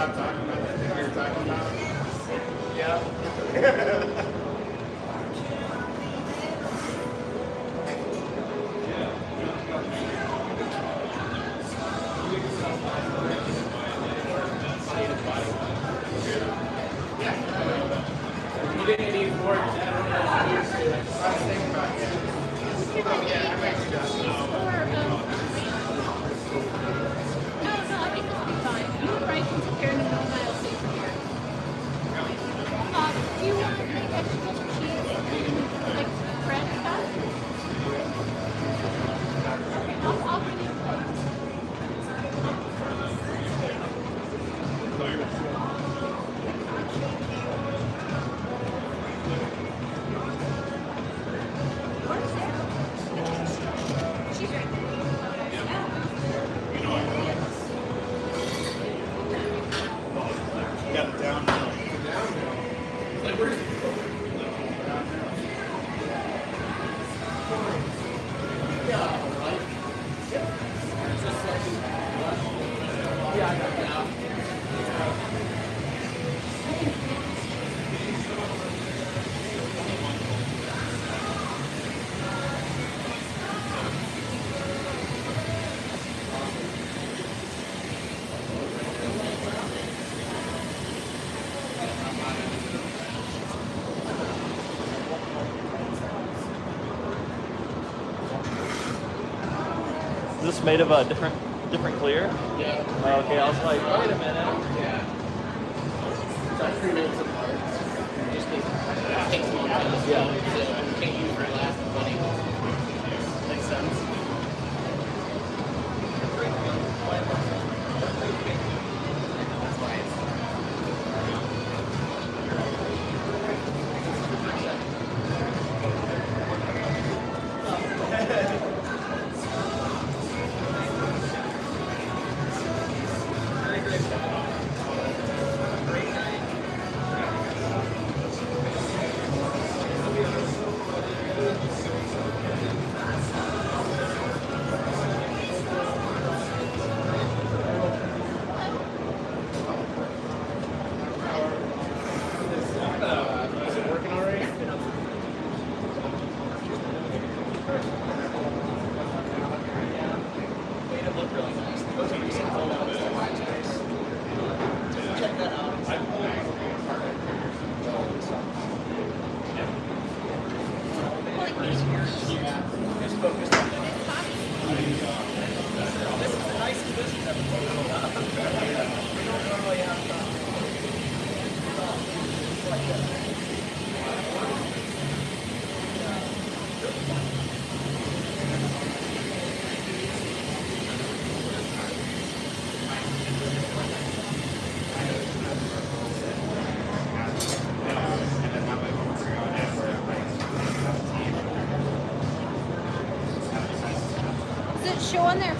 stop talking about that thing we were talking about? Yeah. You didn't need more. I was thinking about it. Oh, yeah, I might do that. No, I think this will be fine. You and Bryce can take care of the middle mile safer here. Do you want like extra cheese, like bread stuff? I'll give you a plate. She's right there. Got it down now. Like, where's yeah, I got it now. Is this made of a different clear? Yeah. Oh, okay, I was like, wait a minute. Yeah. So I 3 minutes apart. Just takes a long time to fill, so you can't use your last money. Makes sense. That's why it's is it working already? Made it look really nice. Those are recent photos of my space. Check that out. Like these here. Yeah, just focused on that. This is the nicest business ever. We don't normally have like that. Does it show on there?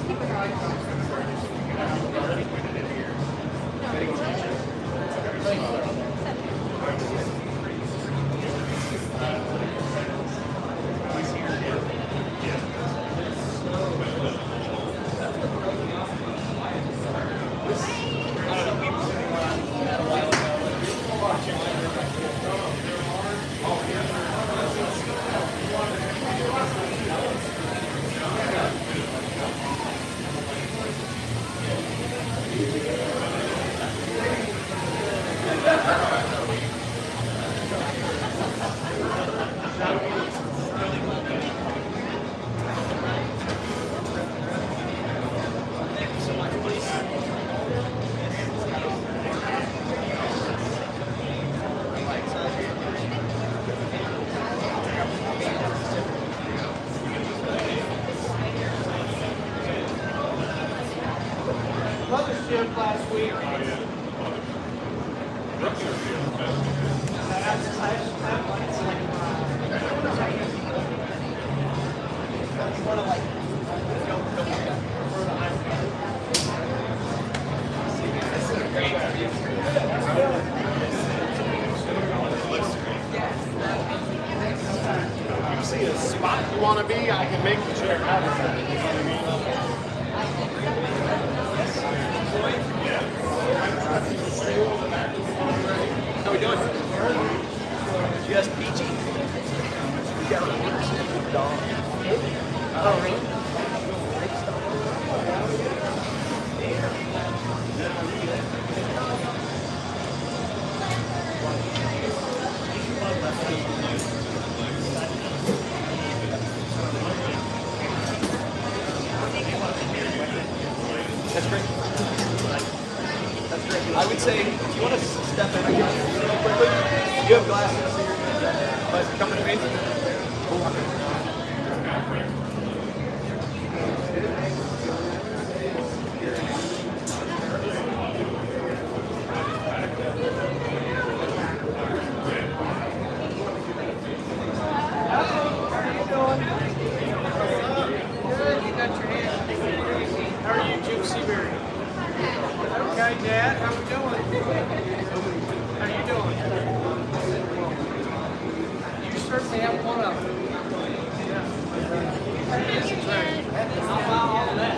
Mothership last week. If you see a spot you want to be, I can make the chair out of that. You know what I mean? That's great. That's great. I would say if you want to step in real quickly, you have glasses, so you're good. But come with me. Okay, Dad, how we doing? How you doing? You certainly have one of them. Yeah. It is a treasure. How about all of that?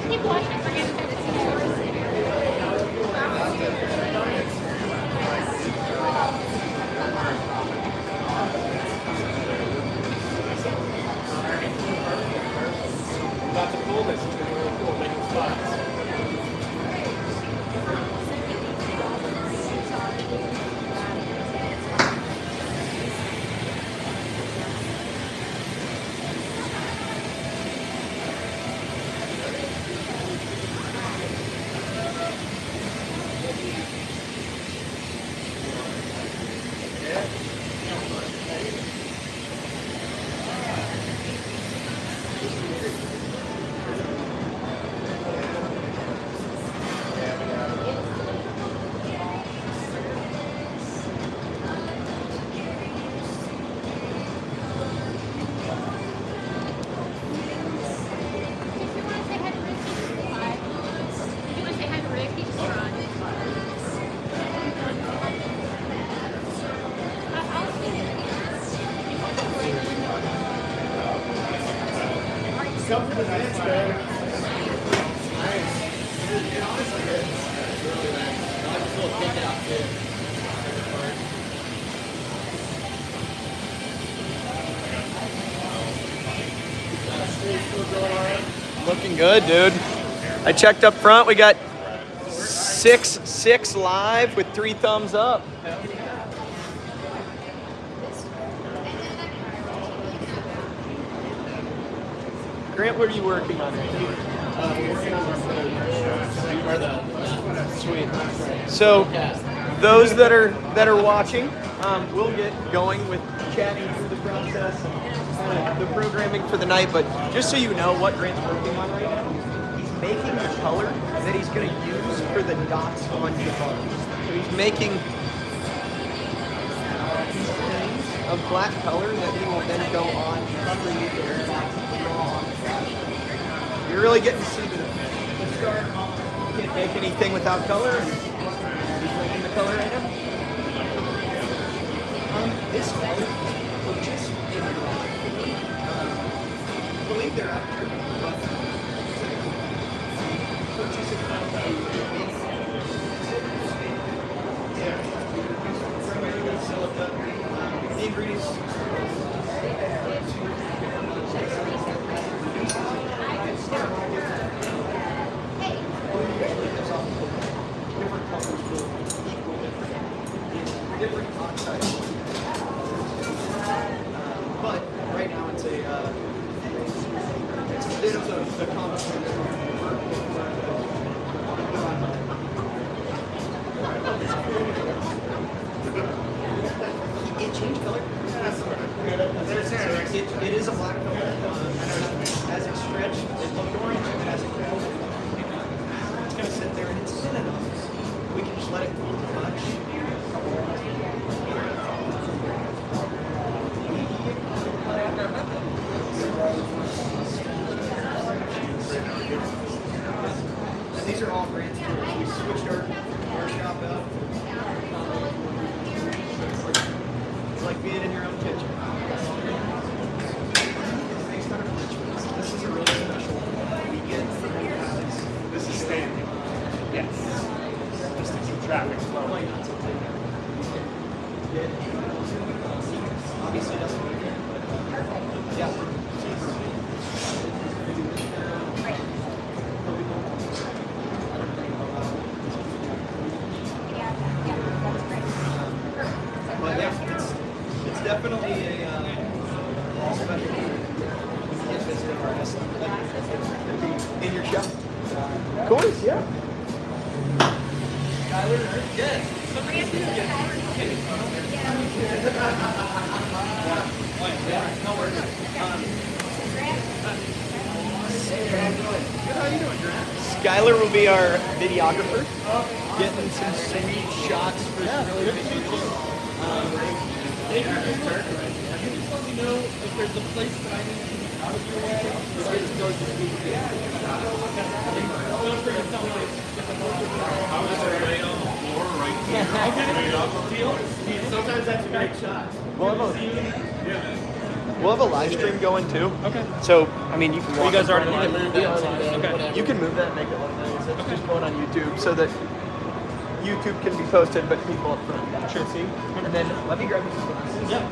Keep watching, forget that it's yours. About to pull this. It's really cool. Making spots. Come to the dance, man. Looking good, dude. I checked up front. We got 6 live with 3 thumbs up. Grant, what are you working on? Sweet. So, those that are watching, we'll get going with chatting through the process and the programming for the night. But just so you know what Grant's working on right now, he's making the color that he's going to use for the dots on the bar. So he's making these things of black color that he will then go on to create the draw on the glass. You're really getting to see the start. You can't make anything without color. He's making the color right now. This color purchase in I believe they're out here, but purchase it the ingredients. Different colors will equal different oxides. But right now it's a bit of the combination. It changed color. It is a black color. As it stretched, it looked orange, and as it cooled, it's going to sit there and it's thin enough. We can just let it cool too much. And these are all grants tools. We switched our shop up. It's like being in your own kitchen. This is a really special weekend for me guys. This is standing. Yes. Just to keep traffic flowing. Obviously doesn't work here, but yeah. But yeah, it's definitely a special get this to artist in your shop. Of course, yeah. Skylar, yes. No worries. Good, how you doing, Grant? Skylar will be our videographer, getting some sweet shots for some really good people. Thank you very much. Can you just let me know if there's a place that I need to be out of your way? Feel free to tell me if I'm I was right on the floor right here. Sometimes that's a great shot. We'll have a live stream going too. Okay. So, I mean, you can watch. You guys already it. live? Okay. You can move that and make it look nice. It's just going on YouTube so that YouTube can be posted, but people up front can sure see. And then let me grab you some glasses. Yeah.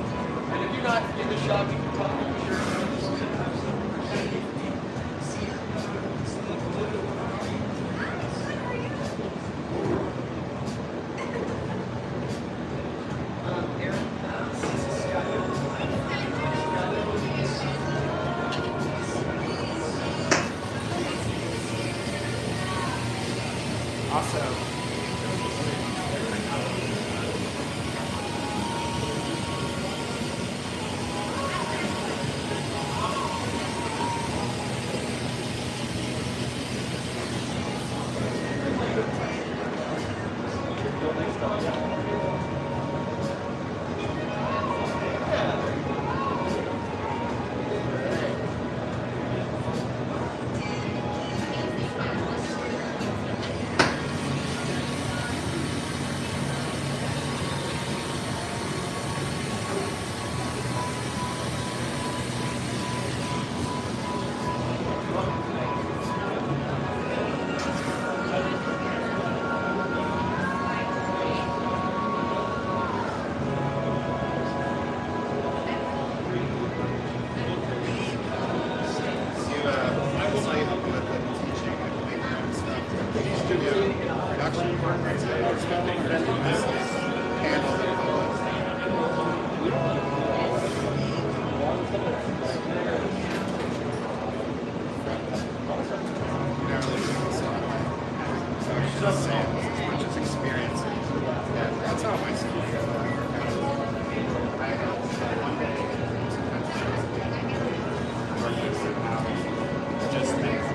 And if you're not in the shop, you can talk to me. Sure. Awesome. Just sales as much as experiences. Yeah, that's how I see it. I have one day, just things.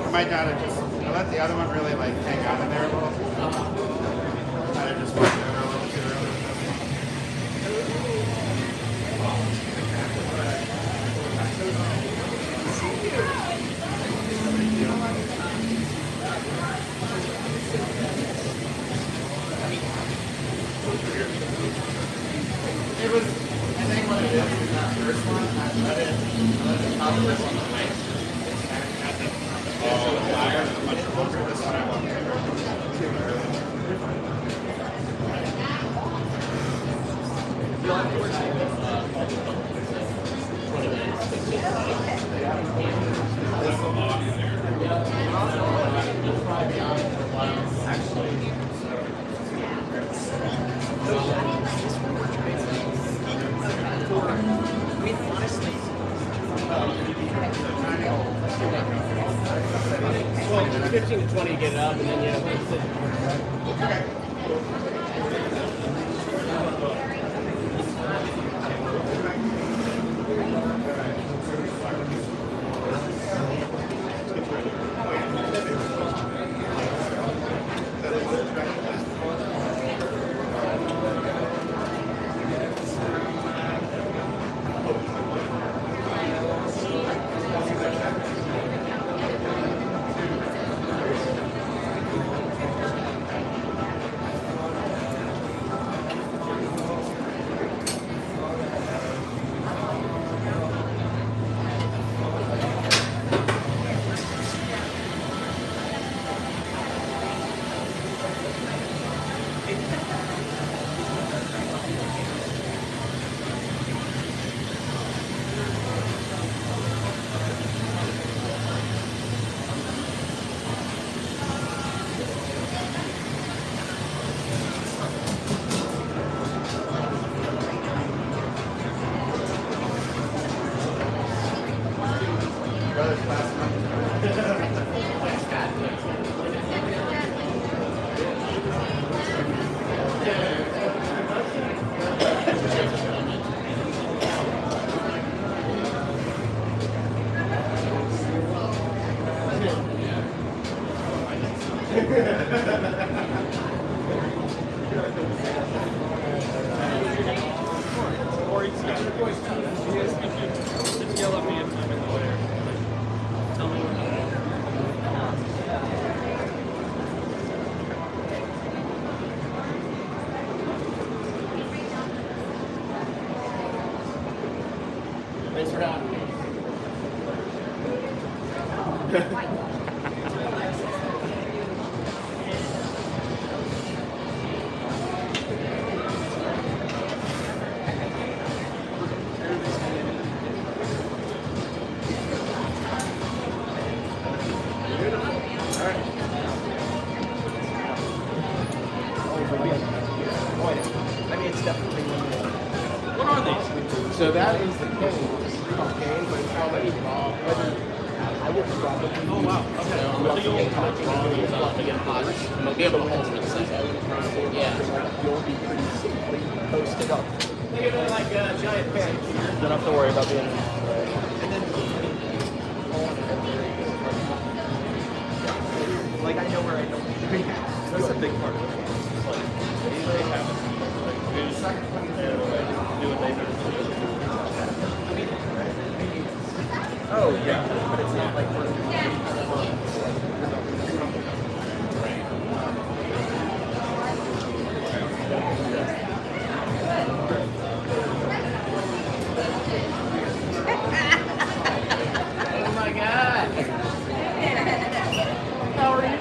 I might not have just, I let the other one really like hang out in there a little. Might have just worked it a little too early. It was, I think what it is that first one, I let it top this on the mic. So the fire is much closer. This one I want too early. You'll have to work 20 minutes, 15 Actually, I mean, honestly, well, 15 to 20 to get it up, and then you have to brother's class or you can just yell at me if I'm in the way. Tell me. Thanks for having me. I mean, it's definitely limited. What are these? So that is the cane, but it's how they evolve. I would probably. Oh, wow. Okay. I'm going to get hot drawings off again. I'll be able to hold them in a second. Yeah. You'll be pretty safely posted up. Think of it like a giant pancake. You don't have to worry about being. And then, like, I know where I don't need to be. That's a big part of it. Oh, yeah. But it's not like we're. Oh my God. How are you?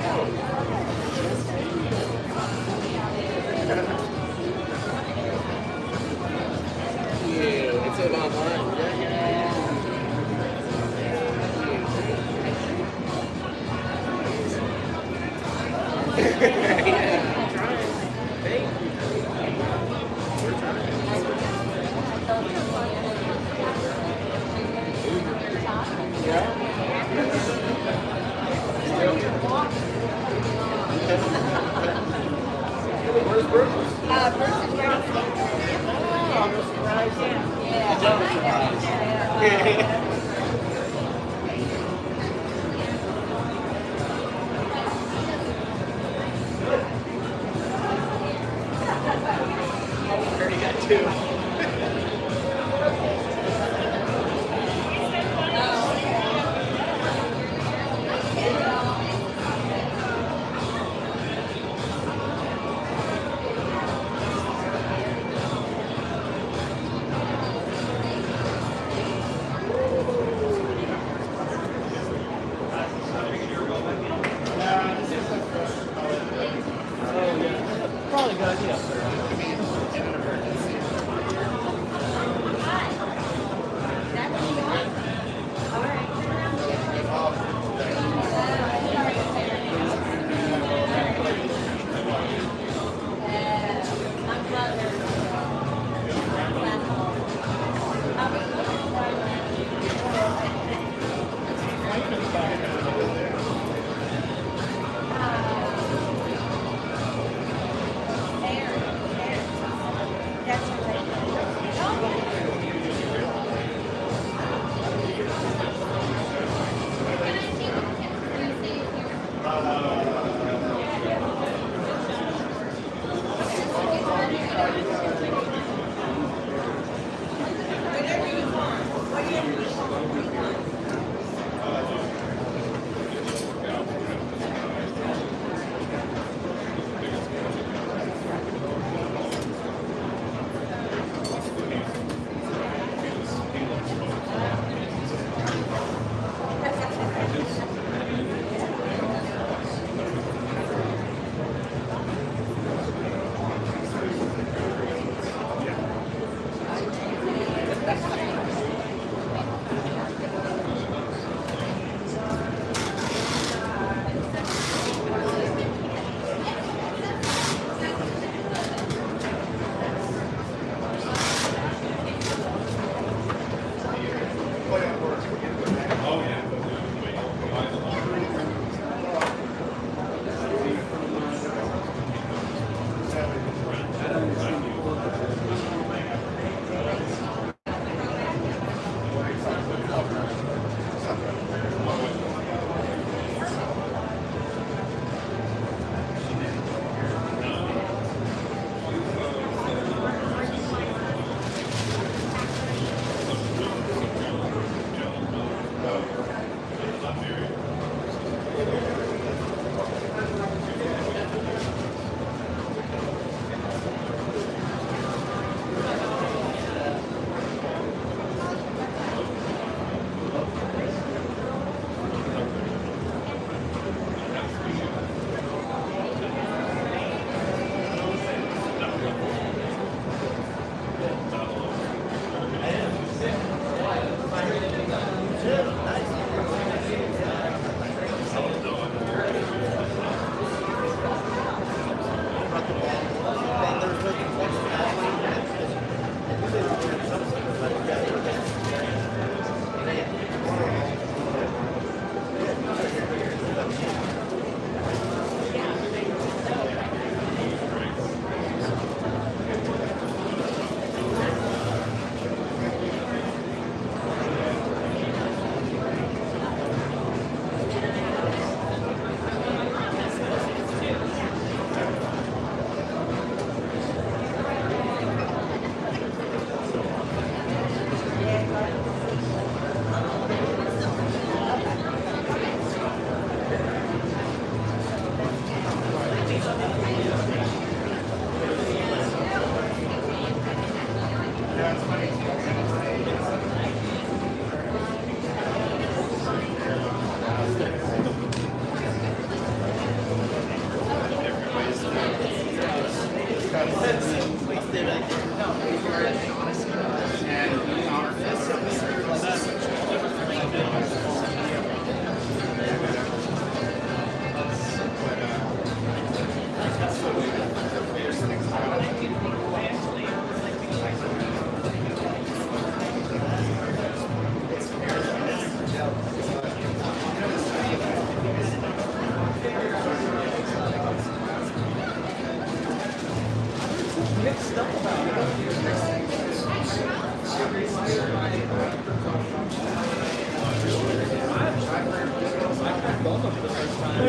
welcome for the first time.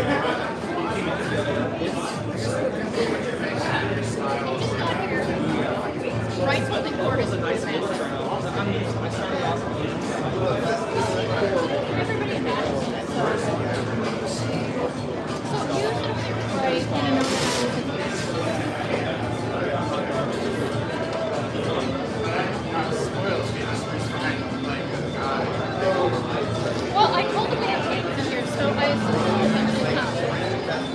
Right to the core is a nice I started off everybody in Nashville. So usually right in well, I told them they have tables in here, so I assume they should come.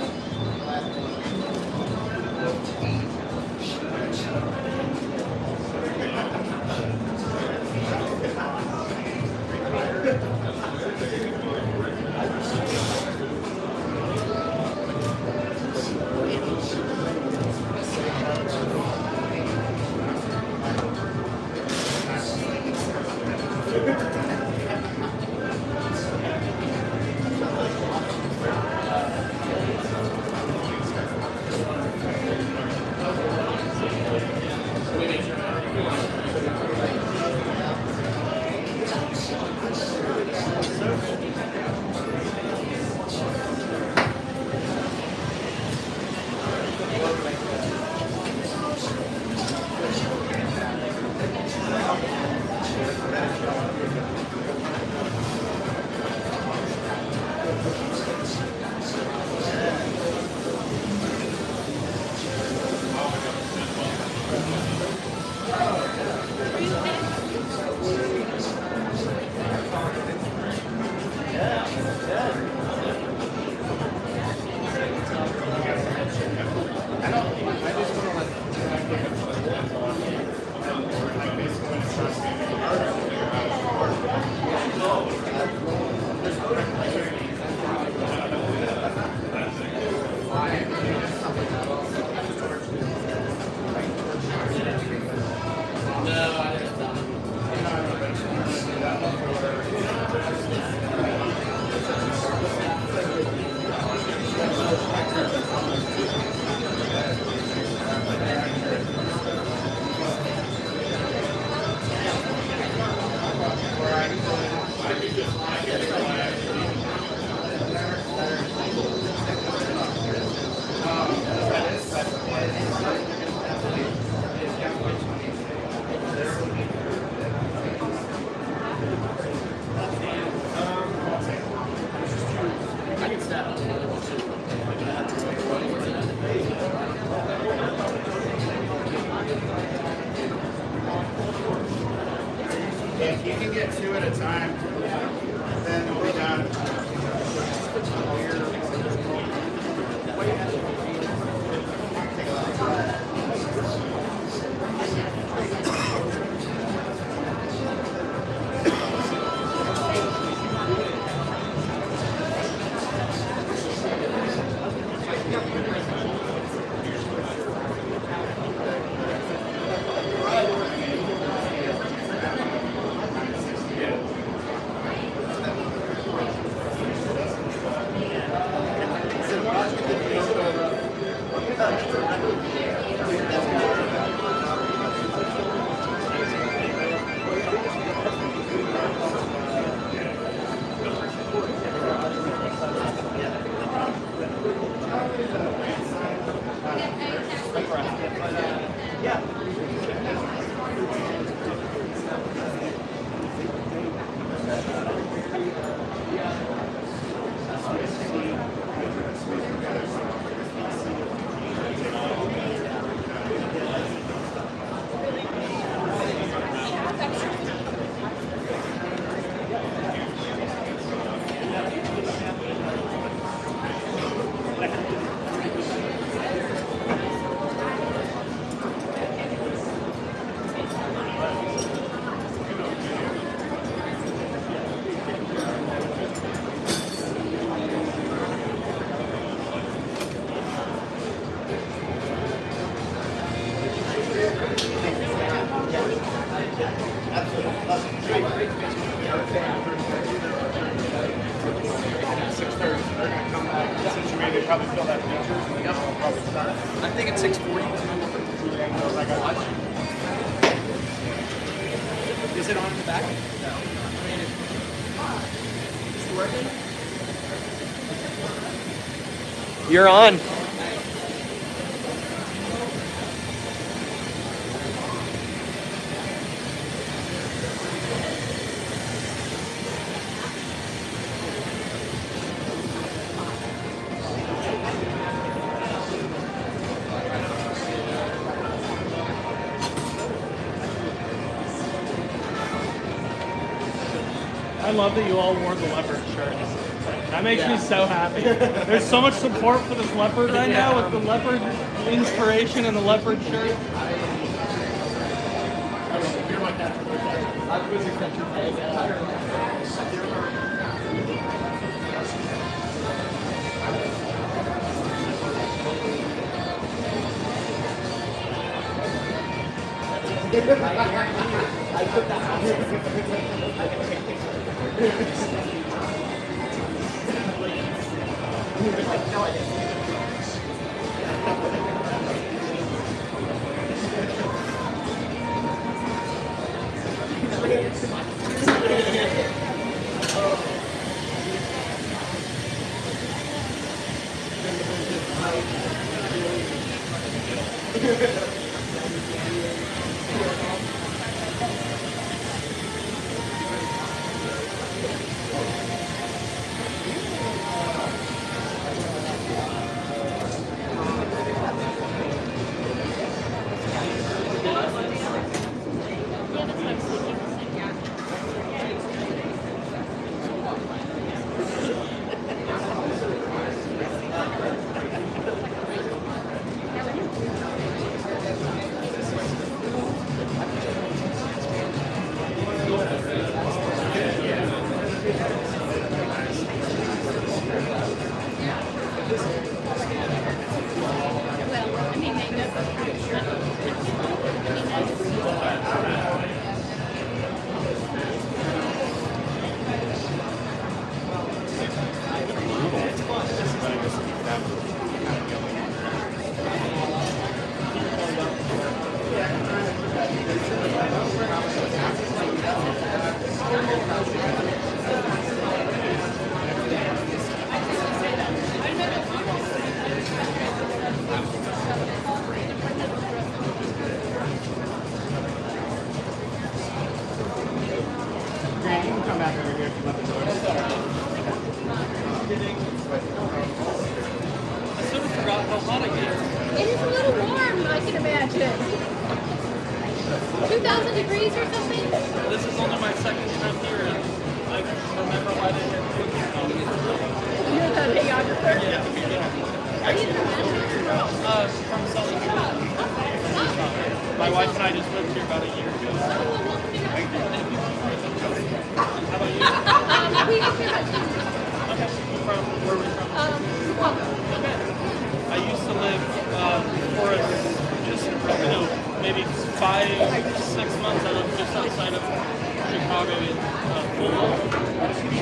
If you can get two at a time, then we'll be done. Probably fill that feature. Yep. Probably start. I think it's 6:40. Is it on in the back? No. Is it working? You're on. I love that you all wore the leopard shirts. That makes me so happy. There's so much support for this leopard right now with the leopard inspiration and the leopard shirt. It is a little warm, I can imagine. 2,000 degrees or something? This is only my second trip here, and I remember why they had food. You're the videographer? Are you international? From Southern California. My wife and I just moved here about a year ago. How about you? We got here about 2 years. Okay. From where are we from? Chicago. Okay. I used to live for just maybe 5-6 months. I lived just outside of Chicago in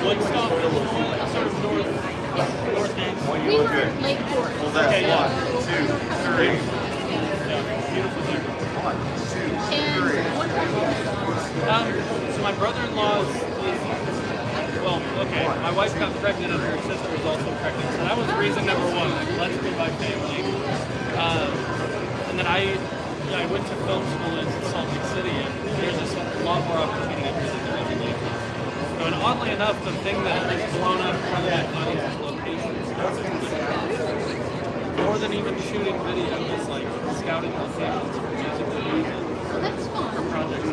Woodstock, Illinois, sort of northeast. We were in Lake Forest. Okay, yeah. 1, 2, 3. Yeah, beautiful there. 1, 2, 3. And what part of So my brother-in-law is, well, okay, my wife got pregnant and her sister was also pregnant, so that was reason number one, like, let's be my family. And then I went to film school in Salt Lake City, and there's just a lot more opportunity here than there is in Lake Forest. And oddly enough, the thing that has blown up probably my finals is locations. More than even shooting video, it's like scouting locations for music videos and Well, that's fun. for projects.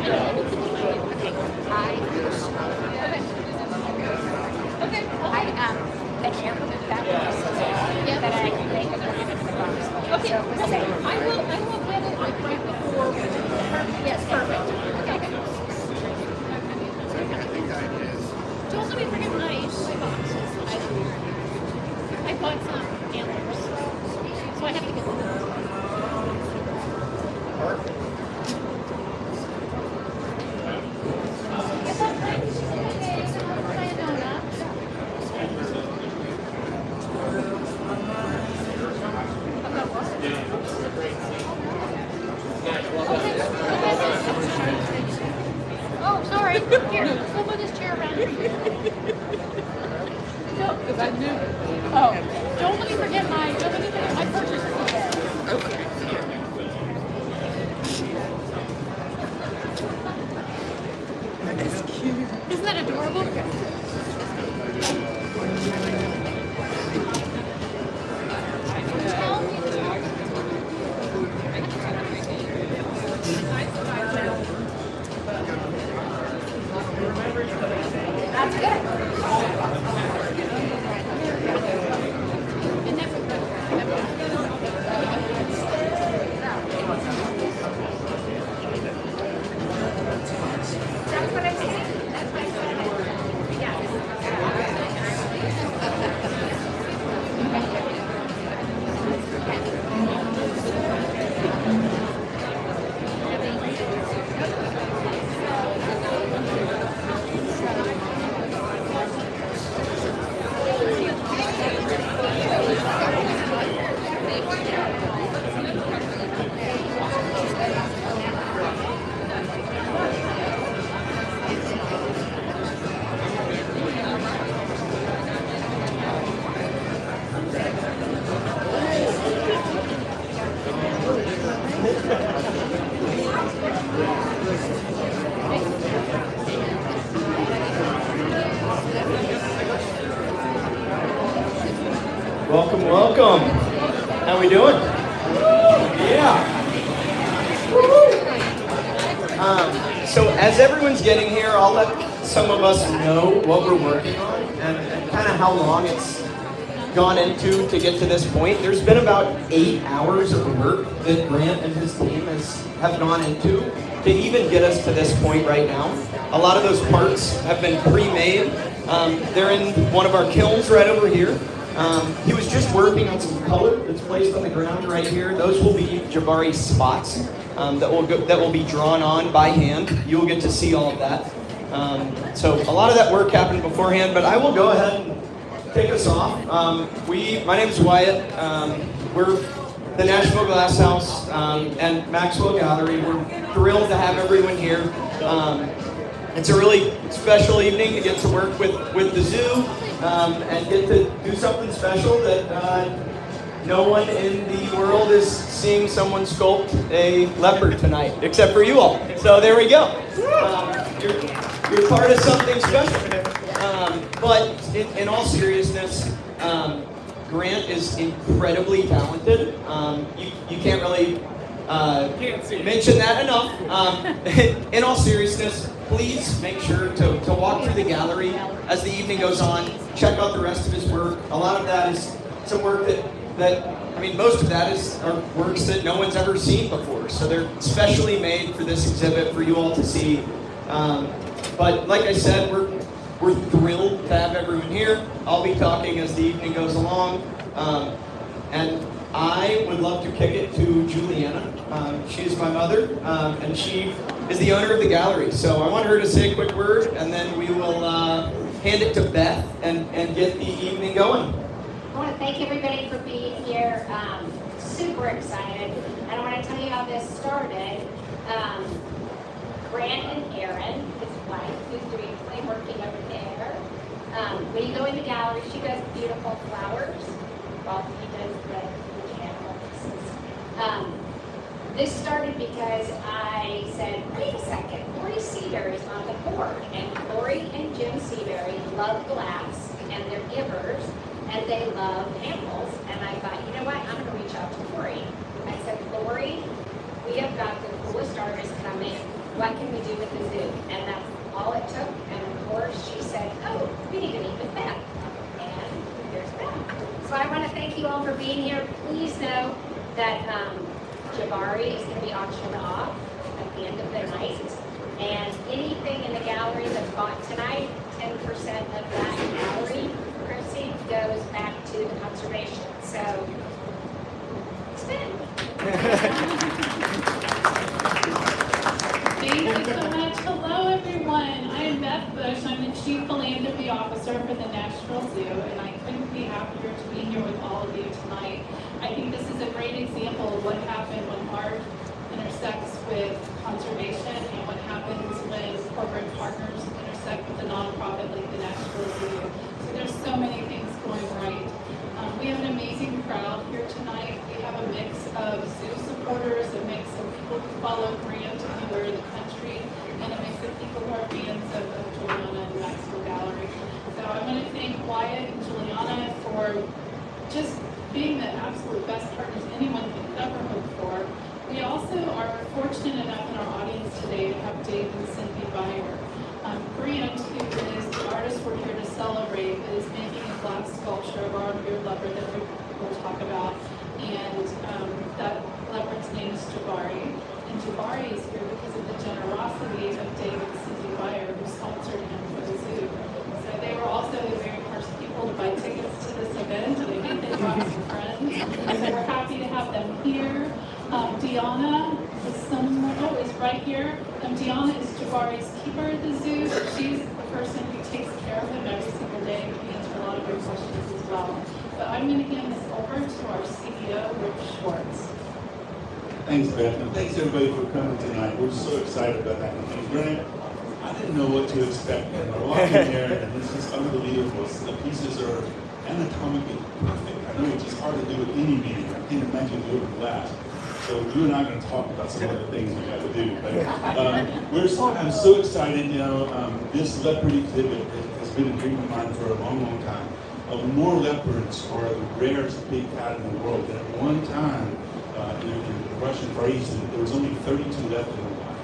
Okay. I been here for that Yeah. that I can make it. Okay, well, I will get it like right before. Yes, perfect. Okay. I think that is. Don't let me forget my boxes. I bought some antlers, so I have to get them. Perfect. Get that right? Okay, try a donut. Oh, sorry. Here, we'll move this chair around. No, because I knew. Oh, Oh, don't let me forget my purchase today. Okay. Isn't that adorable? That's good. That's what I'm saying. That's what I said. Welcome, welcome. How we doing? Yeah. So as everyone's getting here, I'll let some of us know what we're working on and kind of how long it's gone into to get to this point. There's been about 8 hours of work that Grant and his team have gone into to even get us to this point right now. A lot of those parts have been pre-made. They're in one of our kilns right over here. He was just working on some color that's placed on the ground right here. Those will be Jabari spots that will be drawn on by hand. You'll get to see all of that. So a lot of that work happened beforehand, but I will go ahead and kick us off. My name's Wyatt. We're the Nashville Glasshaüs and Maxwell Gallery. We're thrilled to have everyone here. It's a really special evening to get to work with the zoo and get to do something special that no one in the world is seeing someone sculpt a leopard tonight, except for you all. So there we go. You're part of something special. But in all seriousness, Grant is incredibly talented. You can't really mention that enough. In all seriousness, please make sure to walk through the gallery as the evening goes on. Check out the rest of his work. A lot of that is some work most of that are works that no one's ever seen before. So they're specially made for this exhibit for you all to see. But like I said, we're thrilled to have everyone here. I'll be talking as the evening goes along. And I would love to kick it to Juliana. She's my mother, and she is the owner of the gallery. So I want her to say a quick word, and then we will hand it to Beth and get the evening going. I want to thank everybody for being here. Super excited. And I want to tell you how this started. Grant and Erin, his wife, who's doing clay working over there. When you go in the gallery, she does beautiful flowers while he does the animals. This started because I said, wait a second, Lori Cedar is on the board. And Lori and Jim Seabury love glass, and they're givers, and they love animals. And I thought, you know what, I'm going to reach out to Lori. I said, Lori, we have got the coolest artists coming. What can we do with the zoo? And that's all it took. And of course, she said, oh, we need to meet with Beth. And here's Beth. So I want to thank you all for being here. Please know that Jabari is going to be auctioned off at the end of the night. And anything in the gallery that's bought tonight, 10% of that gallery proceed goes back to the conservation. So, spend. Thank you so much. Hello, everyone. I am Beth Bush. I'm the Chief Philanthropy Officer for the Nashville Zoo, and I couldn't be happier to be here with all of you tonight. I think this is a great example of what happened when art intersects with conservation and what happens when corporate partners intersect with a nonprofit like the Nashville Zoo. So there's so many things going right. just being the absolute best partners anyone could ever hope for. We also are fortunate enough in our audience today to have Dave and Cindy Byer. Grant, who is the artist we're here to celebrate, is making a glass sculpture of our rear leopard that we'll talk about. And that leopard's name is Jabari. And Jabari is here because of the generosity of Dave and Cindy Byer, who sponsored him for the zoo. So they were also the very first people to buy tickets to this event. And I think they brought some friends. So we're happy to have them here. Deanna is right here. Deanna is Jabari's keeper at the zoo. She's the person who takes care of him every single day and can answer a lot of your questions as well. But I'm going to hand this over to our CEO, Rich Schwartz. Thanks, Beth, and thanks everybody for coming tonight. We're so excited about that. And Grant, I didn't know what to expect. And I walked in there, and this is unbelievable. The pieces are anatomically perfect. I know it's just hard to do with any medium. I can't imagine doing it with glass. So you and I are going to talk about some of the things we got to do. But I'm so excited. You know, this leopard exhibit has been a dream of mine for a long, long time. More leopards are the rarest big cat in the world. And at one time, in the Russian Far East, there was only 32 left in the wild.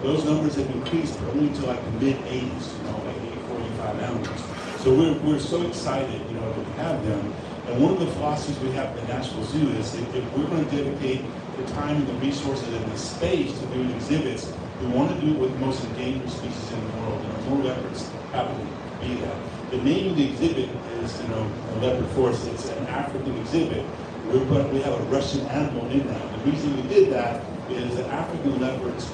Those numbers have increased only to like the mid-80s, you know, like 45 animals. So we're so excited, you know, to have them. And one of the philosophies we have at the Nashville Zoo is if we're going to dedicate the time and the resources and the space to doing exhibits, we want to do it with the most endangered species in the world. And more leopards happen to be that. The name of the exhibit is, you know, a leopard forest. It's an African exhibit. But we have a Russian animal in that. The reason we did that is that African leopards,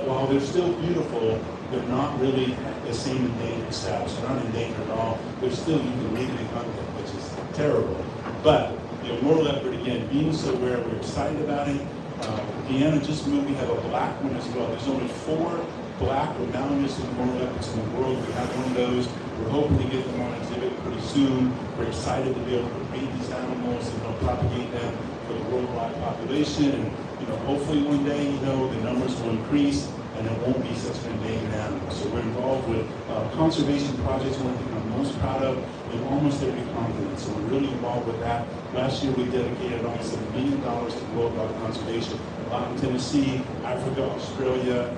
while they're still beautiful, they're not really the same endangered status. They're not endangered at all. They're still, you can legally hunt them, which is terrible. But the more leopard, again, being so rare, we're excited about it. Deanna just moved. We have a black one as well. There's only 4 black or mountainous and more leopards in the world. We have one of those. We're hoping to get them on exhibit pretty soon. We're excited to be able to breed these animals and propagate them for the worldwide population. And hopefully one day, the numbers will increase and it won't be such an endangered animal. So we're involved with conservation projects, one thing I'm most proud of in almost every continent. So we're really involved with that. Last year we dedicated almost $1 million to worldwide conservation. A lot in Tennessee, Africa, Australia,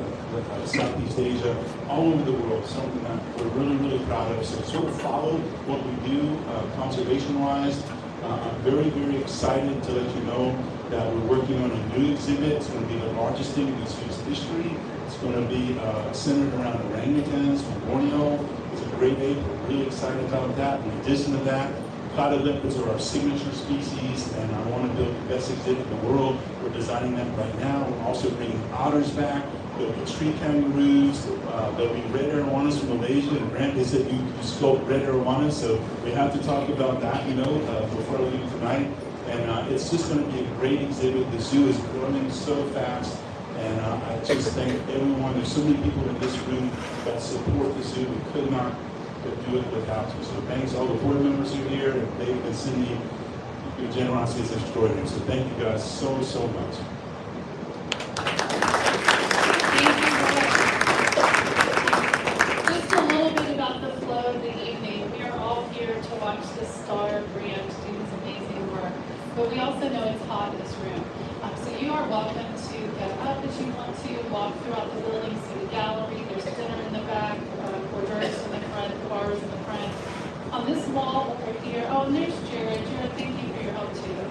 Southeast Asia, all over the world, something that we're really, really proud of. So sort of follow what we do conservation-wise. I'm very, very excited to let you know that we're working on a new exhibit. It's going to be the largest thing in the zoo's history. It's going to be centered around orangutans from Borneo. It's a great ape. We're really excited about that. In addition to that, clouded leopards are our signature species, and I want to build the best exhibit in the world. We're designing that right now. We're also bringing otters back. There'll be tree kangaroos. There'll be red arowanas from Malaysia. And Grant, they said you sculpt red arowanas, so we have to talk about that, before I leave tonight. And it's just going to be a great exhibit. The zoo is growing so fast. And I just thank everyone. There's so many people in this room that support the zoo. We could not do it without you. So thanks all the board members who are here, and David and Cindy. Your generosity is extraordinary. So thank you guys so, so much. Just a little bit about the flow of the evening. We are all here to watch the star Grant do his amazing work. But we also know it's hot in this room. So you are welcome to get up if you want to, walk throughout the building, see the gallery. There's dinner in the back, hors d'oeuvres in the front, bars in the front. On this wall over here, and there's Jared. Jared, thank you for your help too.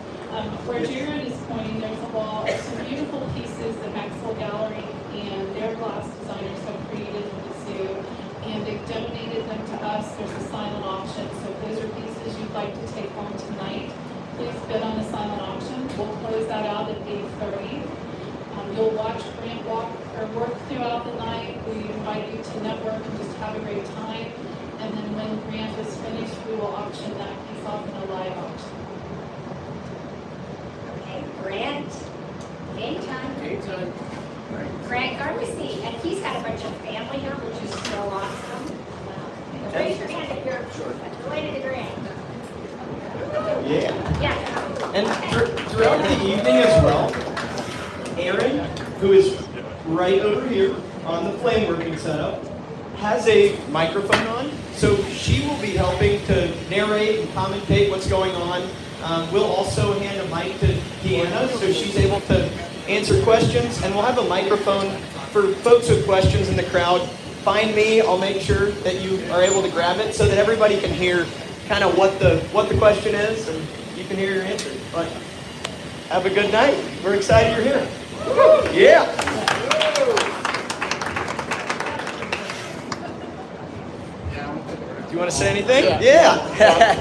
Where Jared is pointing, there's a wall of some beautiful pieces that Maxwell Gallery and their glass designers have created for the zoo. And they've donated them to us. There's a silent auction. So if those are pieces you'd like to take home tonight, please bid on the silent auction. We'll close that out at 8:30. You'll watch Grant work throughout the night. We invite you to network and just have a great time. And then when Grant is finished, we will auction that piece off in a live auction. Okay, Grant. Anytime. Anytime. Grant Gardacy, and he's got a bunch of family here, which is so awesome. Raise your hand if you're related to Grant. Yeah. Yeah. And throughout the evening as well, Erin, who is right over here on the flame working setup, has a microphone on, so she will be helping to narrate and commentate what's going on We'll also hand a mic to Deanna so she's able to answer questions, and we'll have a microphone for folks with questions in the crowd. Find me, I'll make sure that you are able to grab it so that everybody can hear kind of what the question is and you can hear your answer. But have a good night. We're excited you're here. Yeah. Do you want to say anything? Yeah.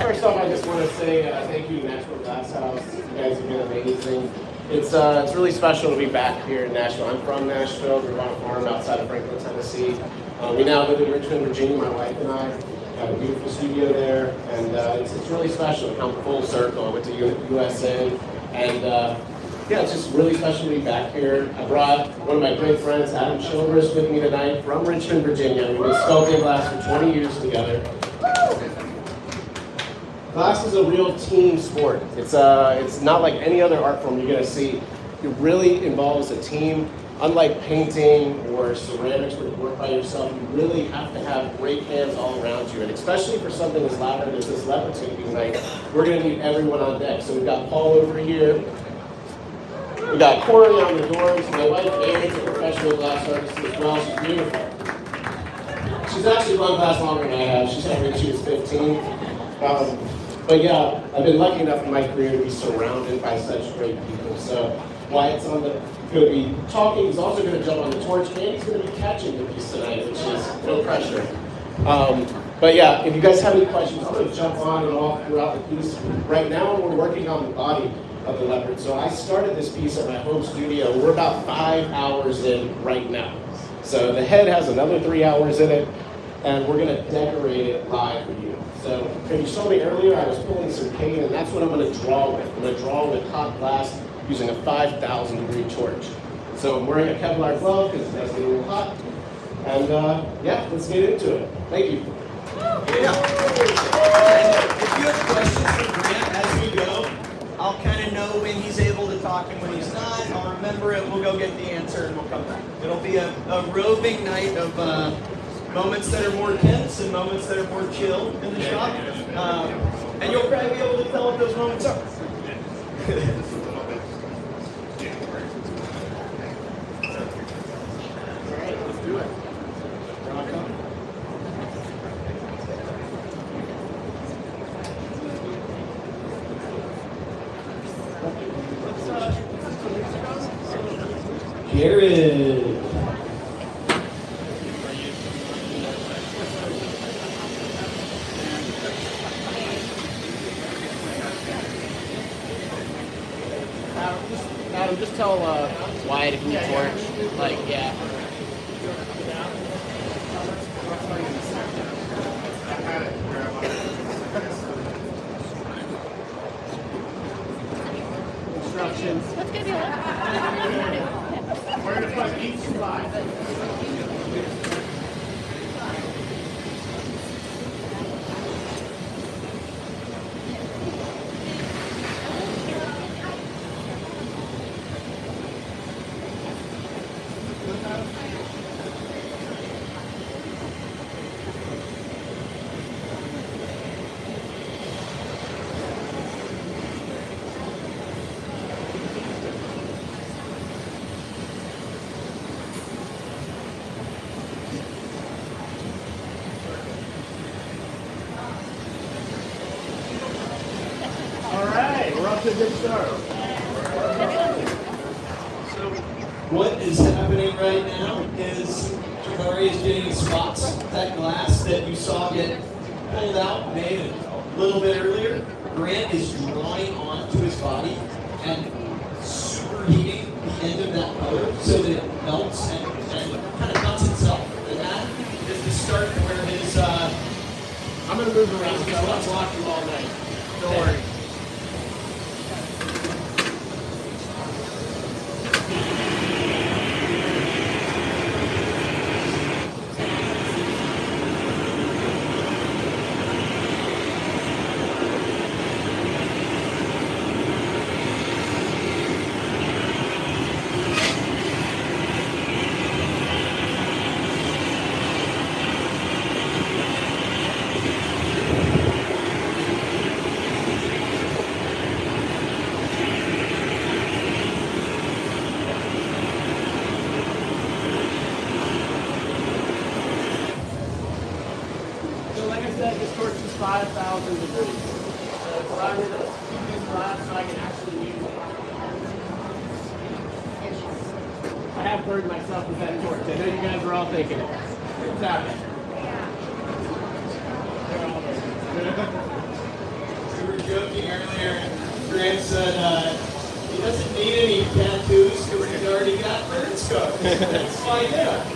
First off, I just want to say thank you to Nashville Glasshaüs. You guys have been amazing. It's really special to be back here in Nashville. I'm from Nashville. We're on a farm outside of Franklin, Tennessee. We now live in Richmond, Virginia. My wife and I have a beautiful studio there, and it's really special to come full circle. I went to USN, and yeah, it's just really special to be back here. I brought one of my great friends, Adam Childress, with me tonight from Richmond, Virginia. We've been sculpting glass for 20 years together. Glass is a real team sport. It's not like any other art form you're going to see. It really involves a team. Unlike painting or ceramics where you work by yourself, you really have to have great hands all around you. And especially for something as loud as this Leopard's going to be tonight, we're going to need everyone on deck. So we've got Paul over here. We got Corey on the doors. My wife Erin's a professional glass artist as well. She's beautiful. She's actually run glass longer than I have. She started when she was 15. But yeah, I've been lucky enough in my career to be surrounded by such great people. So Wyatt's going to be talking. He's also going to jump on the torch, and he's going to be catching the piece tonight, which is no pressure. But yeah, if you guys have any questions, I'm going to jump on and off throughout the piece. Right now, we're working on the body of the leopard. So I started this piece at my home studio. We're about 5 hours in right now. So the head has another 3 hours in it, and we're going to decorate it live for you. So if you saw me earlier, I was pulling some cane, and that's what I'm going to draw with. I'm going to draw with hot glass using a 5,000 degree torch. So I'm wearing a Kevlar glove because it does get a little hot. And yeah, let's get into it. Thank you. Yeah. And if you have questions for Grant as we go, I'll kind of know when he's able to talk and when he's not. I'll remember it, we'll go get the answer, and we'll come back. It'll be a roving night of moments that are more tense and moments that are more chill in the shop. And you'll probably be able to tell what those moments are. Jared. Adam, just tell Wyatt if you need torch. Like, yeah. Instructions. What's going to be like? We're going to put each slide. That's a good start. So what is happening right now is Jamari is getting spots. That glass that you saw get pulled out, made a little bit earlier, Grant is drawing onto his body and superheating the end of that color so that it melts and kind of melts itself. And that is the start where his I'm going to move around because I want to watch you all night. Don't worry. degrees. So it's allowing me to keep these glass so I can actually use it. I have burned myself with that torch. I know you guys are all thinking it. It's happening. We were joking earlier. Grant said he doesn't need any tattoos because he's already got burn scars. That's fine, yeah.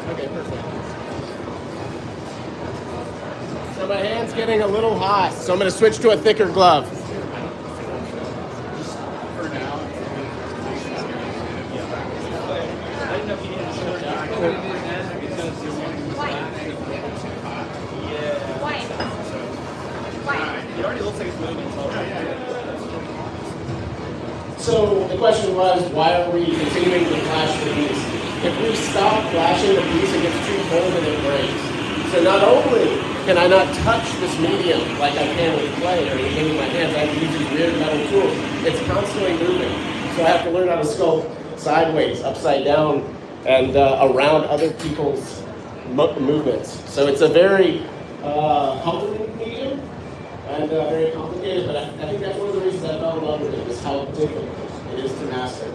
Okay, perfect. So my hand's getting a little hot, so I'm going to switch to a thicker glove. So the question was, why are we continuing to flash the piece? If we stop flashing the piece, it gets too cold and it breaks. So not only can I not touch this medium like I can with clay or anything in my hands, I have to use these weird metal tools. It's constantly moving. So I have to learn how to sculpt sideways, upside down, and around other people's movements. So it's a very humbling medium and very complicated, but I think that's one of the reasons I fell in love with it, is how difficult it is to master.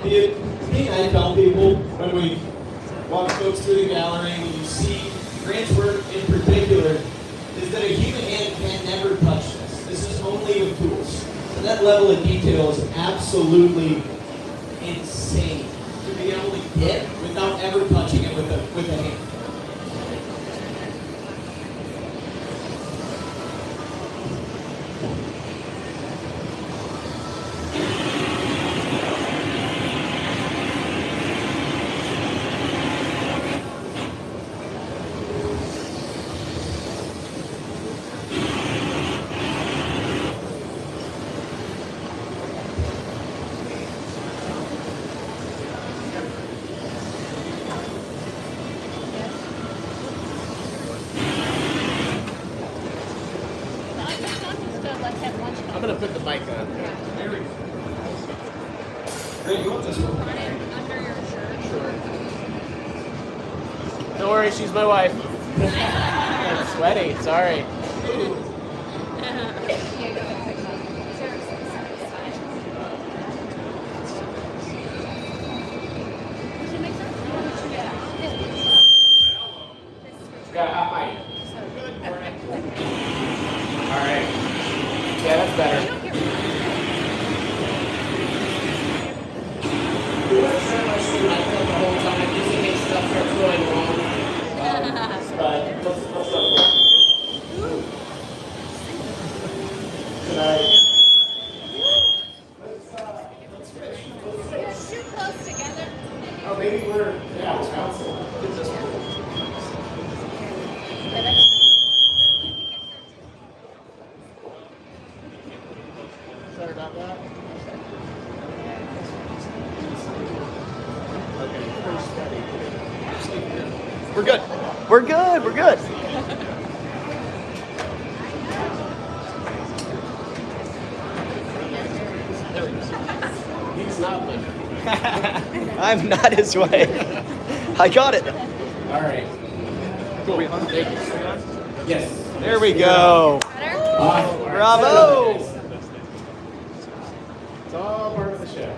The thing I tell people when we walk folks through the gallery and you see Grant's work in particular is that a human hand can never touch this. This is only with tools. And that level of detail is absolutely insane to be able to get without ever touching it with a hand. I'm going to put the mic on. There we go. Grant, you want this one? Under your shirt. Sure. Don't worry, she's my wife. I'm sweaty, sorry. Yeah, hi. All right. Yeah, that's better. I felt the whole time, just in case stuff starts going wrong. But let's go. Should I? Let's switch. You're too close together. Oh, maybe we're bouncing. It's just sorry about that. Okay, pretty steady. We're good. We're good. We're good. He's not my I'm not his wife. I got it. All right. Cool. Thank you. Yes. There we go. Awesome. Bravo. It's all part of the show.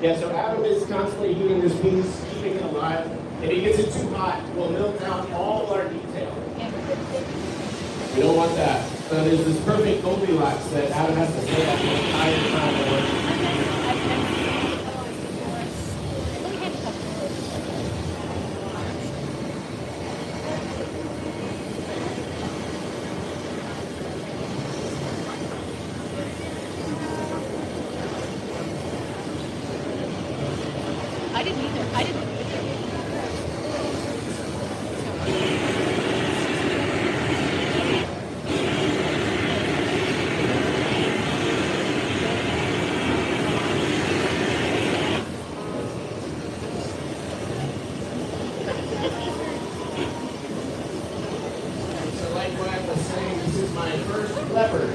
Yeah, so Adam is constantly heating this piece, keeping it alive. If he gets it too hot, we'll melt down all of our detail. We don't want that. So there's this perfect Goldilocks that Adam has to stay at the entire time of working. my first Leopard,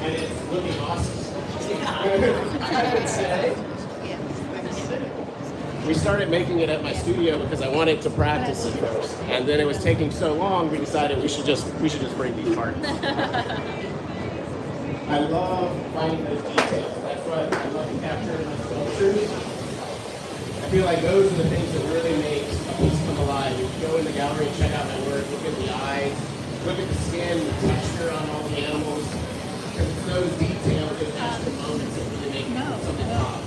and it's looking awesome. I would say. We started making it at my studio because I wanted to practice it first, and then it was taking so long. We decided we should just bring these parts. I love finding those details. That's what I love to capture in my sculptures. I feel like those are the things that really make a piece come alive. You go in the gallery and check out my work, look at the eyes, look at the skin, the texture on all the animals. Because it's those details, those extra moments that really make something pop.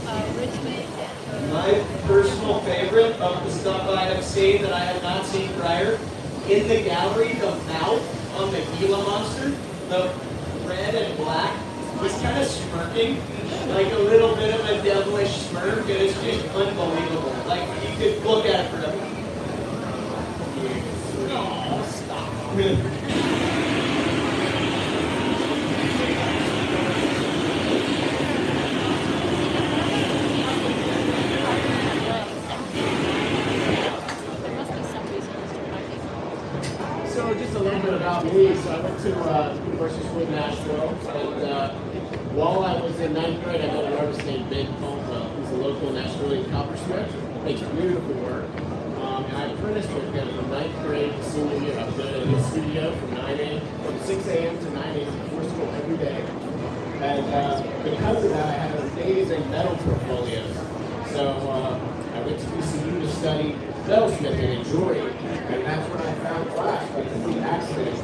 My personal favorite of the stuff I have seen that I have not seen prior, in the gallery, the mouth on the Gila monster, the red and black, was kind of smirking, like a little bit of a devilish smirk, and it's just unbelievable. Like, you could look at it forever. Oh, stop. So just a little bit about me. So I went to University of Nashville, and while I was in 9th grade, I met an artist named Ben Colton, who's a local Nashville coppersmith, makes beautiful work. And I apprenticed with him from 9th grade to senior year. I was in his studio from 6 a.m. to 9 a.m. before school every day. And because of that, I had amazing metal portfolios. So I went to ECU to study metalsmithing and jewelry, and that's when I found glass, like a complete accident.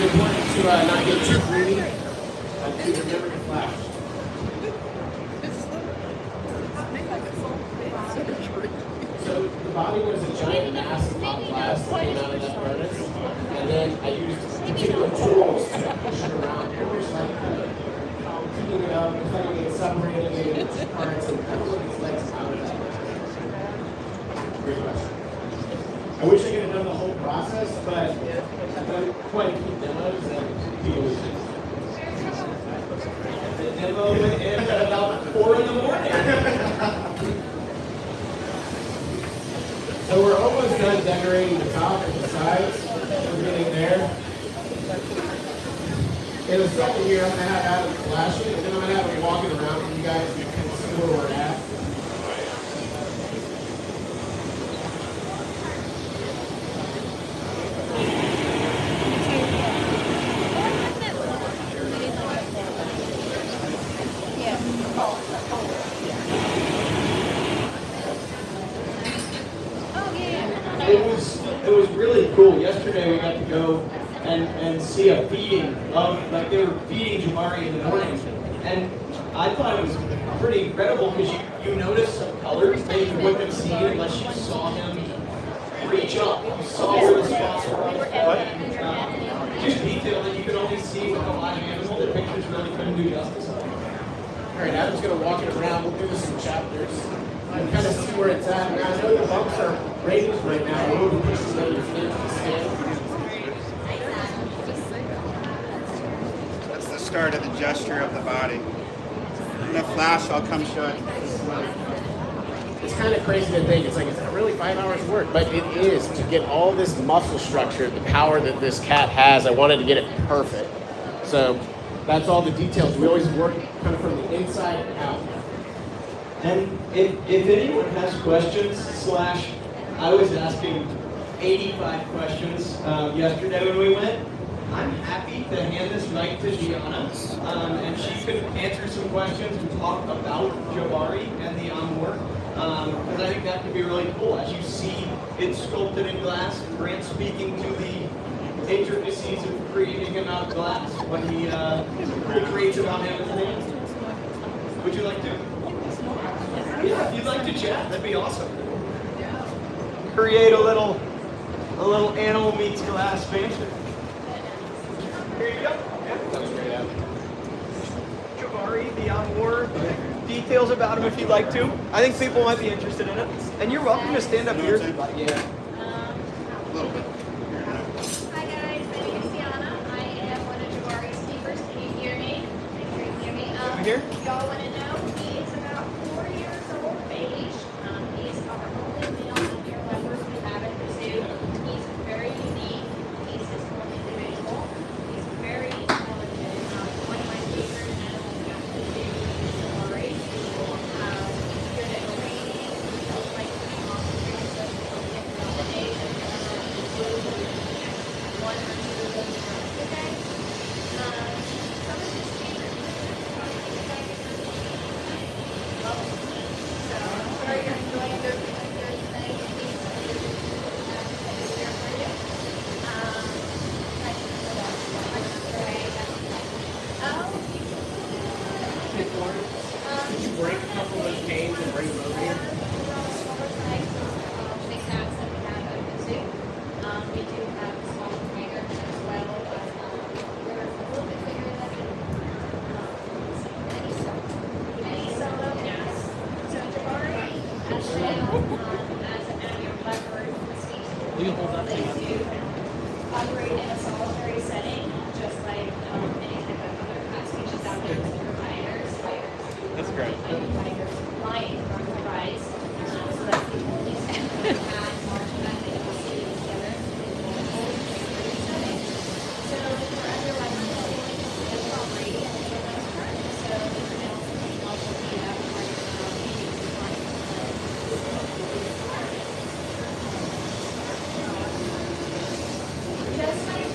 It's important to not get too greedy and to remember to flash. So the body was a giant mass of hot glass that came out of that furnace, and then I used particular tools to push it around. It was like picking it up, cutting it, separating it into parts, and pulling these legs out of that. Great question. I wish I could have done the whole process, but I've done quite a few demos and people use it. The demo went in at about 4 in the morning. So we're almost done decorating the top and the sides. We're getting there. In the second year, I'm going to have Adam flashing, and then I'm going to have him walking around for you guys to kind of see where we're at. It was really cool. Yesterday we got to go and see a feeding of, like, they were feeding Jabari in the morning. And I thought it was pretty incredible because you notice some colors that you wouldn't have seen unless you saw him reach up. You saw where the spots were. Just detail that you can only see with a live animal that pictures really couldn't do justice of. All right, Adam's going to walk it around. We'll do some chapters and kind of see where it's at. Now, I know the bumps are raised right now. We'll move pushes into the skin. That's the start of the gesture of the body. In the flash, I'll come show it. It's kind of crazy to think, it's like, is that really 5 hours of work? But it is, to get all this muscle structure, the power that this cat has. I wanted to get it perfect. So that's all the details. We always work kind of from the inside out. And if anyone has questions, I was asking 85 questions yesterday when we went, I'm happy to hand this mic to Gianna, and she could answer some questions and talk about Jabari and the armor, because I think that could be really cool. As you see it sculpted in glass, Grant speaking to the intricacies of creating him out of glass when he creates about him with things? Would you like to? Yeah, if you'd like to chat, that'd be awesome. Create a little animal meets glass banter. Here you go. That was great. Jabari, the more details about him if you'd like to. I think people might be interested in it. And you're welcome to stand up here. Yeah. A little bit. Hi guys, my name is Tiana. I am one of Jabari's speakers. Can you hear me? Can you hear me? Over here? Y'all want to know? He is about 4 years old of age. He is our only male deer leopard we have at the zoo. He's very unique. He's his own individual. He's very intelligent. One of my favorite animals at the zoo is Jabari. Good at training. Like experience of the age of one or two of them throughout the day. Some of his favorite are you enjoying their thing? Did you break a couple of those games and bring them over here? Big cats that we have at the zoo. We do have small tigers as well, but they're a little bit bigger than any solo cats. So Jabari, as well, as an annual leopard species, they do operate in a solitary setting, just like any type of other cat species out there, like tigers. That's great. Tigers flying from the rise, so that's the only cat march that they can see together in a whole setting. So for other like they're probably in the most part, so the males can also be that part of just like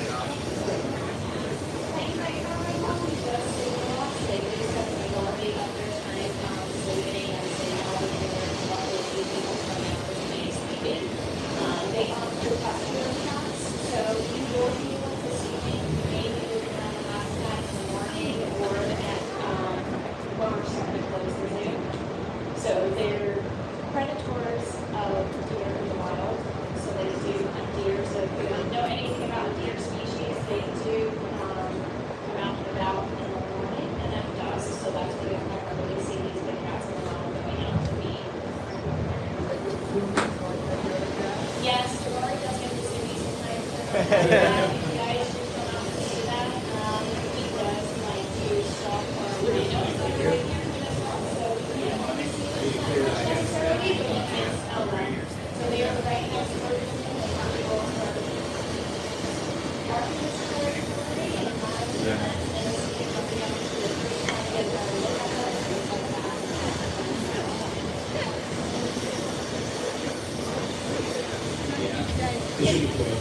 they offer pasture accounts, so you will be able to see maybe around the last night in the morning or at when we're starting to close the zoo. So they're predators of deer in the wild. So they do hunt deer. So if you don't know anything about deer species, they do come out and about in the morning and at dusk. So that's where you'll primarily see these big cats in the wild going out to feed. Yes, Jabari does get to see me sometimes. You guys should come out and see that. He does like to stalk our rhinos that are right here in Minnesota. So you don't want to see them necessarily, but you can smell them. So they are right next to the This should be quick.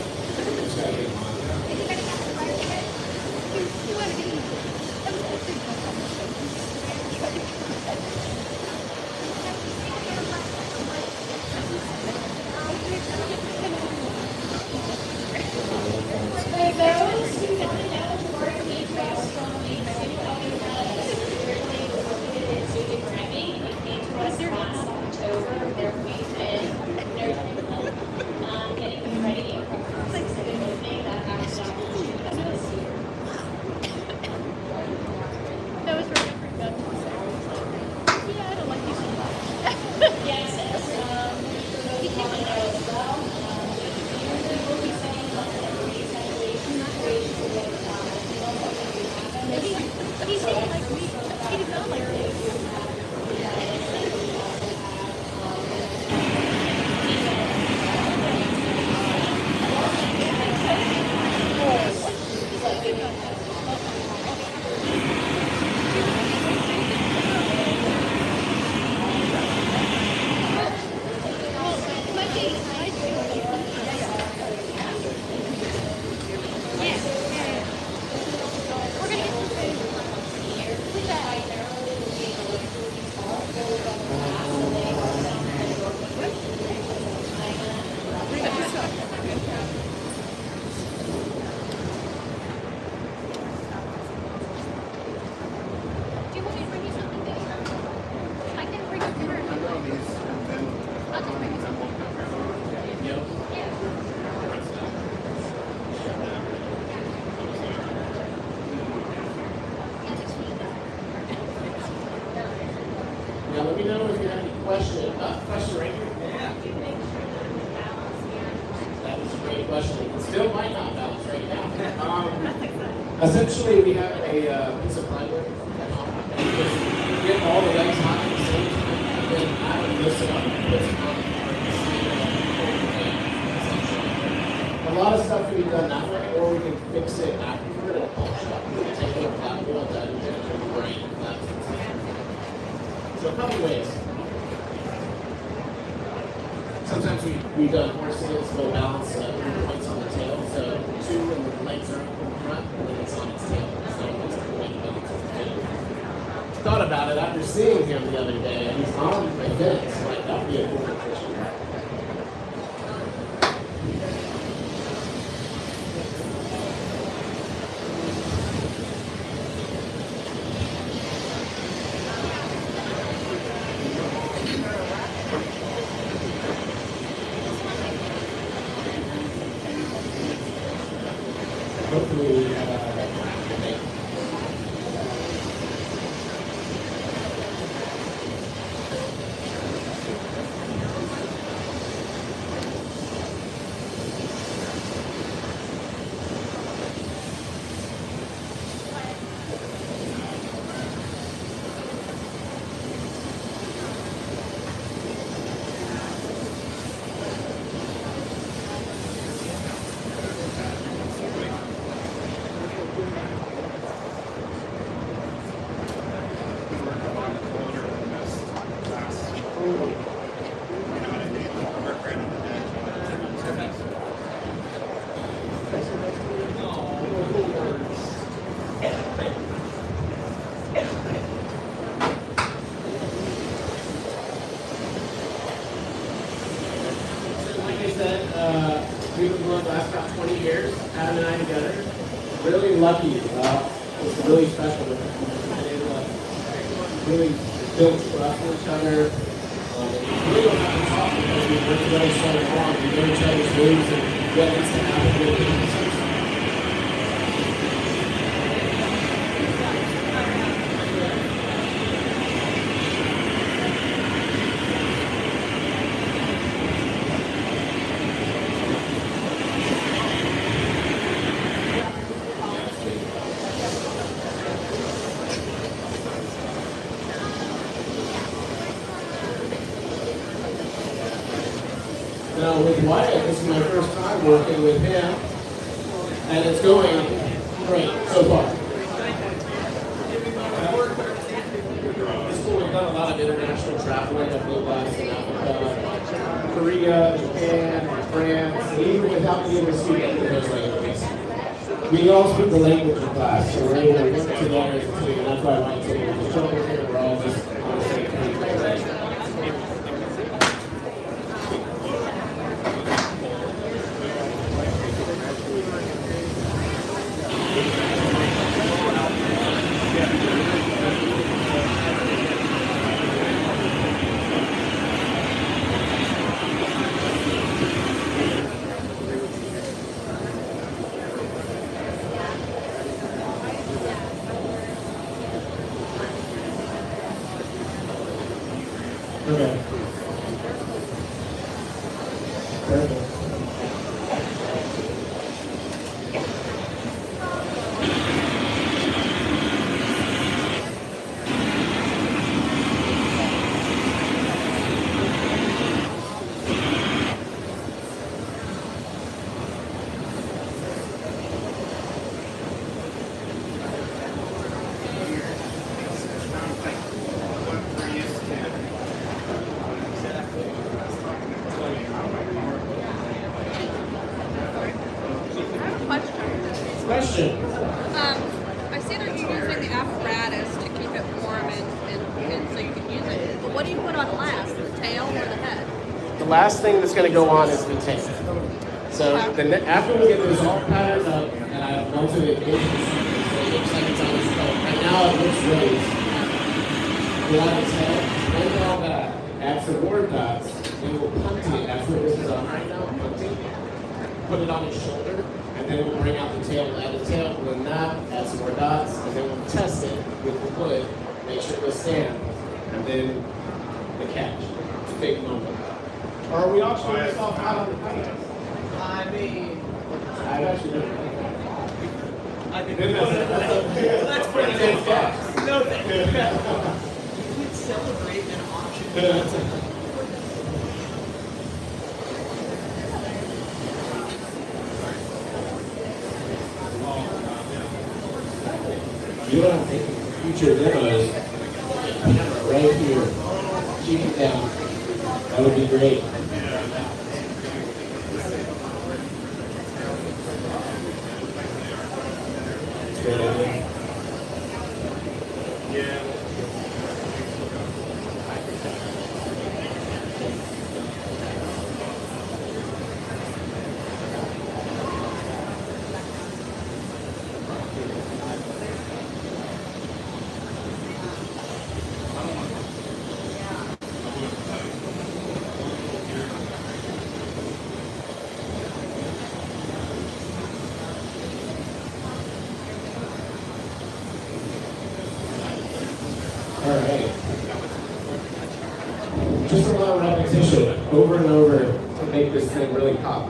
Just gotta get them on. That was really good. Yeah, I don't like you so much. Yes, and for those who want to know as well, usually we'll be setting up an situation with He seemed like me. He did not like me. We're going to get some food. With that, question. Question right here. That was a great question. It still might not balance right now. Essentially, we have a piece of plywood. And you just get all the legs hot at the same time, and then Adam lifts it up and puts it on. A lot of stuff can be done that way, or we can fix it afterward in a pump shop. We can take it flat wheel, dive it, and grind it. So a couple ways. Sometimes we've done horses, low balance, points on the tail. So two and the legs are up in front, and then it's on its tail. So it's the way to balance its tail. Thought about it after seeing him the other day, and he's on events. Like, that would be a cool nutrition. Hopefully, we've been going the last about 20 years, Adam and I together. Really lucky. It's really special. We've been able to really build trust with each other. We really don't have to talk because we've worked together so long. We know each other's moves and what needs to happen with things. Now with Wyatt, this is my first time working with him, and it's going great so far. It's cool, we've done a lot of international traveling. I've been last in Africa, Korea, Japan, France, and even without being able to speak any of those languages. We all speak the language in class, so we're able to work together as a team, and that's why I like to just jump in and we're all just on the same page. Okay. Perfect. Question. I see that you're using the apparatus to keep it warm and so you can use it. But what do you put on last, the tail or the head? The last thing that's going to go on is the tail. So after we get this all patterned up, and I've melted it into the surface, so it looks like it's on the skull. Right now it looks raised. We'll have its head, and all that. Add some more dots, and we'll punt it. That's what this is on right now, punting. Put it on his shoulder. And then we'll bring out the tail, we'll add the tail, we'll nap, add some more dots, and then we'll test it with the wood, make sure it will stand, and then the catch. fake number. Or are we auctioning this off out on the paint? I mean, I actually I think that's pretty good guess. no, thank you. You would celebrate an auction. You want to take future demos, camera right here, shoot it down. That would be great. Great idea. All right. Just a lot of repetition, over and over, to make this thing really pop.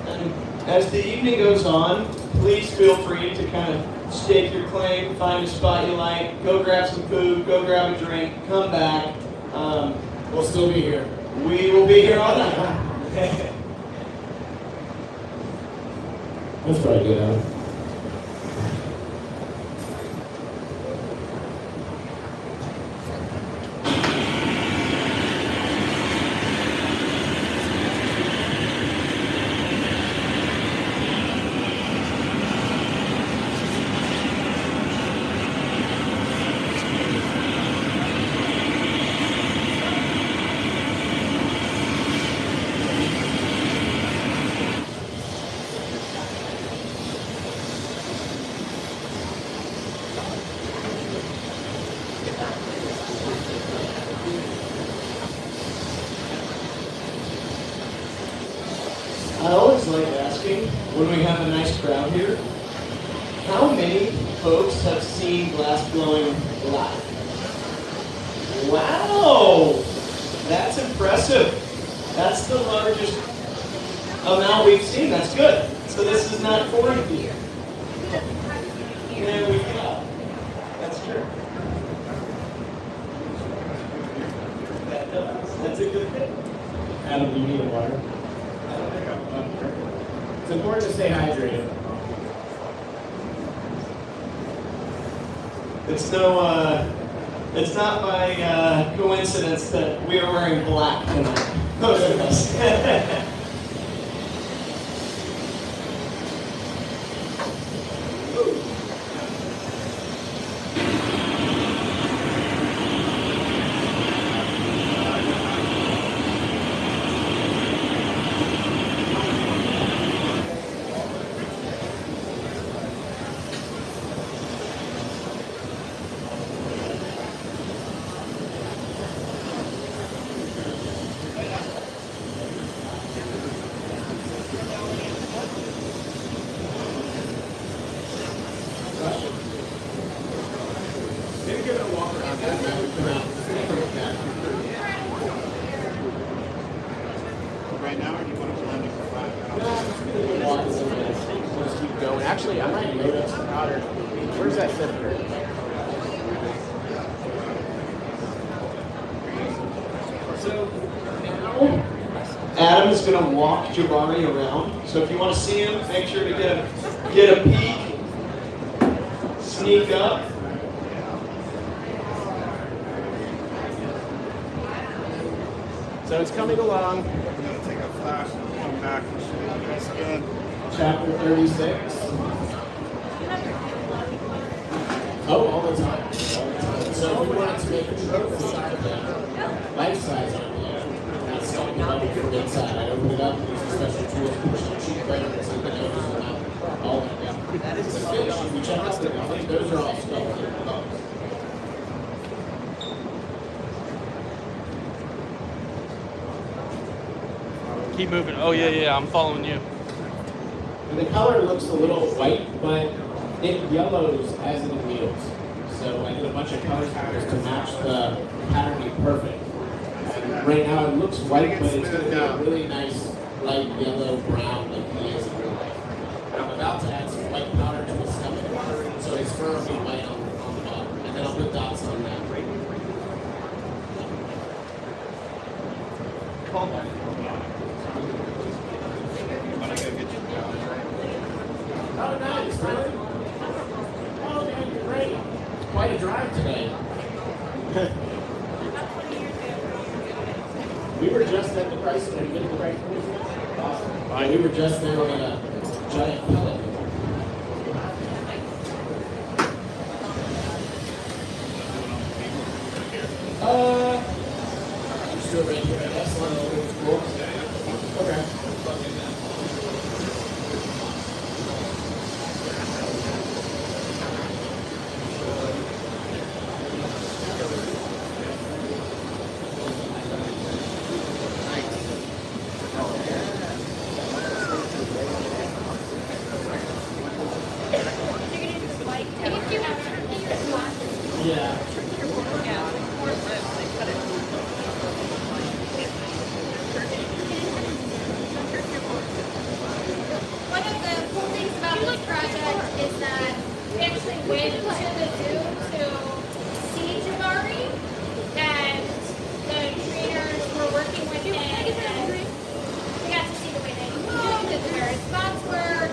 And as the evening goes on, please feel free to kind of stake your claim, find a spot you like, go grab some food, go grab a drink, come back. We'll still be here. We will be here all night. That's probably good, Adam. I always like asking, when we have a nice crowd here, how many folks have seen glass blowing live? Wow! That's impressive. That's the largest amount we've seen. That's good. So this is not foreign to you. There we go. That's true. That does. That's a good thing. Adam, do you need water? It's important to stay hydrated. It's not by coincidence that we are wearing black tonight. Most of us. Maybe give it a walk around that, and then we come out. Right now, or do you want to blend it for five? Let's keep going. Actually, I might load up some powder. Where's that center? So now, Adam is going to walk Jabari around. So if you want to see him, make sure to get a peek, sneak up. So it's coming along. I'm going to take a flash and come back and show you guys again. Chapter 36. Oh, all the time. All the time. So if we wanted to make a trophy side life-size envelope, not something level from inside, I open it up, use a special tool, push the cheek right and take the edges and out. All that, yeah. That is the fish. We check out the colors. Those are all sculpted colors. Keep moving. Oh yeah, I'm following you. And the color looks a little white, but it yellows as it anneals. So I did a bunch of color patterns to match the pattern be perfect. And right now it looks white, but it's going to be a really nice light yellow brown like he is in real life. And I'm about to add some white powder to his stomach, so his fur will be white on the bottom. And then I'll put dots on that. Oh, nice, really? Oh, man, you're great. Quite a drive today. We were just at the price. Are you getting the price? Awesome. Yeah, we were just there on a giant pellet. Just do it right here. That's one of those cool. Okay. Yeah. One of the cool things about this project is that we actually went to the zoo to see Jabari, and the trainers were working with him, and we got to see the way they moved and where his spots were.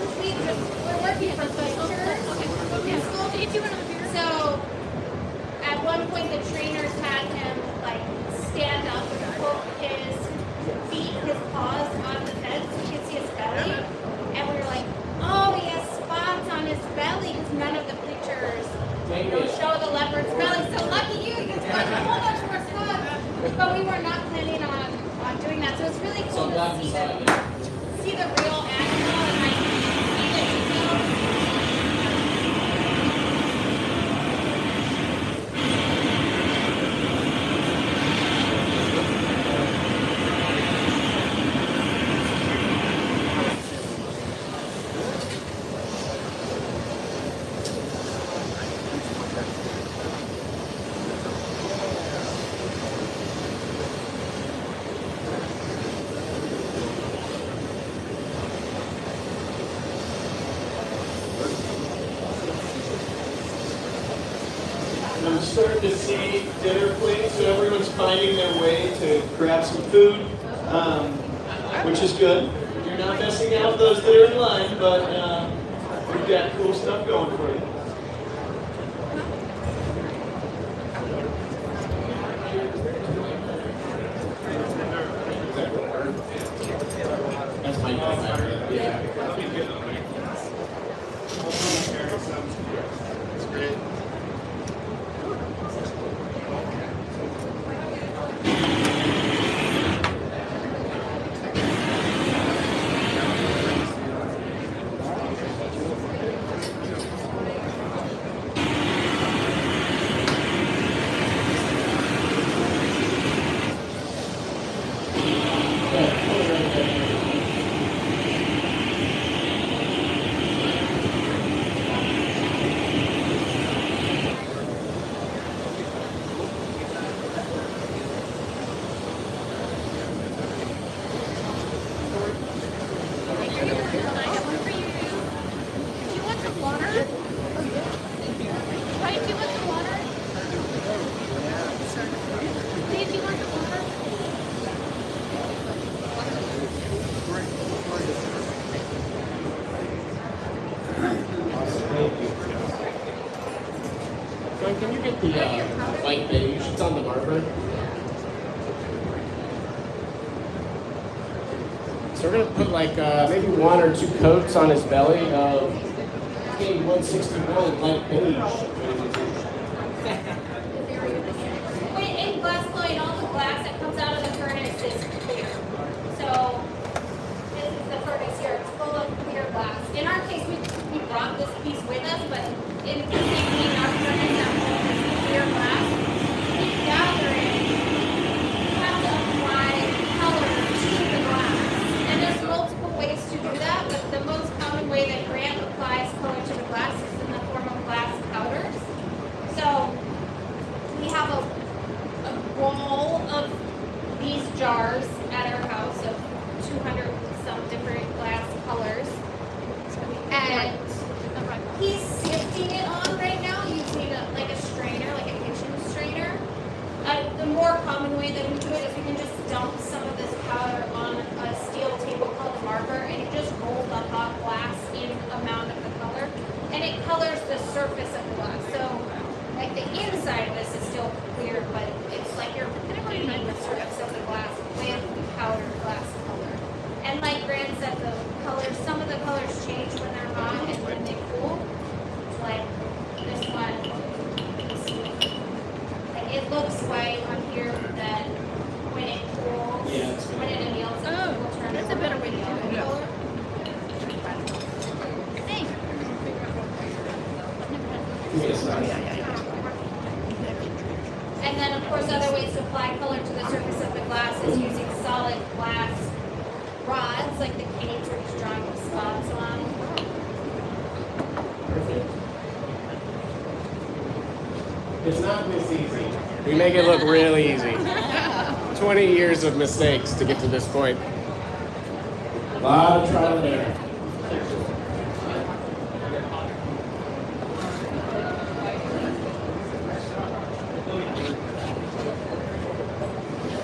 We're working for pictures in school. So at one point the trainers had him like stand up and put his feet, his paws on the bed so you could see his belly. And we were like, oh, he has spots on his belly because none of the pictures don't show the leopard's belly. So lucky you, you get to watch a whole bunch more spots. But we were not planning on doing that. So it's really cool to see the real animal and like see the details. I'm starting to see dinner plates, so everyone's finding their way to grab some food, which is good. You're not missing out those that are in line, but we've got cool stuff going for you. That's my yeah. It's great. Can you get the white beige? It's on the marker. So we're gonna put like maybe 1 or 2 coats on his belly of K161 light beige. In glass blowing, all the glass that comes out of the furnace is clear. So this is the furnace here. It's full of clear glass. In our case, we brought this piece with us, but in our furnace at home is clear glass. We gather it. You have to apply color to the glass. And there's multiple ways to do that, but the most common way that Grant applies color to the glass is in the form of glass powders. colors, some of the colors change when they're hot and when they cool. Like this one, like it looks white on here, but then when it cools, Yeah, it's when it anneals, it will turn. That's a better way to do it. Color. Hey. And then, of course, other ways to apply color to the surface of the glass is using solid glass rods, like the cage where he's drawing the spots on. It's not this easy. We make it look really easy. 20 years of mistakes to get to this point. A lot of trial and error.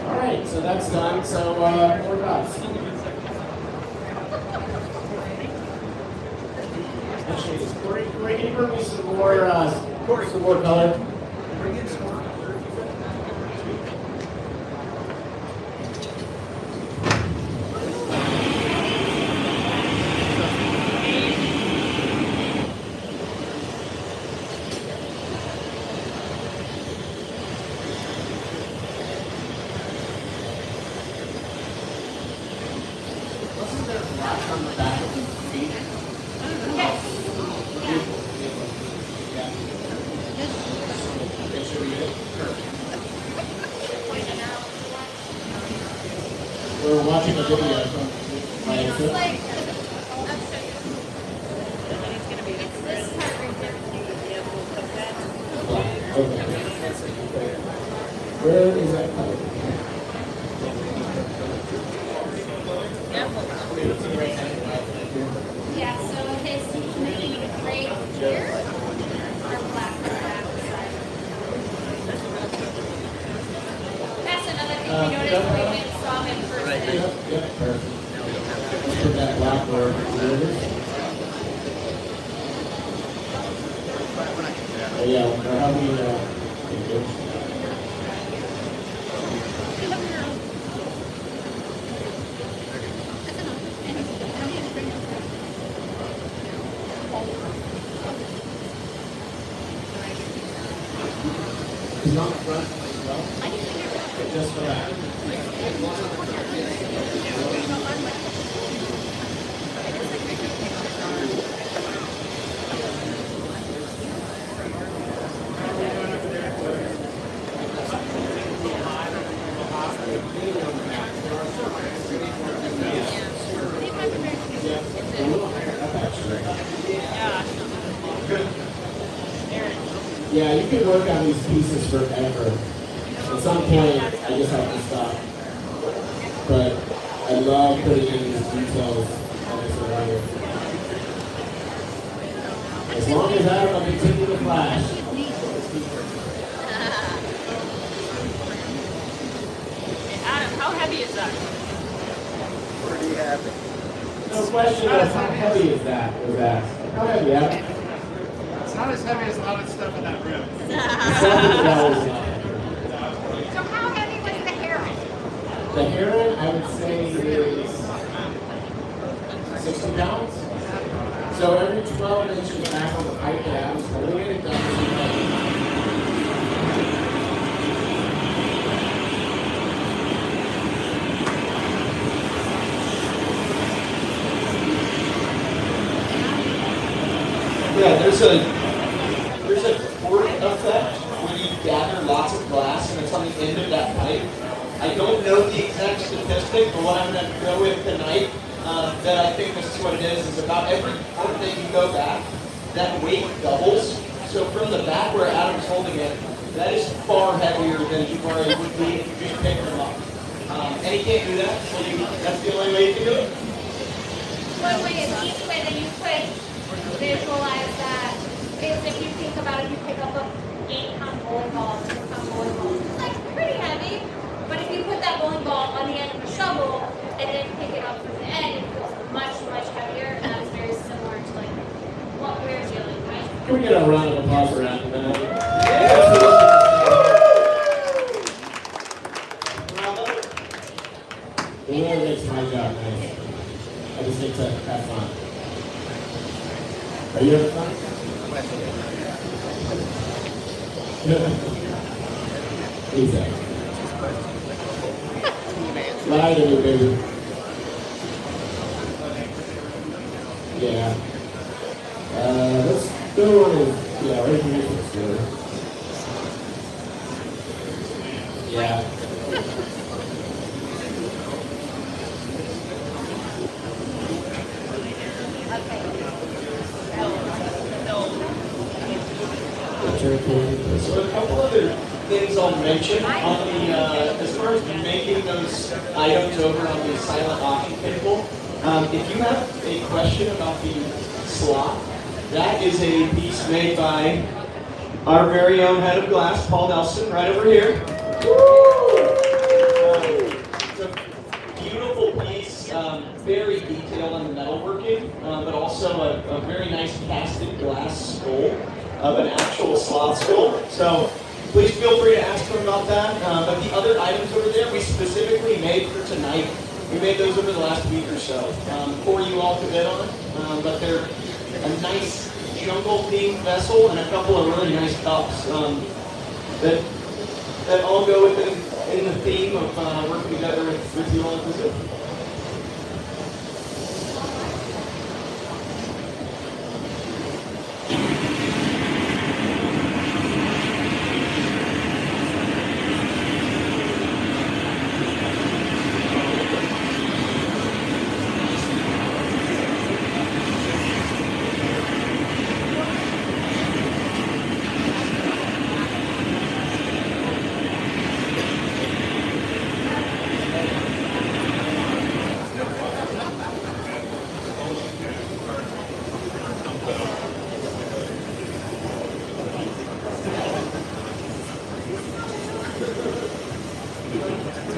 All right, so that's done. So more dots. Actually, Corey, can you bring me some more color? Wasn't there black on the back of the feet? Okay, should we get it? We're watching a video from my It's like, Where is that color? yeah, so his gray here are black on the back side. That's another thing we noticed when we saw him first. Yep, perfect. Let's put that black where it is. Oh, yeah, or how we, Is it on the front as well? Just for that. Yeah, you can work on these pieces forever. At some point, I just have to stop. But I love putting in these details on this wire. As long as I don't continue to flash. Adam, how heavy is that? Pretty happy. No question of how heavy is that? Was asked. How heavy, Adam? It's not as heavy as a lot of stuff in that room. $70. So how heavy was the heron? The heron, I would say, is 60 pounds. So every 12 inches back on the pipe that Adam's holding it, it does 60 pounds. Yeah, there's a port effect when you gather lots of glass and it's on the end of that pipe. I don't know the exact statistic, but what I'm going to go with tonight, that I think this is what it is about every part that you go back, that weight doubles. So from the back where Adam's holding it, that is far heavier than where it would be if you just pick them up. And he can't do that, so that's the only way you can do it. One way is each way that you could visualize that is if you think about it, you pick up a 8-pound bowling ball, 6-pound bowling ball. It's like pretty heavy, but if you put that bowling ball on the end of a shovel and then pick it up from the end, it feels much, much heavier, and that is very similar to like what we're dealing with. Can we get a round of applause for Adam tonight? It really makes my job nice. I just just get to have fun. Are you having fun? Exactly. Lie to me, baby. Yeah. Let's go on and, yeah, right here. Yeah. So a couple other things I'll mention on the, as far as making those items over on the silent auction table. If you have a question about the slot, that is a piece made by our very own head of glass, Paul Nelson, right over here. It's a beautiful piece, very detailed on the metalworking, but also a very nice casted glass skull of an actual sloth skull. So please feel free to ask him about that. But the other items over there, we specifically made for tonight. We made those over the last week or so for you all to bid on. But they're a nice jungle-themed vessel and a couple of really nice cups that all go within in the theme of working together with you all at the zoo.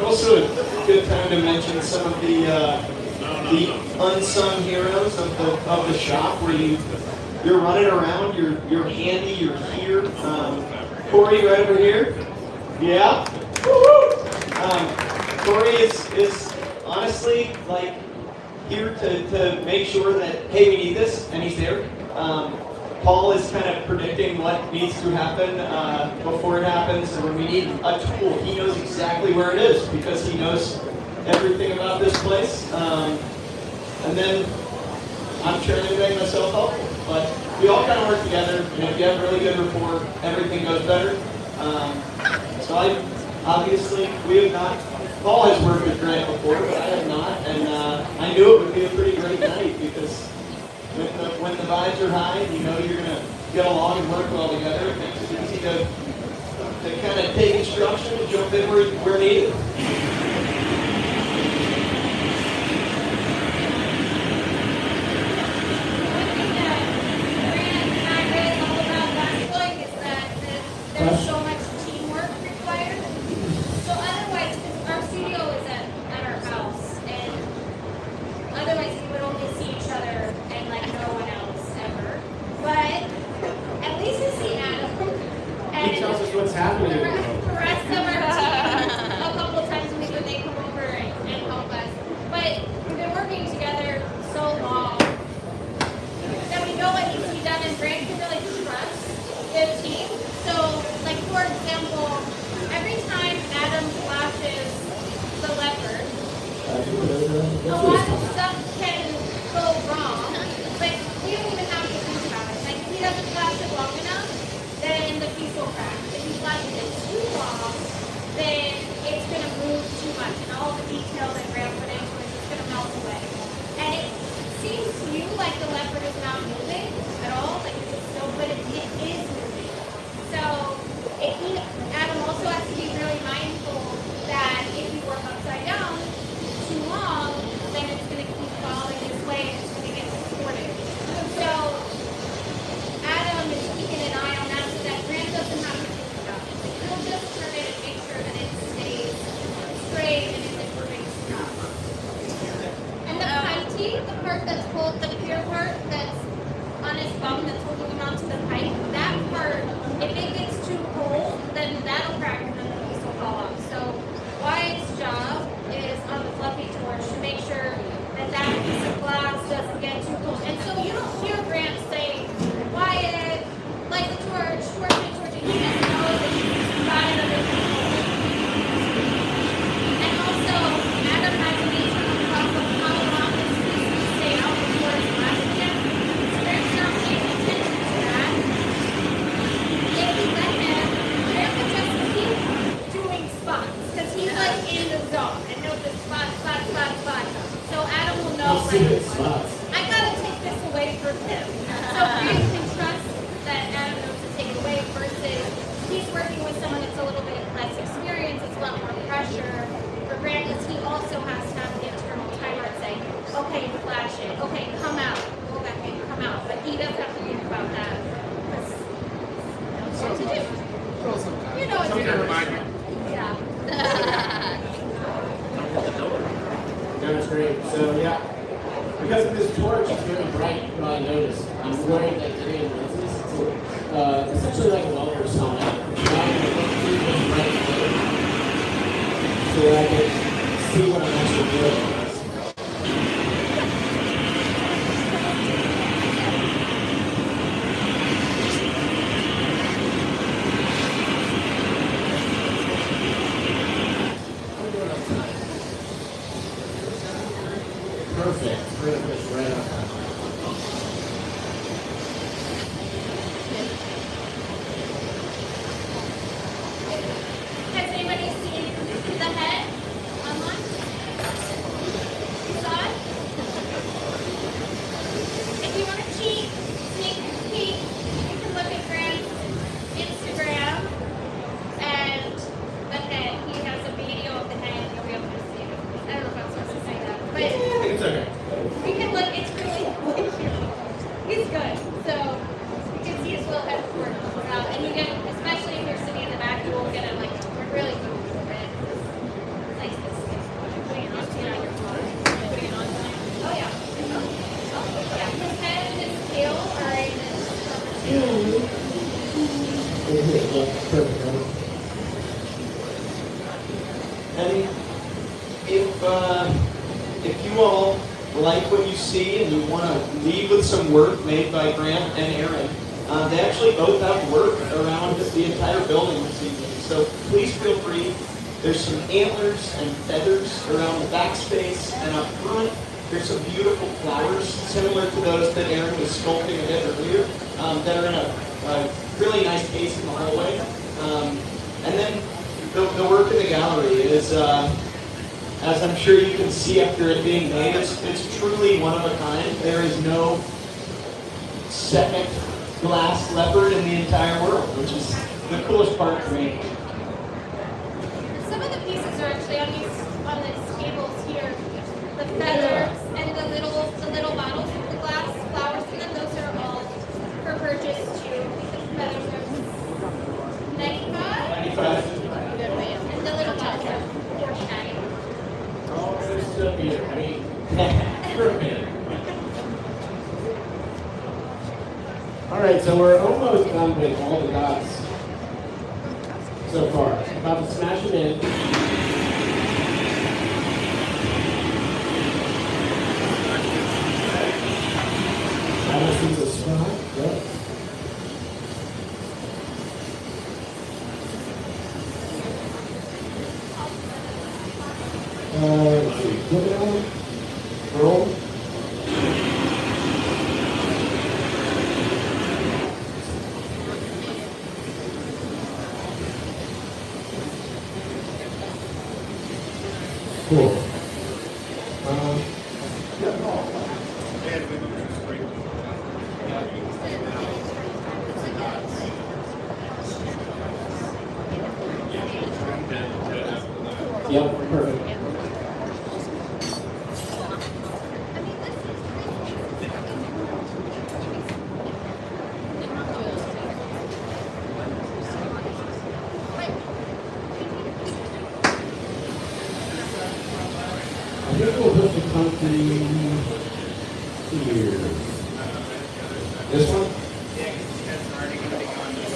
Also a good time to mention some of the unsung heroes of the shop, where you're running around, you're handy, you're here. Corey right over here. Yeah. Corey is honestly like here to make sure that, hey, we need this, and he's there. Paul is kind of predicting what needs to happen before it happens, and when we need a tool, he knows exactly where it is because he knows everything about this place. And then I'm sure anything myself helpful, but we all kind of work together, and if you have really good rapport, everything goes better. So obviously we have not. Paul has worked with Grant before, but I have not, and I knew it would be a pretty great night because when the vibes are high, you know you're going to get along and work well together. It makes it easy to kind of take instruction and jump in where needed. There's so much teamwork required. So otherwise, our studio is at our house, and otherwise we would only see each other and like no one else ever. But at least we see Adam. And He tells us what's happening. The rest of our team, a couple of times a week when they come over and help us. But we've been working together so long that we know what needs to be done, and Grant can really trust the team. So, like for example, every time Adam flashes the leopard, a lot of stuff can go wrong, but we don't even have to think about it. Like if he doesn't flash it long enough, then the piece will crack. If he flashes it too long, then it's going to move too much, and all the details that Grant put into it is just going to melt away. And it seems to you like the leopard is not moving at all, like it's still, but it is moving. So Adam also has to be really mindful that if you work upside down too long, then it's going to keep falling this way and it's going to get distorted. So Adam is keeping an eye on that so that Grant doesn't have to think about it. He'll just turn it and make sure that it stays straight and isn't moving stuff. And the pinety, the part that's pulled, the clear part that's on his bum that's holding him onto the pipe, that part, if it gets too cold, then that'll crack and then the piece will fall off. So Wyatt's job is on the fluffy torch to make sure that that piece of glass all see right. the spots. I gotta take this away from him. So you can trust that Adam knows to take it away versus he's working with someone that's a little bit less experienced, it's a lot more pressure. For Grant, is he also has to have the internal timer and say, okay, flash it, okay, come out, go back in, come out. But he doesn't have to think about that. Because he knows what to do. You know what to Something to do. remind me. Yeah. That's great. So yeah, because of this torch, it's very bright. You probably noticed. I'm wearing that green lenses. It's essentially like a welder's helmet. So that I can see what I'm actually doing. Perfect. We're gonna push right on. Has anybody seen the head online? You saw it? If you want to cheat, sneak peek, you can look at Grant's Instagram and the head. He has a video of the head. You'll be able to see it. I don't know if I'm supposed to say that, but It's okay. you can look. It's really cute. He's good. So you can see his little head forward. And you get, especially if you're sitting in the back, you will get a like really good view of it. It's like this. Putting it on your phone. Putting it on. Oh yeah. Oh yeah. His head and his tail are in this. Perfect. And if you all like what you see and you want to leave with some work made by Grant and Aaron, they actually both have work around the entire building this evening. So please feel free. There's some antlers and feathers around the backspace and up front. There's some beautiful flowers similar to those that Aaron was sculpting a bit earlier that are in a really nice case in the hallway. And then the work in the gallery is, as I'm sure you can see after it being made, it's truly one of a kind. There is no second glass leopard in the entire world, which is the coolest part for me. Some of the pieces are actually on these tables here. The feathers and the little bottles with the glass flowers, and then those are all for purchase too. The feathers are 95. And the little bottles are 49. All good stuff here. I mean, perfect. All right, so we're almost done with all the dots so far. About to smash them in. Almost into the spot. Yep. Let's see. Flip it on. Roll. Cool. Yep, perfect. I think we'll put the country here. This one?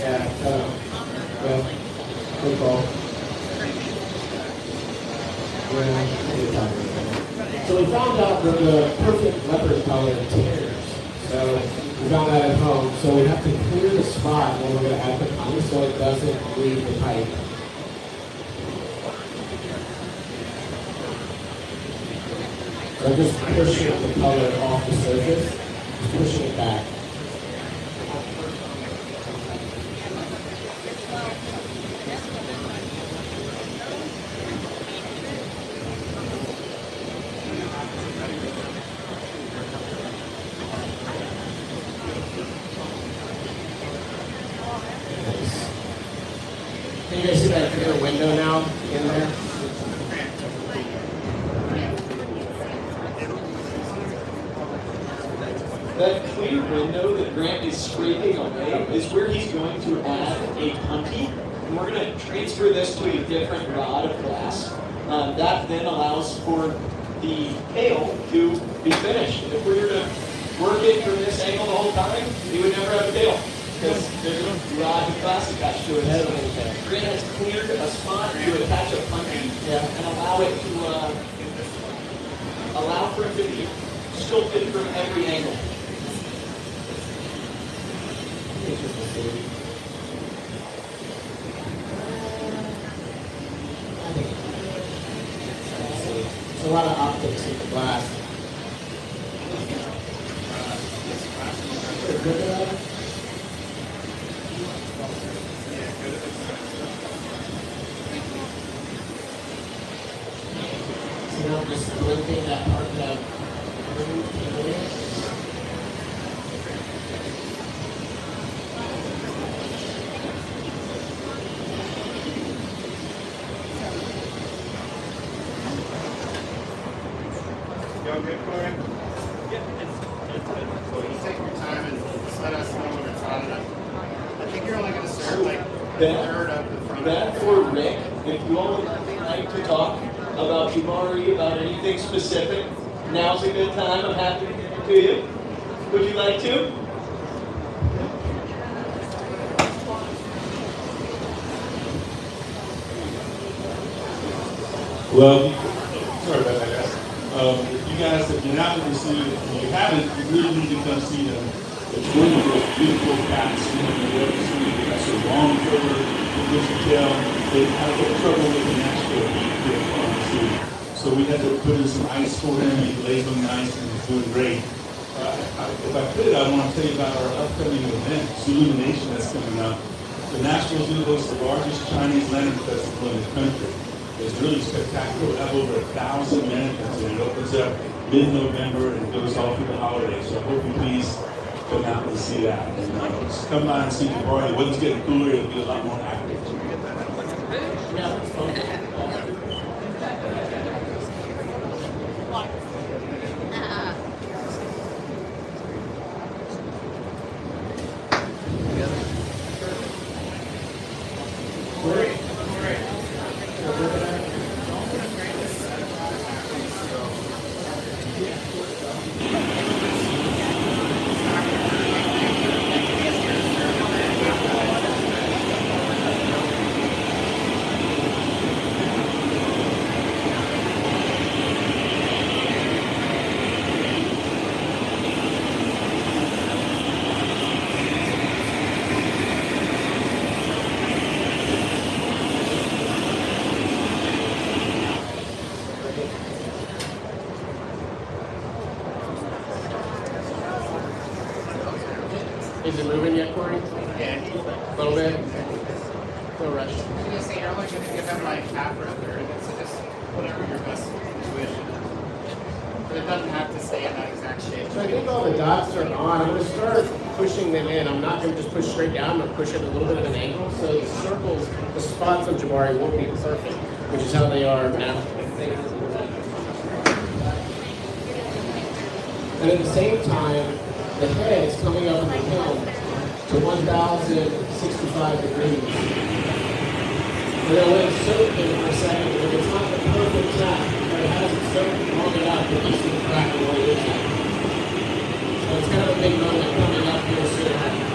Yeah, well, good call. So we found out that the perfect leopard color tears. So we found that at home. So we have to clear the spot when we're going to add the color so it doesn't leave the pipe. So I'm just pushing the color off the surface, just pushing it back. window now in there. That clear window that Grant is scraping away is where he's going to add a punty, and we're going to transfer this to a different rod of glass. That then allows for the tail to be finished. If we were to work it from this angle the whole time, we would never have a tail because there's a rod of glass attached to it. So Grant has cleared a spot to attach a punty and allow for it to be sculpted from every angle. There's a lot of optics in the glass. So now I'm just blinking that part that Okay, Corey? Yeah, it's good. So you take your time and just let us know when it's hot enough. I think you're only going to serve like a third of the front. That for Rick, if you all would like to talk about Jabari, about anything specific, now's a good time. I'm happy to you. Would you like to? Well, sorry about that, guys. If you're not going to see it, if you haven't, you really need to come see them. It's one of those beautiful cats, you ever see the cats are long fur, with the tail. They had a trouble with the Nashville heat. So we had to put in some ice for him. He laid on the ice and he's doing great. If I could, I want to tell you about our upcoming event, Illumination, that's coming up. The Nashville Zoo hosts the largest Chinese lantern festival in the country. It's really spectacular. We have over 1,000 mannequins, and it opens up mid-November and goes all through the holidays. So I hope you please come out and see that. And just come by and see the party. The weather's getting cooler, it'll be a lot more active. Is it moving yet, Corey? Yeah. A little bit? No rush. I'm just saying, I want you to give them like half or a third. So just whatever your best intuition. But it doesn't have to stay in that exact shape. So I think all the dots are on. I'm going to start pushing them in. I'm not going to just push straight down. I'm going to push at a little bit of an angle. So the circles, the spots on Jabari won't be perfect, which is how they are now. And at the same time, the head is coming up in the hill to 1,065 degrees. We're going to let it soak in for a second. If it's not the perfect tap, but it hasn't soaked long enough to piece the crack the way it is. So it's kind of a big moment coming up here soon.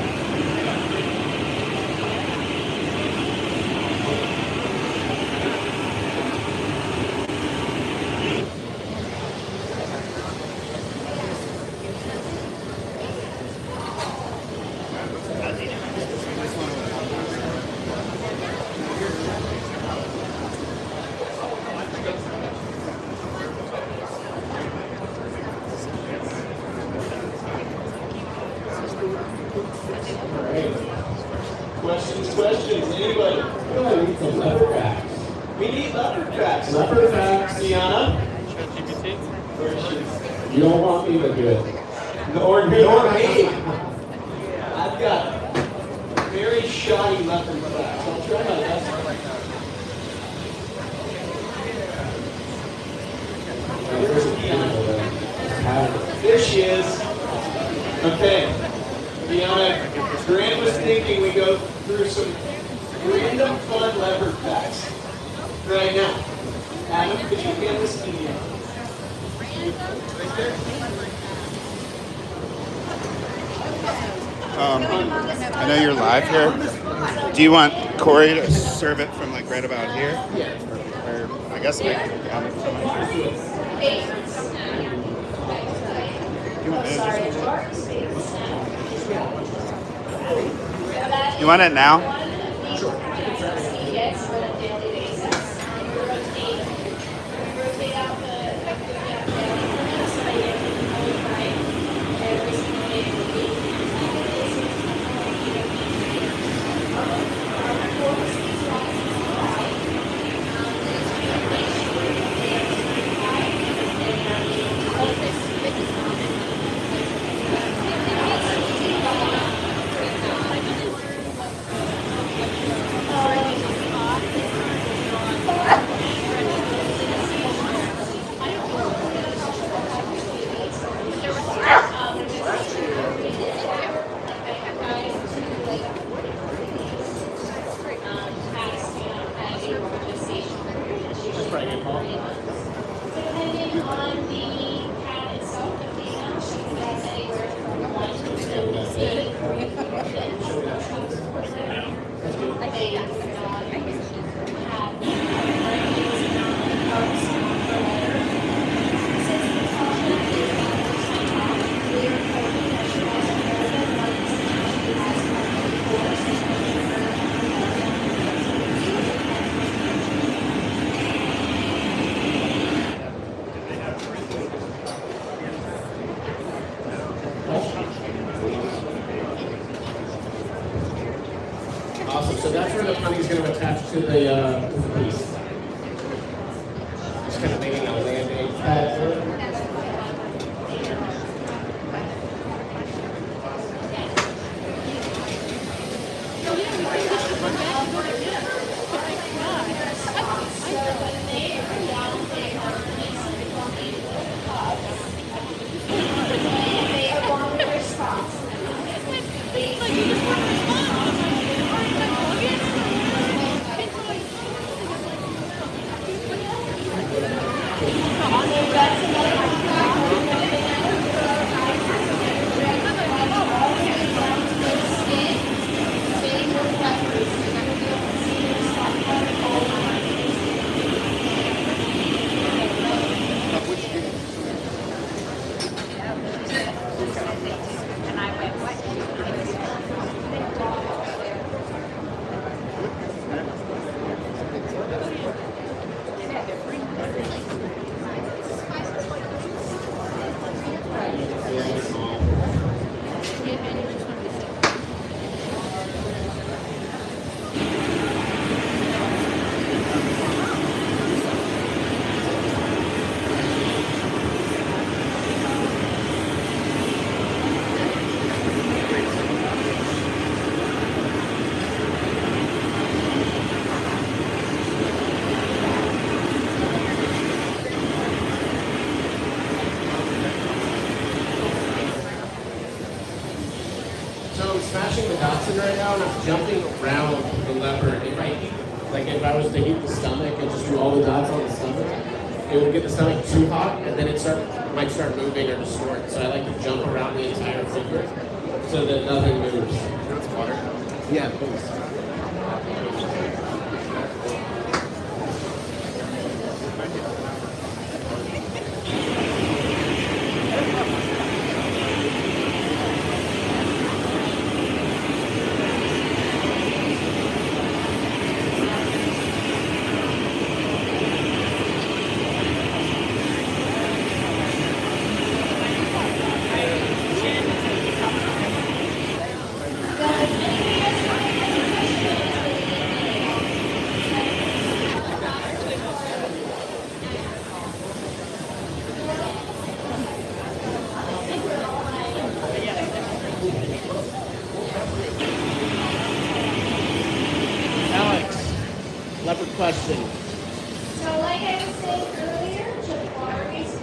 Questions, anybody? I need some leopard tracks. We need leopard tracks. Leopard tracks. Sienna? You don't want me to do it. Nor me. I've got very shoddy leopard tracks. I'll try my best. There she is. Okay. Deanna, Grant was thinking we go through some random fun leopard facts right now. Adam, could you hand this to me? Right there. I know you're live here. Do you want Corey to serve it from like right about here? Yeah. Or I guess I can grab it from my You want it now? Depending on the cat itself, the female, she can last anywhere from 1 to Awesome. So that's where the honey's going to attach to the piece. Just kind of making a landing pad for it. Smashing the Dachshund right now, and I'm jumping around the leopard. If I was to heat the stomach and just do all the dots on the stomach, it would get the stomach too hot, and then it might start moving or distort. So I like to jump around the entire figure so that nothing moves. Water? Yeah, please. Leopard question. So like I was saying earlier, Jabari's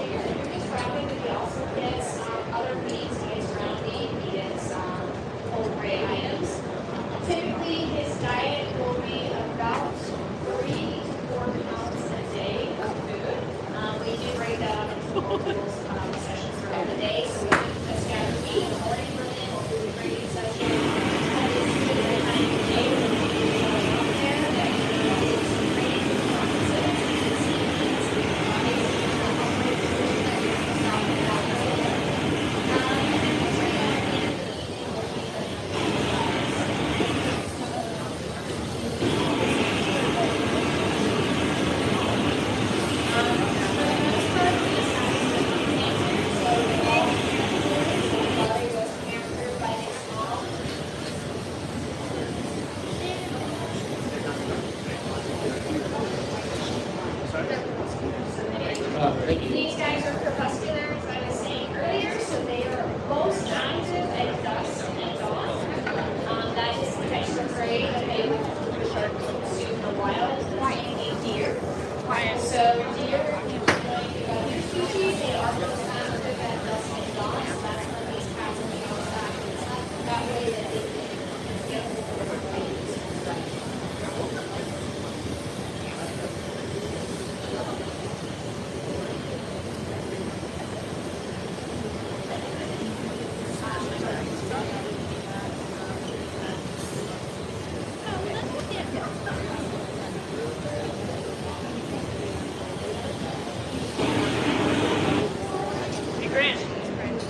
Hey Grant,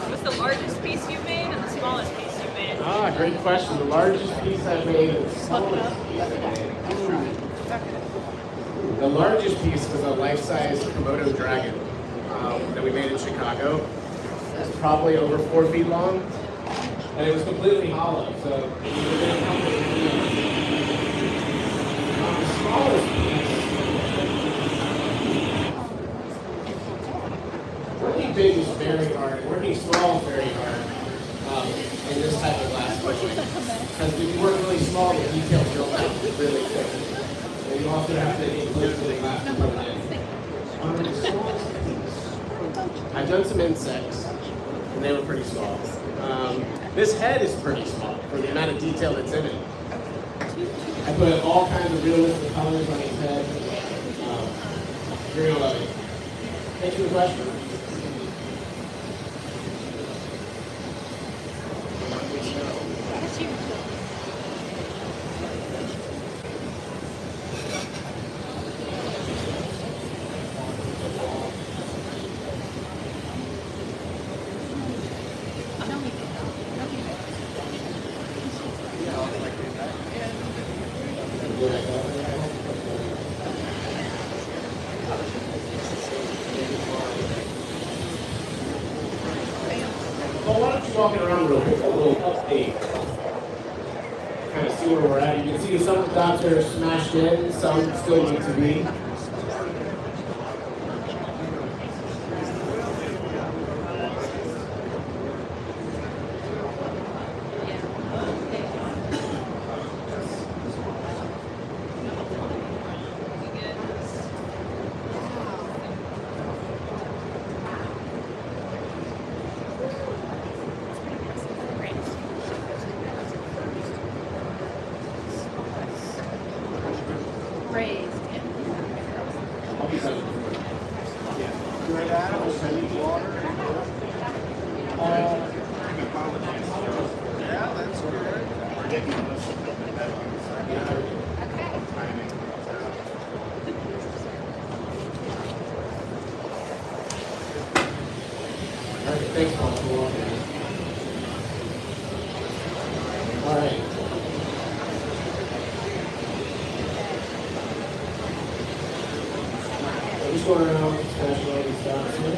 what's the largest piece you've made and the smallest piece you've made? Ah, great question. The largest piece I've made and the smallest piece I've made. The largest piece was a life-size Komodo dragon that we made in Chicago. It's probably over 4 feet long, and it was completely hollow. So it was within a couple of feet. The smallest piece, working big is very hard. Working small is very hard in this type of glass blowing. Because if you work really small, the details build out really quick. And you also have to get close to the glass to put it in. The smallest piece, I've done some insects, and they were pretty small. This head is pretty small for the amount of detail that's in it. I put all kinds of realistic colors on his head. You're gonna love it. Thanks for the question. Well, why don't you walk it around real quick, a little update. Kind of see where we're at. You can see some dots are smashed in, some still need to be. Thanks, Paul, for walking. All right. I'm just going around smashing all these dots here.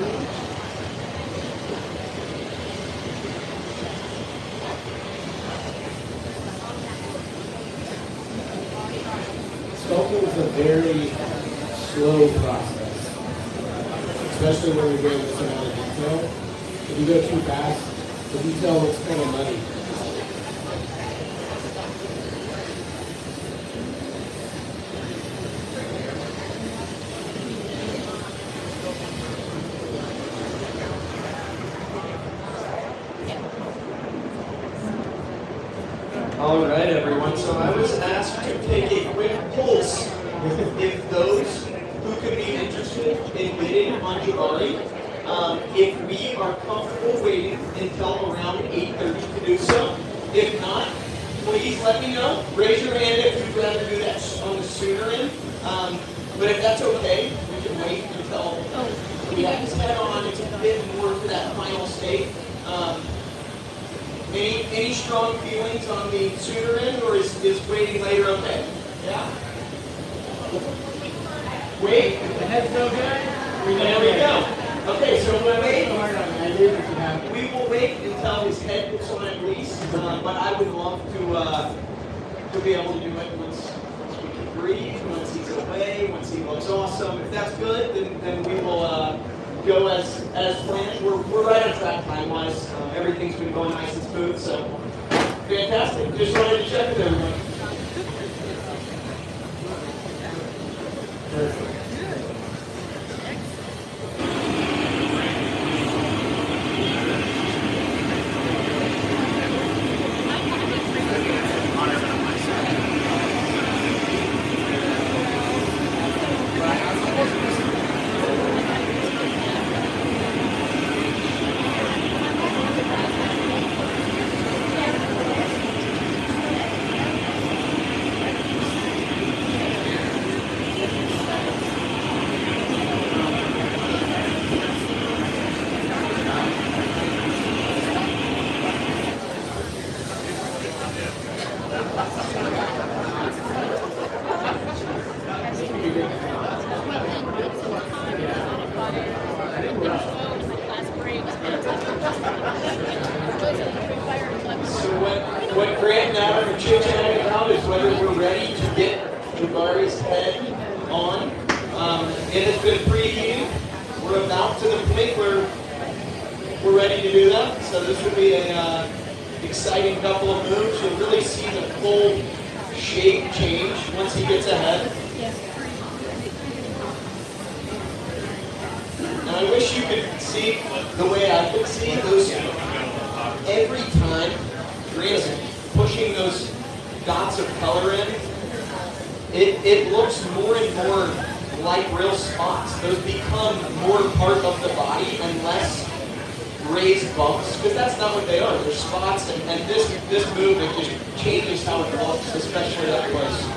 Sculpting is a very slow process, especially when you're getting this amount of detail. If you go too fast, the detail looks kind of muddy. All right, everyone. So I was asked to take a quick pulse if those who could be interested in bidding on Jabari, if we are comfortable waiting until around 8:30 to do so. If not, please let me know. Raise your hand if you'd rather do that on the sooner end. But if that's okay, we can wait until we have to head on. It's a bit more for that final state. Any strong feelings on the sooner end, or is waiting later okay? Yeah? Wait? The head's so good? There we go. Okay, so we'll wait. We will wait until his head gets on at least, but I would love to be able to do it once we can breathe, once he's away, once he looks awesome. If that's good, then we will go as planned. We're right on track time-wise. Everything's been going nice and smooth, so fantastic. Just wanted to check with everyone. Perfect. what Grant and Adam are chit-chatting about is whether we're ready to get Jabari's head on. It has been preheated. We're about to the point where we're ready to do that. So this will be an exciting couple of moves. You'll really see the full shape change once he gets ahead. And I wish you could see the way I could see those. Every time Grant's pushing those dots of color in, it looks more and more like real spots. Those become more part of the body and less raised bumps, because that's not what they are. They're spots, and this move, it just changes how it looks, especially up close.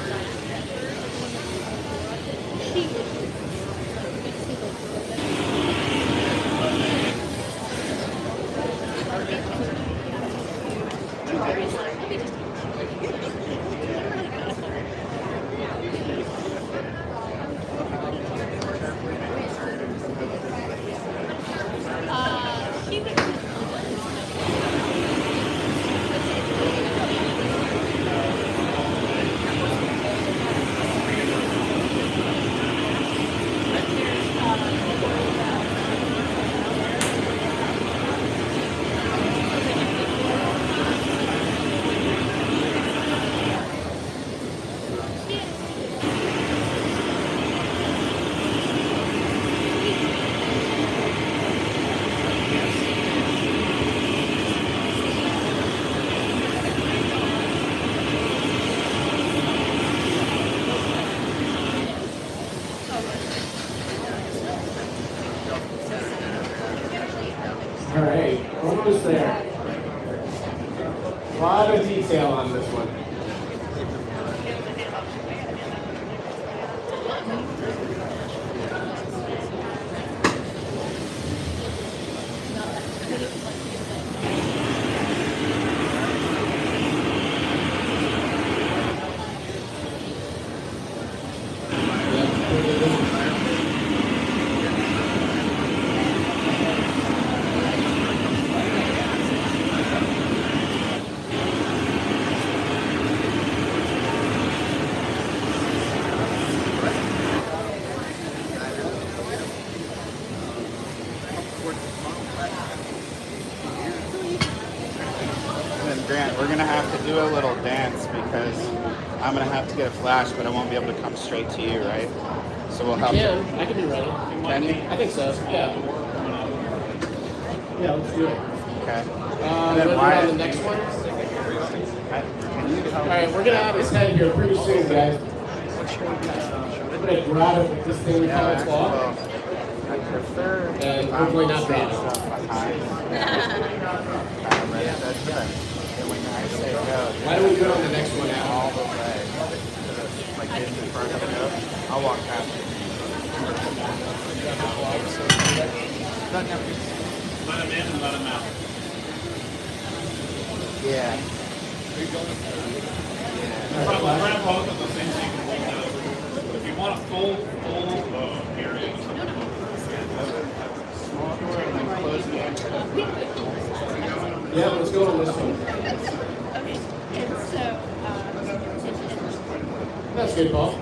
All right, almost there. A lot of detail on this one. Grant, we're going to have to do a little dance because I'm going to have to get a flash, but I won't be able to come straight to you, right? So we'll have to... I can be ready. Can you? I think so, yeah. Yeah, let's do it. Okay. And then why on the next one? Can you tell me? Alright, we're going to have his head here pretty soon, guys. We're going to grab it with this thing we call a claw. I prefer... And hopefully not drop it. That's good. When I say go, Why don't we do it on the next one now? all the way. Like in front of the go, I'll walk past you. Let him in and let him out. Yeah. Grab both of the same thing. If you want a full area. Small door and then close the entrance. Yeah, let's go on this one. That's good, Paul.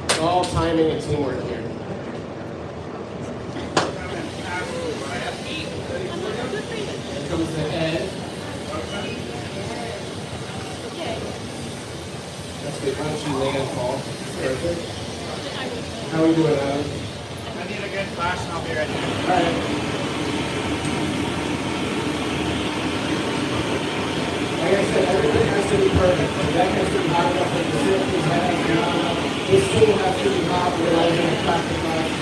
It's all timing and teamwork here. Here comes the head. That's good. Why don't you lay on Paul? Perfect. How are we doing, Adam? I need a good flash and I'll be ready. All right. Like I said, everything has to be perfect. The deck has to be high enough that the surface has to be high enough. This tool has to be hot without any plastic lines.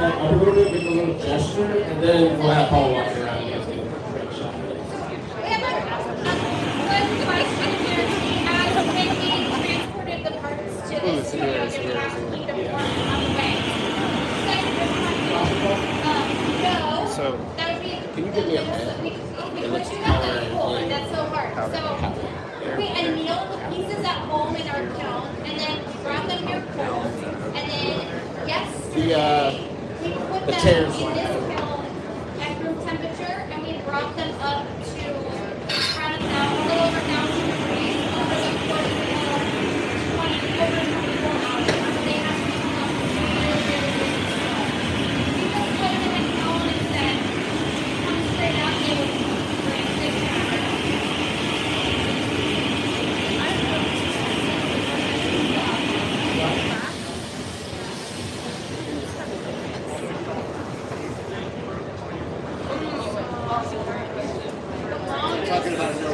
back up a little bit, give a little gesture, and then we'll have Paul walk around and get a quick shot. We have one question here. She asked when we transported the parts to this studio, did we have to keep them warm on the way? No. So, That would be. can you give me a pen? We put you at that hole, and that's so hard. So we annealed the pieces at home in our kiln, and then brought them here cold, and then yesterday we put the them tears in one. this kiln at room temperature, and we brought them up to around a little over 1,000 degrees over the course of 24 hours. So they have to come up really, really, really slow. We just put them in a kiln and then come straight out, they would break this down. Talking about no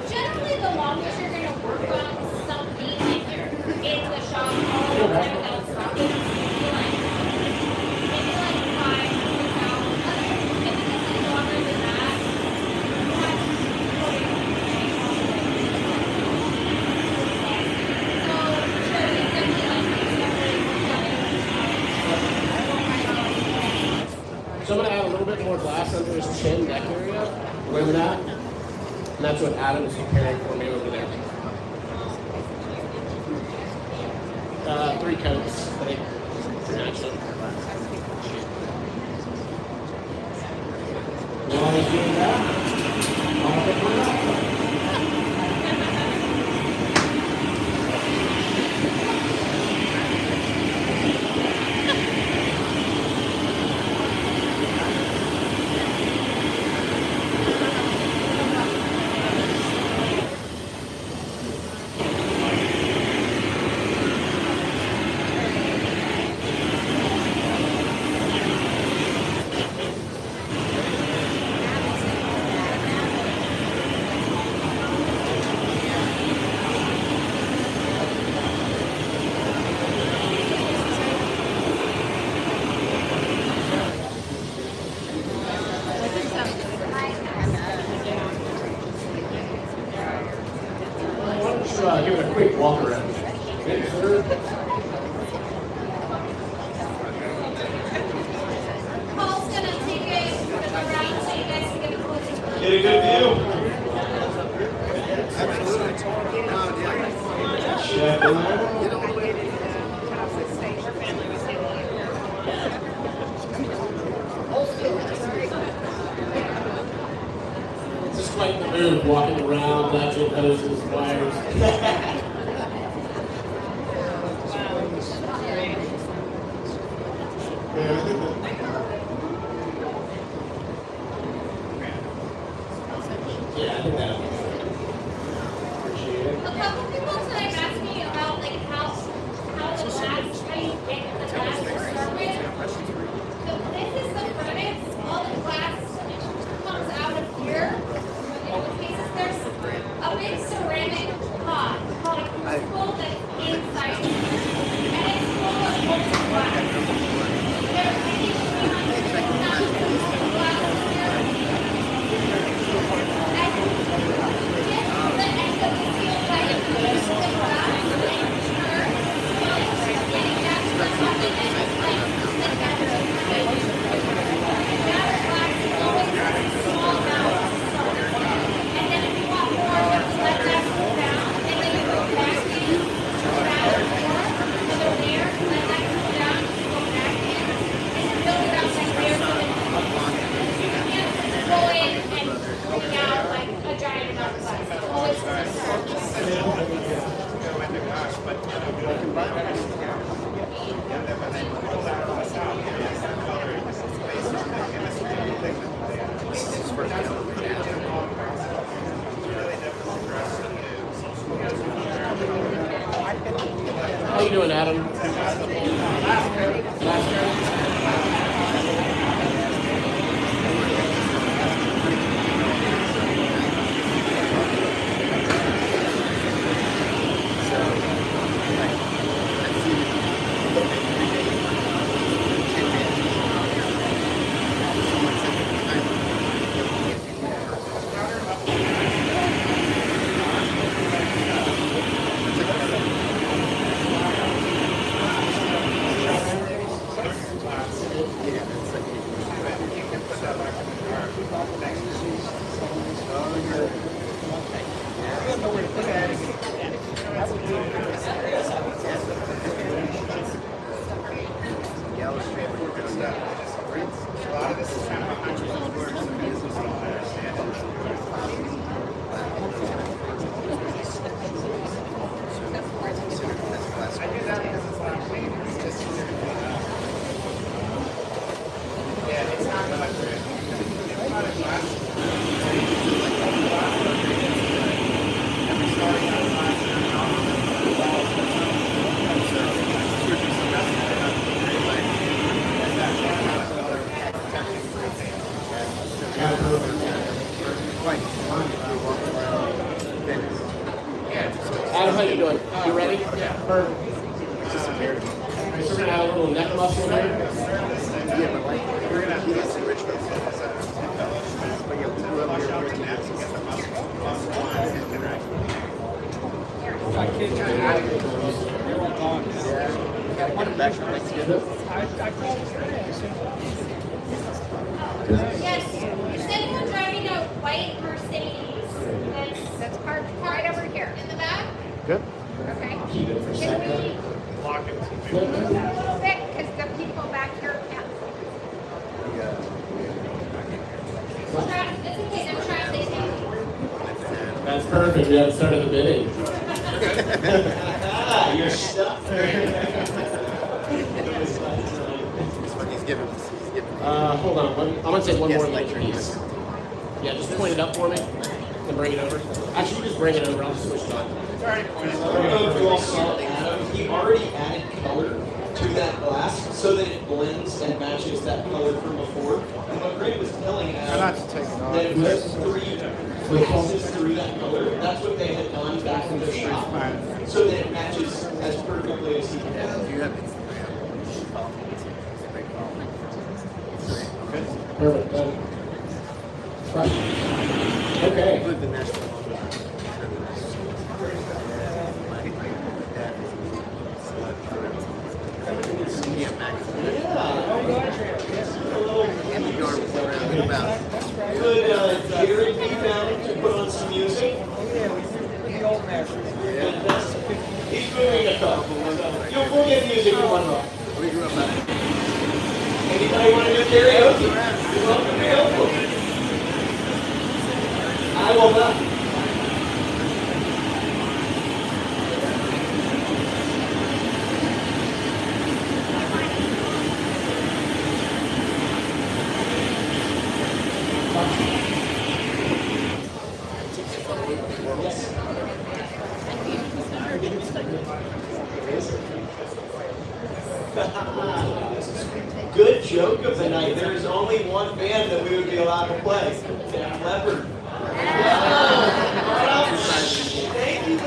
Generally, the longest you're going to work on something in the shop all the time without stopping, maybe like 5 hours. If it's longer than that, So I'm going to add a little bit more glass under his chin, neck area. Remember that? And that's what Adam is preparing for me over there. 3 coats, I think. Natural. While he's doing that, I'll put my give it a quick walk around. Okay, sir. Paul's going to take it around so you guys can get a closer look. Get a good view. Check it out. It's just quite the mood walking around, natural hoses, wires. Yeah, I think that'll be good. Appreciate it. A couple people tonight asked me about like how the glass, how you get the glass to start with. So this is the furnace. All the glass comes out of here. In most cases, there's a big ceramic pot called a crucible that's inside, and it's full of molten glass. There's maybe 300 pounds of glass here. And the end of the steel pipe goes to the glass and turns, getting back to the top of it, like the gather of glass. And gather glass is always a small amount to start. And then if you want more, you have to let that cool down, and then you go back in, gather more, another layer, let that cool down, go back in, and then build it up like layers of it. You can't go in and bring out like a giant amount of glass. It's always How you doing, Adam? Last coat. A lot of this is kind of how much work some business people understand it. I do that because it's not clean. It's just easier to clean up. Yeah, it's not much. It's not a glass. Every story has a glass and an Adam, how you doing? You ready? Yeah. Perfect. It's just weird. We're gonna have a little neck muscle here. Yeah, but like, we're gonna do this in Richmond. But yeah, we'll wash out the nets and get the muscle lines and interact. I kid you not. They're all gone. Yeah. Put it back for next year. I called Yes. Is anyone driving a white Mercedes? That's parked right over here. In the back? Good. Okay. Keep it for a Can we second. Lock it. move a little bit because the people back here can't. It's okay, I'm trying to stay That's perfect. We haven't started the bidding. You're stuck. He's giving us. Hold on. I'm gonna take one more lecture piece. Yeah, just point it up for me and bring it over. Actually, you just bring it over. I'll just switch it on. I don't know if you all saw Adam. He already added color to that glass so that it blends and matches that color from before. And what Greg was telling Adam that it was 3 passes through that color. That's what they had done back in the shop, so that it matches as perfectly as he can. Do you have Perfect. Done. Right. Okay. the Nashville Could Jared be found to put on some music? Fantastic. He's moving a couple. We'll get music in one row. Anybody want to do karaoke? You're welcome to help. I will not. Good joke of the night. There is only one band that we would be allowed to play. Leopard. Thank you,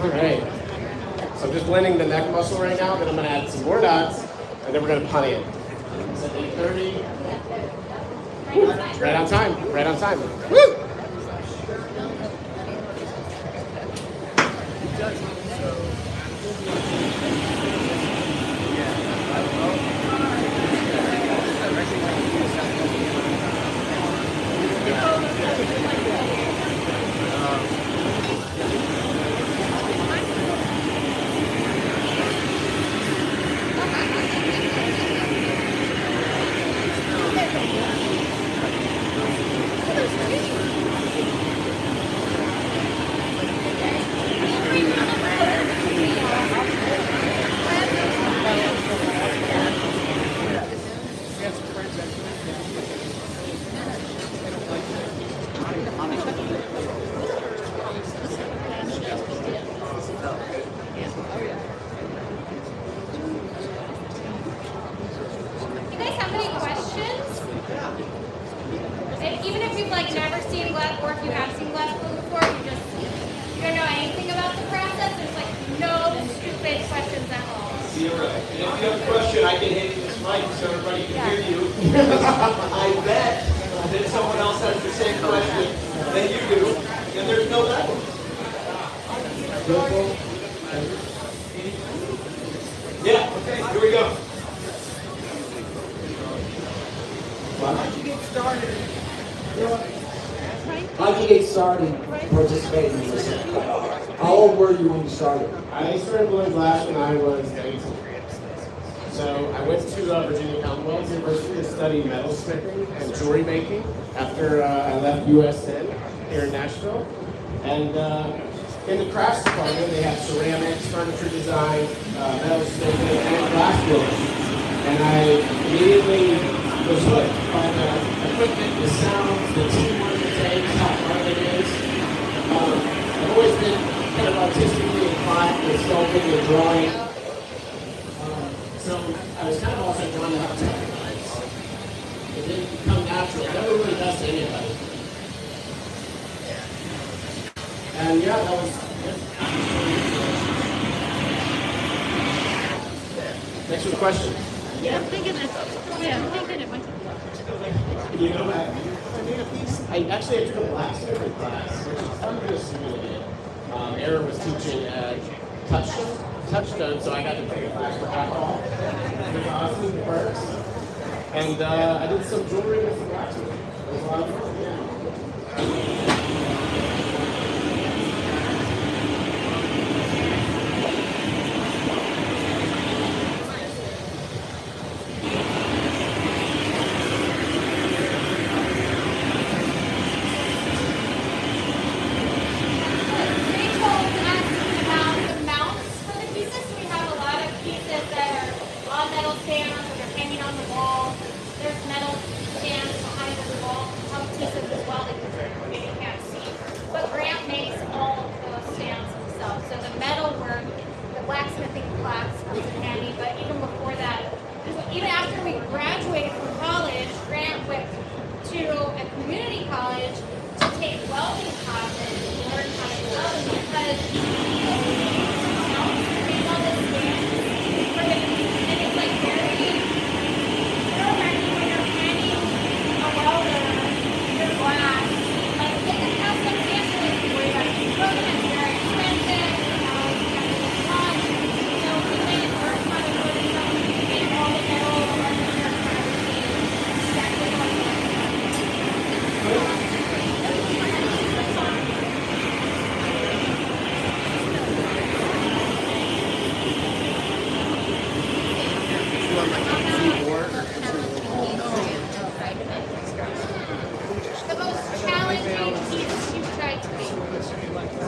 All right. So I'm just blending the neck muscle right now. Then I'm going to add some more dots, and then we're going to punny it. It's at 8:30. Right on time. Right on time. Woo! even if you've like never seen glass, or if you have seen glass blue before, you don't know anything about the process. There's like no stupid questions at all. You're right. And if you have a question, I can hand you this mic so everybody can hear you. I bet that someone else has the same question that you do, and there's no level. Yeah, okay, here we go. How'd you get started? How'd you get started participating in this? How old were you when you started? I started blowing glass when I was 19. So I went to Virginia Commonwealth University to study metalsmithing and jewelry making after I left USN here in Nashville. And in the crafts department, they have ceramics, furniture design, metalsmithing, and glass blowing. And I immediately was hooked by the equipment, the sounds, the teamwork it takes, how hard it is. I've always been kind of artistically inclined with sculpting and drawing. So I was kind of also drawn to how to technical. It didn't come natural. It never really does to anybody. And yeah, that was. Thanks for the question. Yeah, I'm thinking it. Yeah, I'm thinking it might. You know, I made a piece. I took a blacksmithing class, which is unreal. Aaron was teaching touchstone, so I got to take a class for alcohol. It was awesome, it works. And I did some jewelry with some blacksmithing. It was a lot of fun, yeah.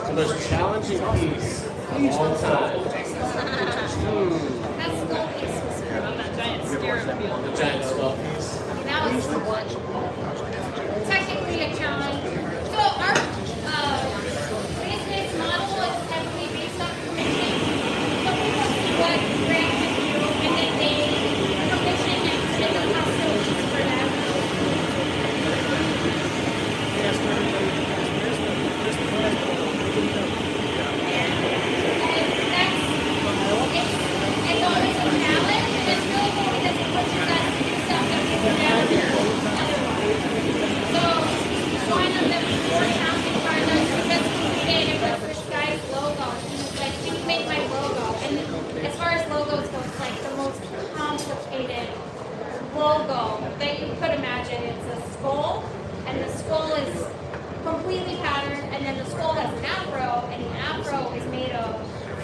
The most challenging piece of all time. That skull piece was good. That giant scarab. The giant skull piece. That was technically a challenge. So our business model is heavily based on commission. So people see what Grant can do, and then they commission him to make a custom piece for them. It's always a challenge, and it's really cool because it pushes us to do stuff that people never do otherwise. So one of the more challenging parts was just creating this guy's logo. He was like, "Can you make my logo?" And as far as logos go, it's like the most complicated logo that you could imagine. It's a skull, and the skull is completely patterned, and then the skull has an afro, and the afro is made of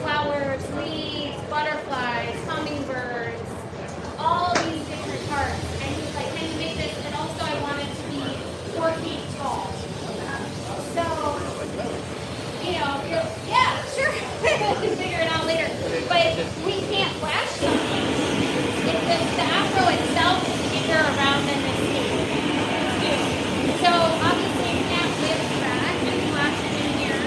flowers, leaves, butterflies, hummingbirds, all these different parts. And he's like, "Can you make this?" And also I want it to be 4 feet tall. So, yeah, sure. We'll figure it out later. But we can't flash something. The afro itself is bigger around than the scene. So obviously you can't lift back and flash it in here.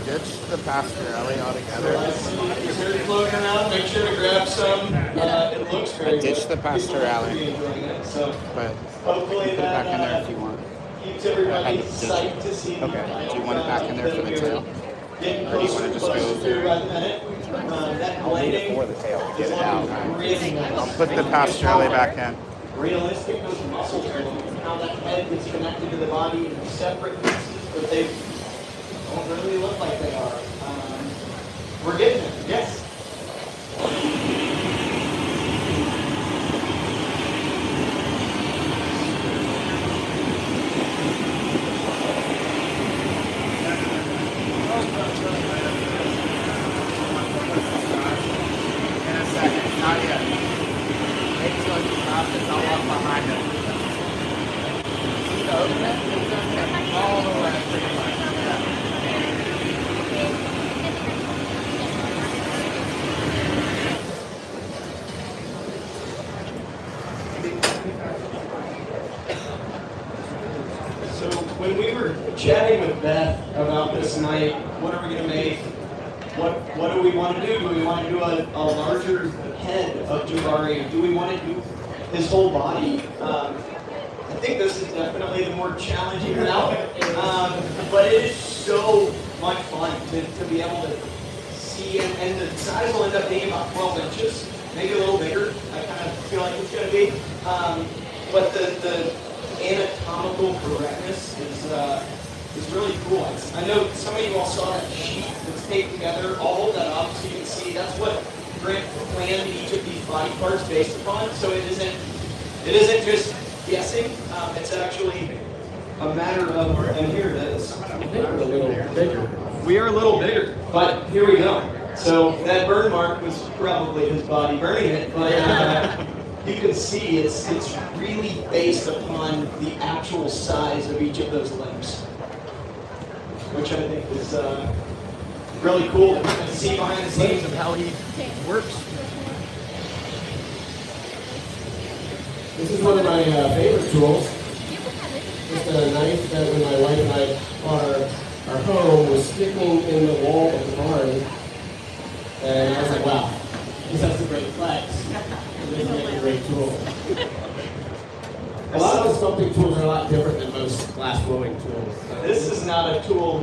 ditch the pastorelli altogether. Is there floating around? Make sure to grab some. It looks very Ditch good. the pastorelli. People are really enjoying it, so But hopefully put it back in there that if you want. keeps I had everybody to ditch psyched it. to see. Okay. Do you want it back in there for the tail? Getting Or do you closer want to and just go closer through? to by the minute. That blending. For the tail to get it out. I'll I'll put the pastorelli back in. Realistic, those muscles are how that head gets connected to the body in separate pieces, but they don't really look like they are. We're getting there, yes. In a second, not yet. Wait till it passes, I'll walk behind it. See the opening? All the way pretty much. Yeah. So when we were chatting with Beth about this night, what are we going to make? What do we want to do? Do we want to do a larger head of Jabari? Do we want to do his whole body? I think this is definitely the more challenging route, but it is so much fun to be able to see, and the size will end up being about 12 inches, maybe a little bigger. I kind of feel like it's going to be, but the anatomical correctness is really cool. I know some of you all saw that sheet that's taped together. I'll hold that up so you can see that's what Grant planned each of these body parts based upon. So it isn't just guessing. It's actually a matter of, and here it is. I think we're a little bigger. We are a little bigger, but here we go. So that burn mark was probably his body burning it, but you can see it's really based upon the actual size of each of those limbs, which I think is really cool to see behind the scenes of how he works. This is one of my favorite tools. Just a knife that when my wife and I bought our home was sticking in the wall of the barn. And I was like, wow, this has a great flex. This is a great tool. A lot of the sculpting tools are a lot different than most glass blowing tools. This is not a tool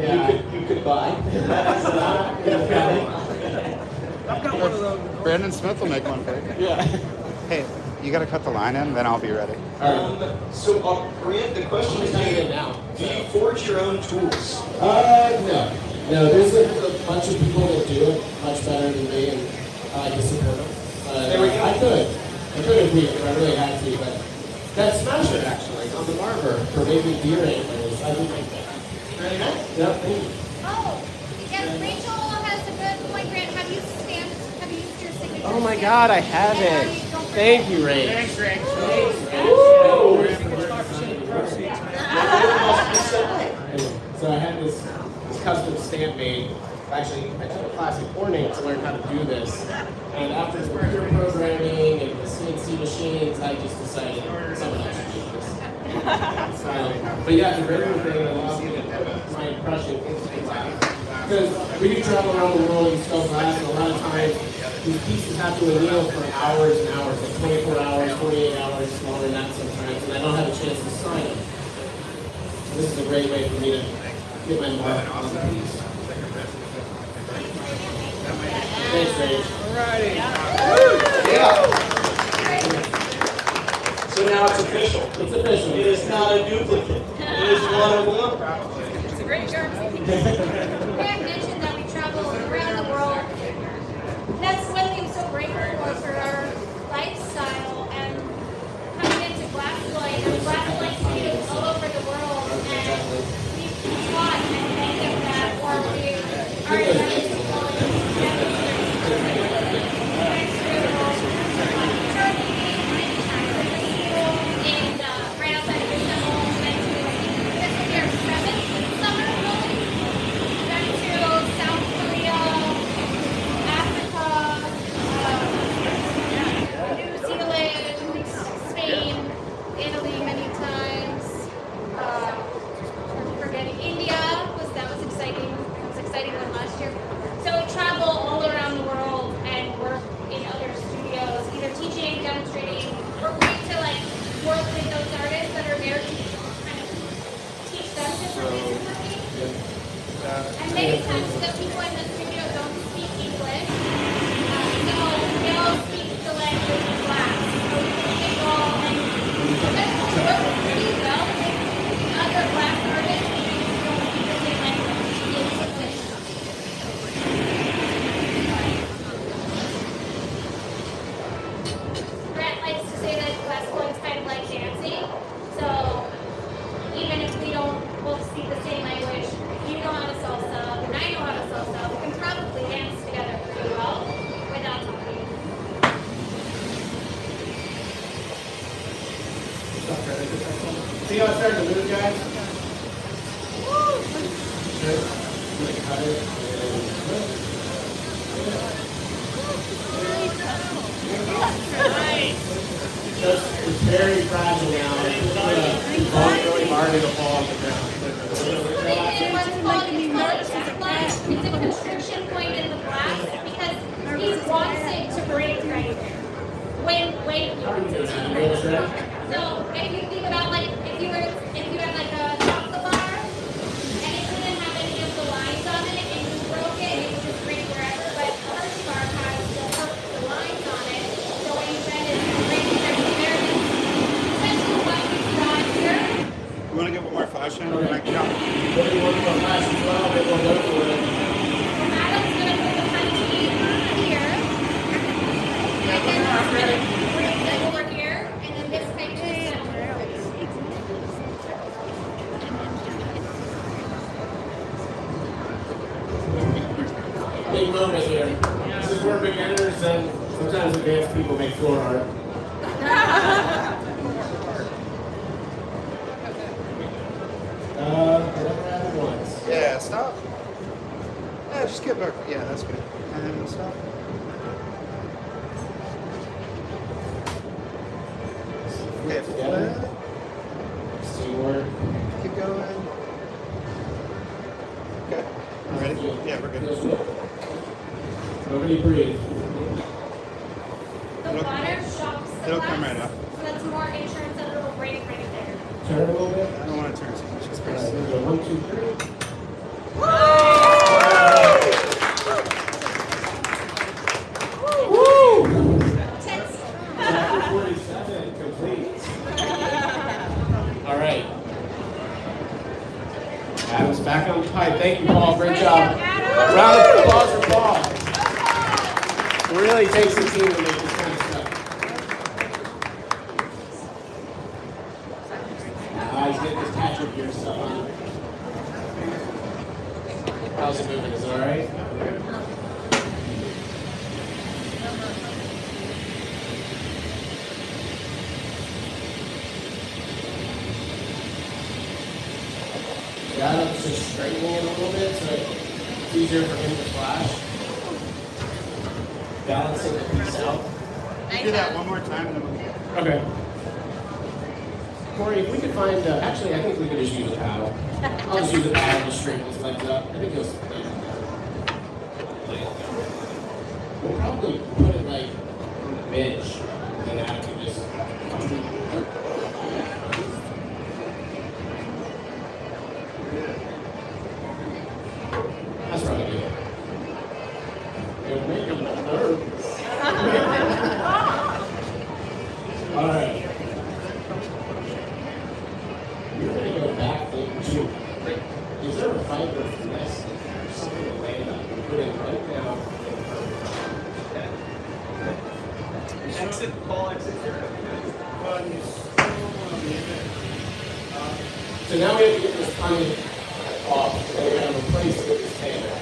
you could buy. I've got one of those. Brandon Smith will make one for you. Yeah. Hey, you got to cut the line in, then I'll be ready. So, Grant, the question is, do you forge your own tools? No. No, there's a bunch of people that do it much better than me, and I like to support them. There we go. I could if I really had to, but that smasher actually on the barber for making deer antlers, I would make that. Very nice. Yeah, thank you. Oh, yes, Rachel has a good point, Grant. Have you used your signature? Oh my God, I haven't. Thank you, Ray. Thanks, Ray. So I had this custom stamp made. Actually, I took a class at Corning to learn how to do this. And after the computer programming and the CNC machines, I just decided someone else should do this. But yeah, the very thing I love my impression because we do travel around the world and sell glass, and a lot of times these pieces have to anneal for hours and hours, like 24 hours, 48 hours, longer than that sometimes, and I don't have a chance to sign them. So this is a great way for me to get my mark on the piece. Thanks, Rage. Alrighty. Yeah. So now it's official. It's official. It is not a duplicate. It is one of one. It's a great shirt. Grant mentioned that we travel around the world. That's one thing I'm so grateful for our lifestyle and coming into glassblowing. Glassblowing studios all over the world, and we've taught at many of that, or we are invited to go in right outside of Istanbul. Went to, I think, this will be our 7th summer really. Went to South Korea, Africa, New Zealand, See how it's starting to move, guys? Good. Like cut it. It's very fragile now. It's really hard to fall off the ground. It's a constriction point in the glass because he wants it to break right there. When so if you think about like if you had like a chocolate bar and it didn't have any of the lines on it and you broke it, it would just break wherever. But a Hershey bar has the lines on it, so when you bend it, it breaks everywhere. Essentially what we've got here. You want to get one more flash in? Okay. What do you want more flash as well? Maybe we'll go for it. Adam's gonna put the punchy here. And then I'm gonna bring it over here, and then this pipe to the center. Big moment here. This is where beginners and sometimes advanced people make floor art. Whatever happened once. Yeah, stop. Yeah, just get back. Yeah, that's good. And then stop. Okay, Together. Teamwork. keep going. Okay, you ready? Yeah, we're good. Nobody breathe. The water shocks the It'll glass, come right up. so that's more insurance that it'll break right there. Turn it a little bit. I don't want to turn so much. Just All press. right, here we go. 1, 2, 3. Chapter 47 complete. All right. Adam's back on the pipe. Thank you, Paul. Great job. Round of applause for Paul. It really takes a team to make this kind of stuff. He's getting his Patrick gear stuff on. How's it moving? Is it all right? Got him just straightening it a little bit so it's easier for him to flash. Balancing the piece out. Do that one more time and then we'll get. Okay. Corey, if we could find, actually, I think we could just use a paddle. I'll just use a paddle to straighten his legs up. I think he'll stay. We'll probably put it like on the bench and then Adam can just. That's probably good. It'll make him nervous. All right. You're going to go back into, is there a fiber finesse or something to land on? You put it right down. Exit, Paul, exit here. So now we have to get this onion off. So we're going to replace it with this tail.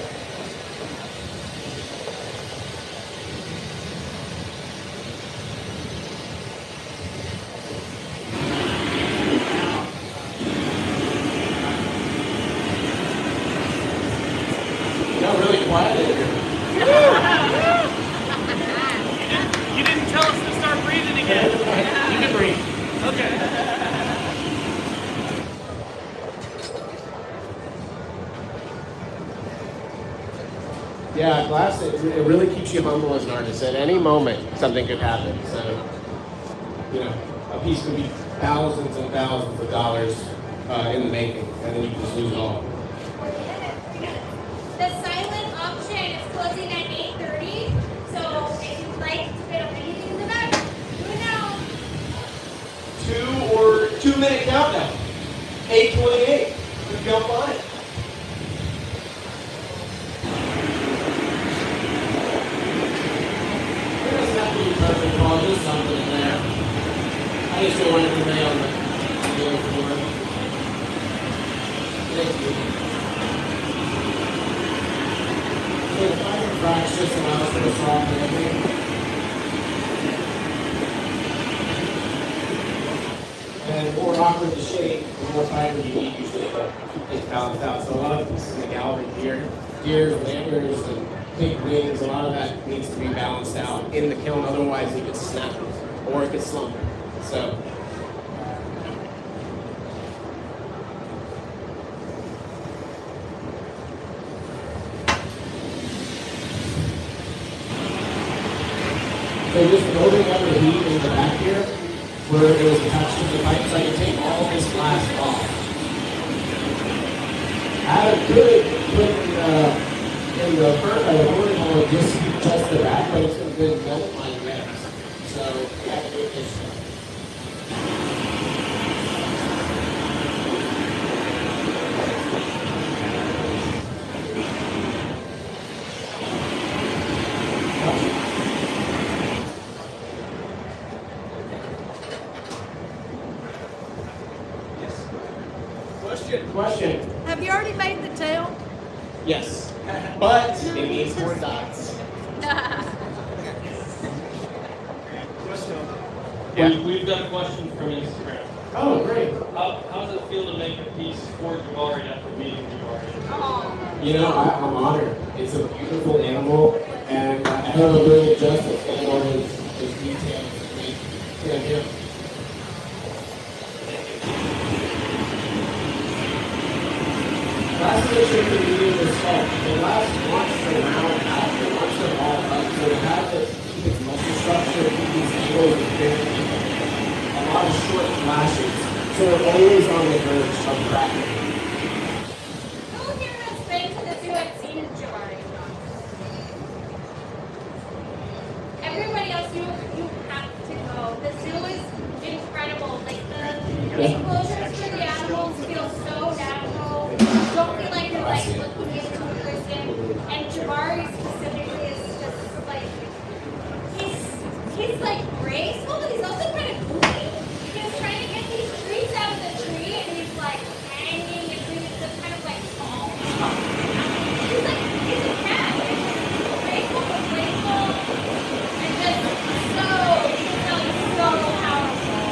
Got really quiet in here. You didn't tell us to start breathing again. You can breathe. Okay. Yeah, glass, it really keeps you humble as an artist. At any moment, something could happen. So, you know, a piece could be thousands and thousands of dollars in the making, and then you just lose it all. The silent auction is closing at 8:30, so if you'd like to bid on anything in the back, do it now. 2-minute countdown. 8:28. Jump on it. It doesn't have to be perfect, Paul. There's something in there. I just don't want it to lay on the floor. Thank you. So the fiber cracks just allows for a soft landing. And And the more awkward the shape, the more fiber you need usually to balance out. So a lot of pieces in the gallery here, gears, dampers, and big wings, a lot of that needs to be balanced out in the kiln, otherwise it could snap or it could slump. So. So just building up the heat in the back here, where it was attached to the pipe, so I can take all this glass off. I could put in the front of the holding hole just the back, but it's going to melt my legs. So yeah, it's Question. Have you already made the tail? Yes, but it needs more dots. We've got a question from Instagram. Oh, great. How does it feel to make a piece for Jabari after meeting Jabari? You know, I'm honored. It's a beautiful animal, and I have a little justice for his details. Yeah. Last picture for you is sculpt. The last once around after once they're all up, so we have to keep its muscle structure, keep these angles and very a lot of short flashes. So we're always on the verge of cracking. Who here has been to the zoo and seen Jabari? Everybody else, you have to go. The zoo is incredible. Like the enclosures for the animals feel so natural. Don't feel like you're like looking into a person. And Jabari specifically is just like he's like graceful, but he's also kind of goofy. He's trying to get these trees out of the tree, and he's like hanging between the kind of like tall. He's a cat. Graceful but playful, and just so powerful.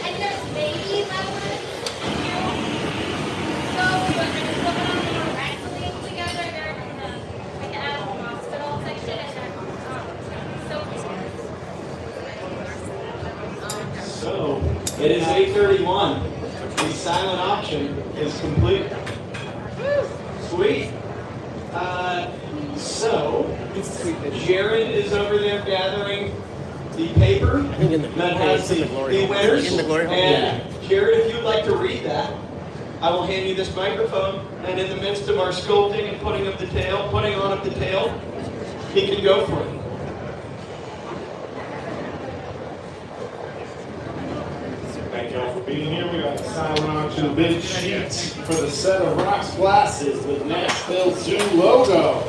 And there's baby leopards, so we're wrestling together. They're in the animal hospital section, and they're So it is 8:31. The silent auction is complete. Sweet. So Jared is over there gathering the paper that has the winners. And Jared, if you'd like to read that, I will hand you this microphone. And in the midst of our sculpting and putting on of the tail, he can go for it. Thank y'all for being here. We got the silent auction bid sheet for the set of rocks glasses with Nashville Zoo logo.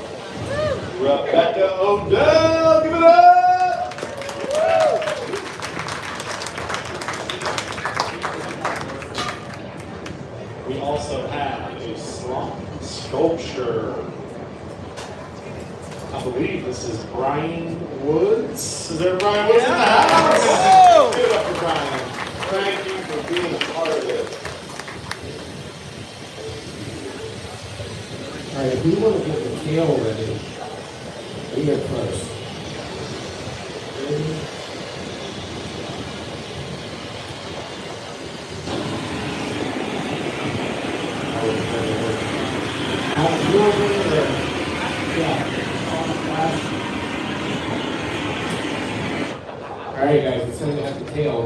Rebecca Odell, give it up! We also have a slump sculpture. I believe this is Brian Woods. Is there Brian Woods in the house? Give it up for Brian. Thank you for being a part of it. All right, if we want to get the tail ready, we are close. Ready? All right, guys, it's time to have the tail.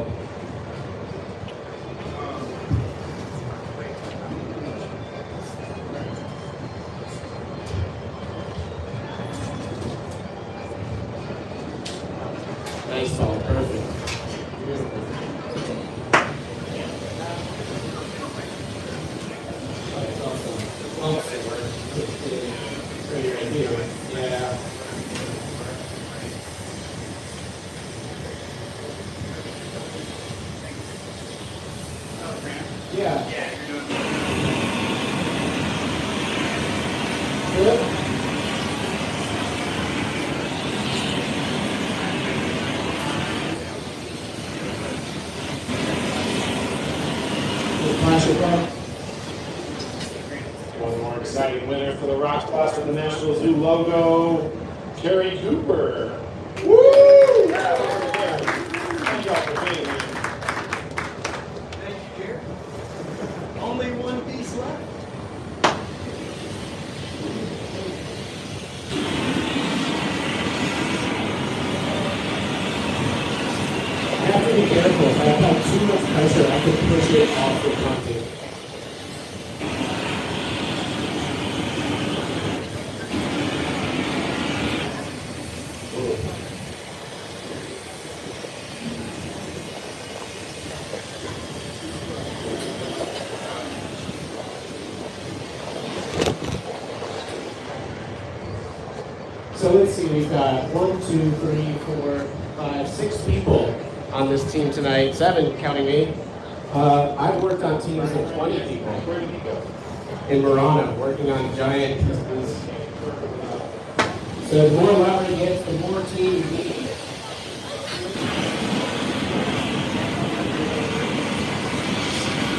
Nice, all perfect. Yeah. Yeah. exciting winner for the Rocks Blast for the Nashville Zoo logo, Carrie Cooper. Woo! Yeah, over there. Thank y'all for being here. Thank you, Jared. Only one piece left. I have to be careful. If I apply too much pressure, I can push it off the content. So let's see, we've got 1, 2, 3, 4, 5, 6 people on this team tonight. 7, counting me. I've worked on teams of 20 people. Where did he go? In Murano, working on giant pieces. So the more lever he gets, the more team you need.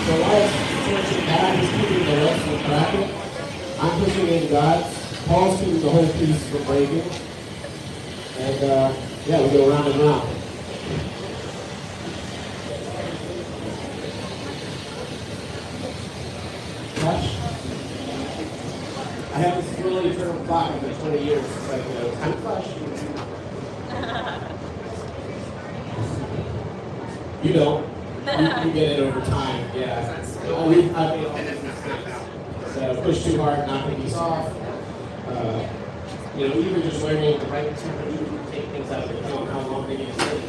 So while it's switching back, he's keeping the rest of the bracket. I'm pushing in guts. Paul's keeping the whole piece for breaking. And yeah, we go round and round. Flush. I have this really eternal clock of 20 years. It's like, time flush. You don't. You get it over time. Yeah. So push too hard, knock the piece off. Even just learning the right temperature to take things out of the count, how long they need to sit.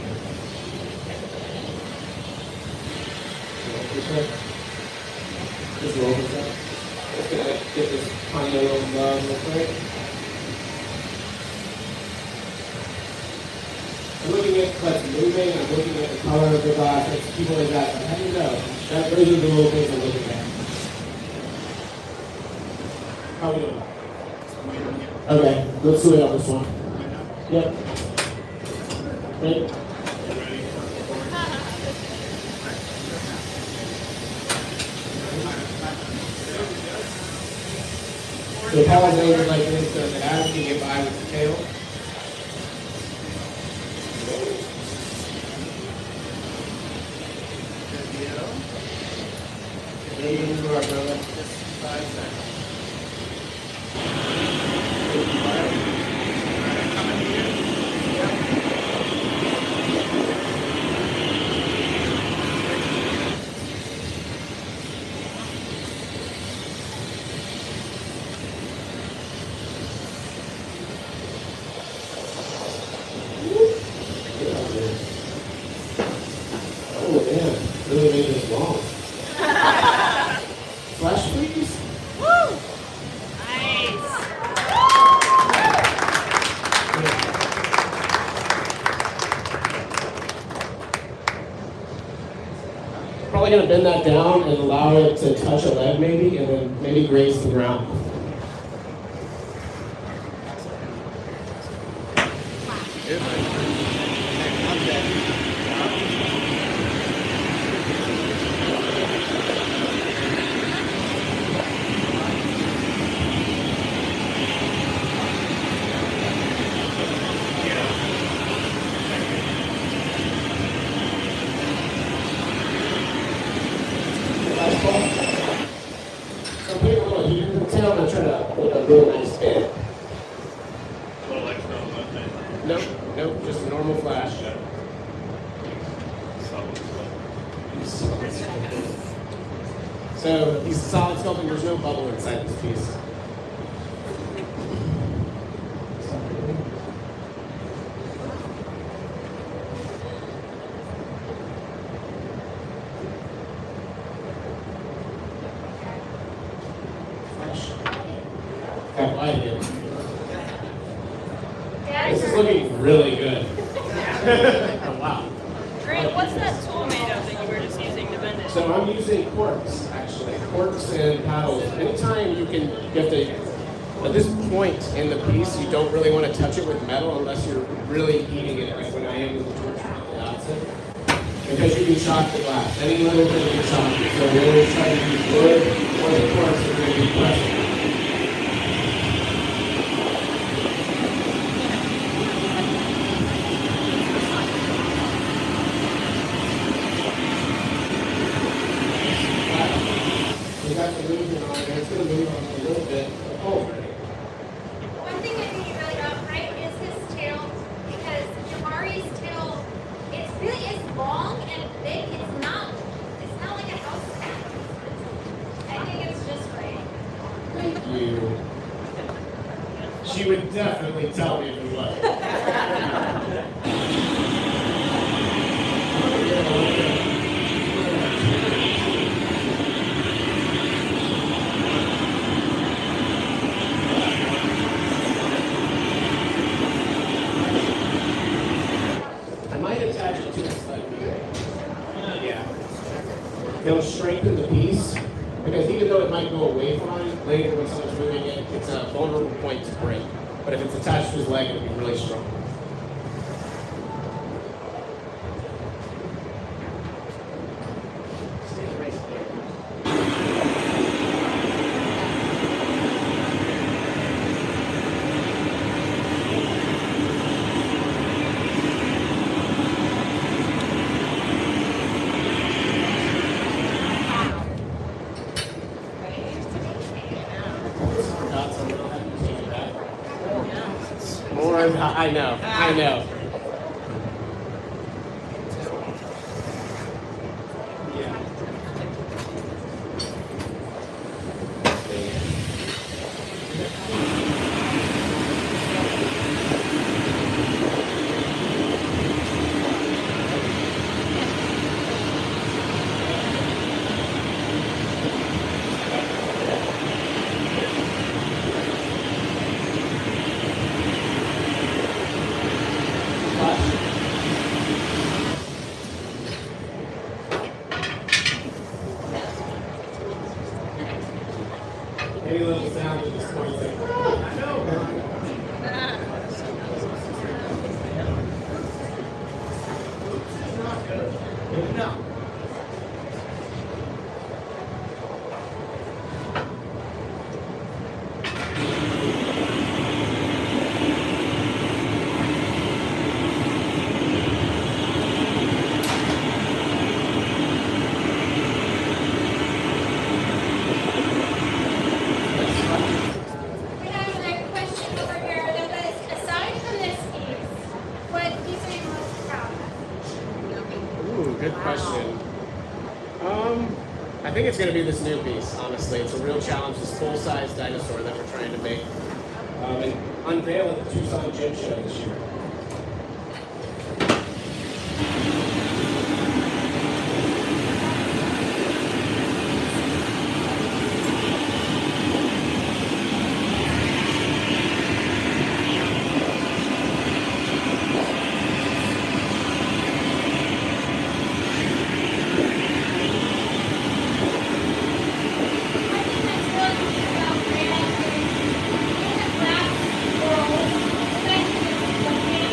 Just roll this up. Just gonna get this tiny little real quick. I'm looking at what's moving, I'm looking at the color of the glass, it's people like that. How do you know? Those are the little things I'm looking at. How are we doing? Okay, let's do it on this one. Yep. Ready? So Paul's over like this so that Adam can get by with the tail. Maybe into our brother. Just 5 seconds. Oh, man. Really made this long. Flash, please. Woo! Nice. Probably going to bend that down and allow it to touch a leg maybe, and then maybe graze the ground. So put a little heat in the tail, and I'm trying to put a real nice spin. A little extra on that thing. Nope, just a normal flash. So he's solid sculpting, there's no bubble inside this piece. Got wide here. This is looking really good. Oh, wow. Grant, what's that tool made of that you were just using to bend it? So I'm using corks, actually. Corks and paddles. Anytime you have to, at this point in the piece, you don't really want to touch it with metal unless you're really heating it, like when I am with the torch on the outside. Because you can shock the glass. Any little thing can shock it. So we always try to use wood or the corks are going to be pressure. bit of home. One thing that you really got right is his tail, because Jamari's tail, it really is long and thick. It's not like a house cat. I think it's just right. Thank you. She would definitely tell me if you love it. I might attach it to the sled. Yeah. It'll strengthen the piece, because even though it might go away from him later when someone's moving it, it's a vulnerable point to break. But if it's attached to his leg, it'll be really strong. I know. Any little sound at this point, it's like, oh, I know. No. We have a question over here that was, aside from this piece, what piece are you most proud of? Ooh, good question. I think it's going to be this new piece, honestly. It's a real challenge, this full-size dinosaur that we're trying to make and unveil at the Tucson Gym Show this year. I think that's really neat about Brad is in the glass world, especially with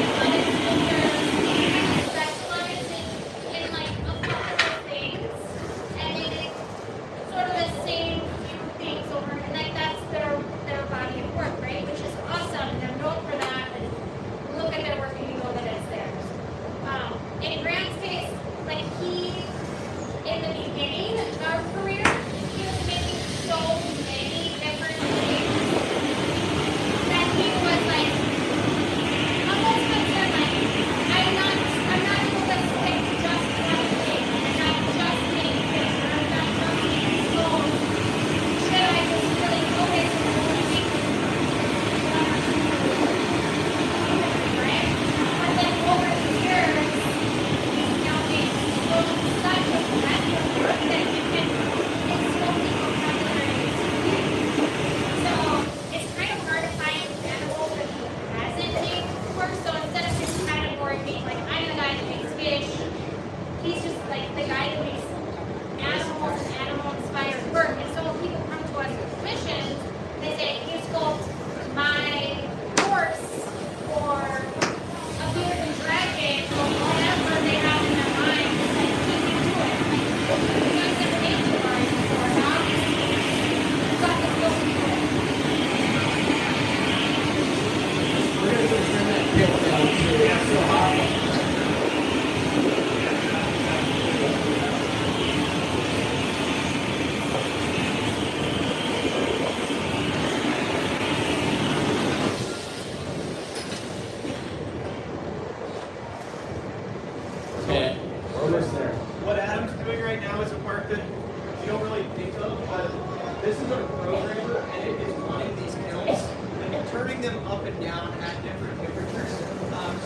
them up and down at different temperatures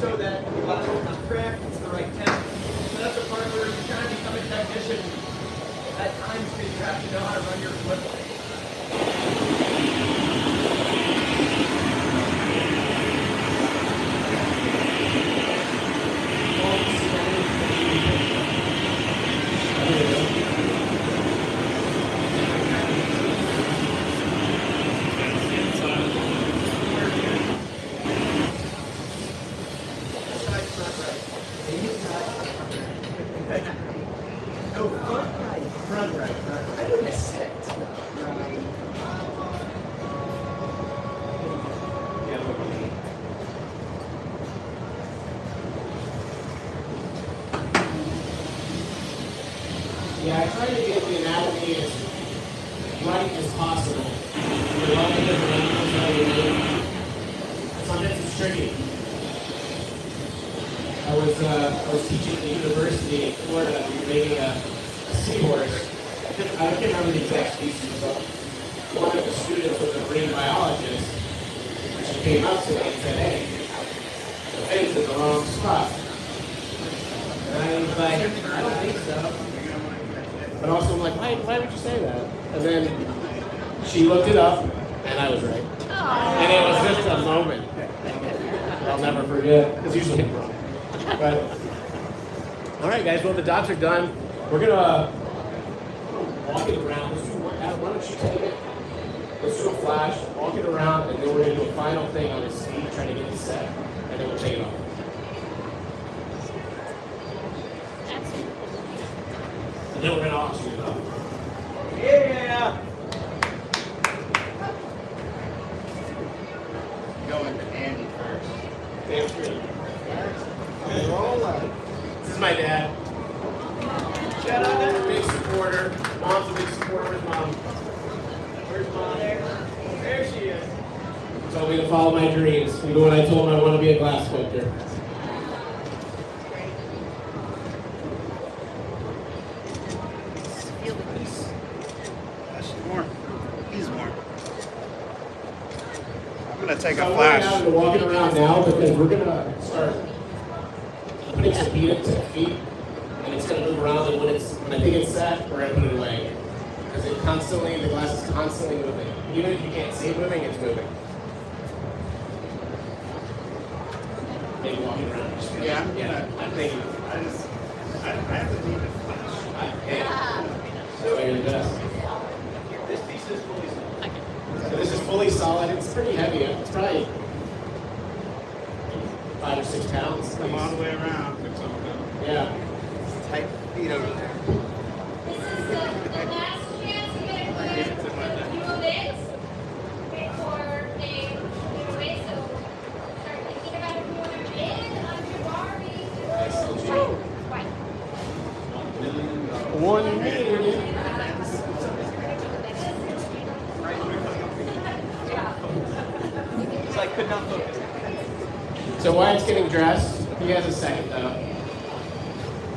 so that the glass is correct, it's the right temp. So that's the part where you kind of become a technician at times because you have to know how to run your equipment. Yeah, I try to get the anatomy as right as possible. With all the different animals that we make. Sometimes it's tricky. I was teaching at the university in Florida. We were making a seahorse. I can't remember the exact species, but one of the students was a marine biologist. She came up to me and said, "Hey, the face is the wrong spot." And I was like, "I don't think so." But also, I'm like, why would you say that? And then she looked it up, and I was right. And it was just a moment I'll never forget, because usually I'm wrong. But, all right, guys, well, the dots are done. We're going to walk it around. Why don't you take it? Let's do a flash, walk it around, and then we're going to do a final thing on his feet, trying to get it set, and then we'll take it off. And then we're going to auction it up. Yeah! Going to Andy first. Damn straight. This is my dad. Shout out there. Big supporter. Mom's a big supporter. Where's mom? Where's mom? There she is. Told me to follow my dreams. And when I told him I want to be a glass sculptor. He's warm. I'm gonna take So a flash. I'm going to walk it around now because we're going to start putting some heat into the feet. And it's going to move around, and when I think it's set, we're going to put it away. Because the glass is constantly moving. Even if you can't see it moving, it's moving. Maybe walking around. I'm thinking. I have to need a flash. So you're best. This piece is fully solid. So this is fully solid. It's pretty heavy. It's probably 5 or 6 pounds. Come all the way around. Yeah. Tight feet over there. This is the last chance to get a quick few bits before they give away. So start thinking about if you want to bid on your Barbie. Right. $1 million. So I could not focus. So Wyatt's getting dressed. He has a second though.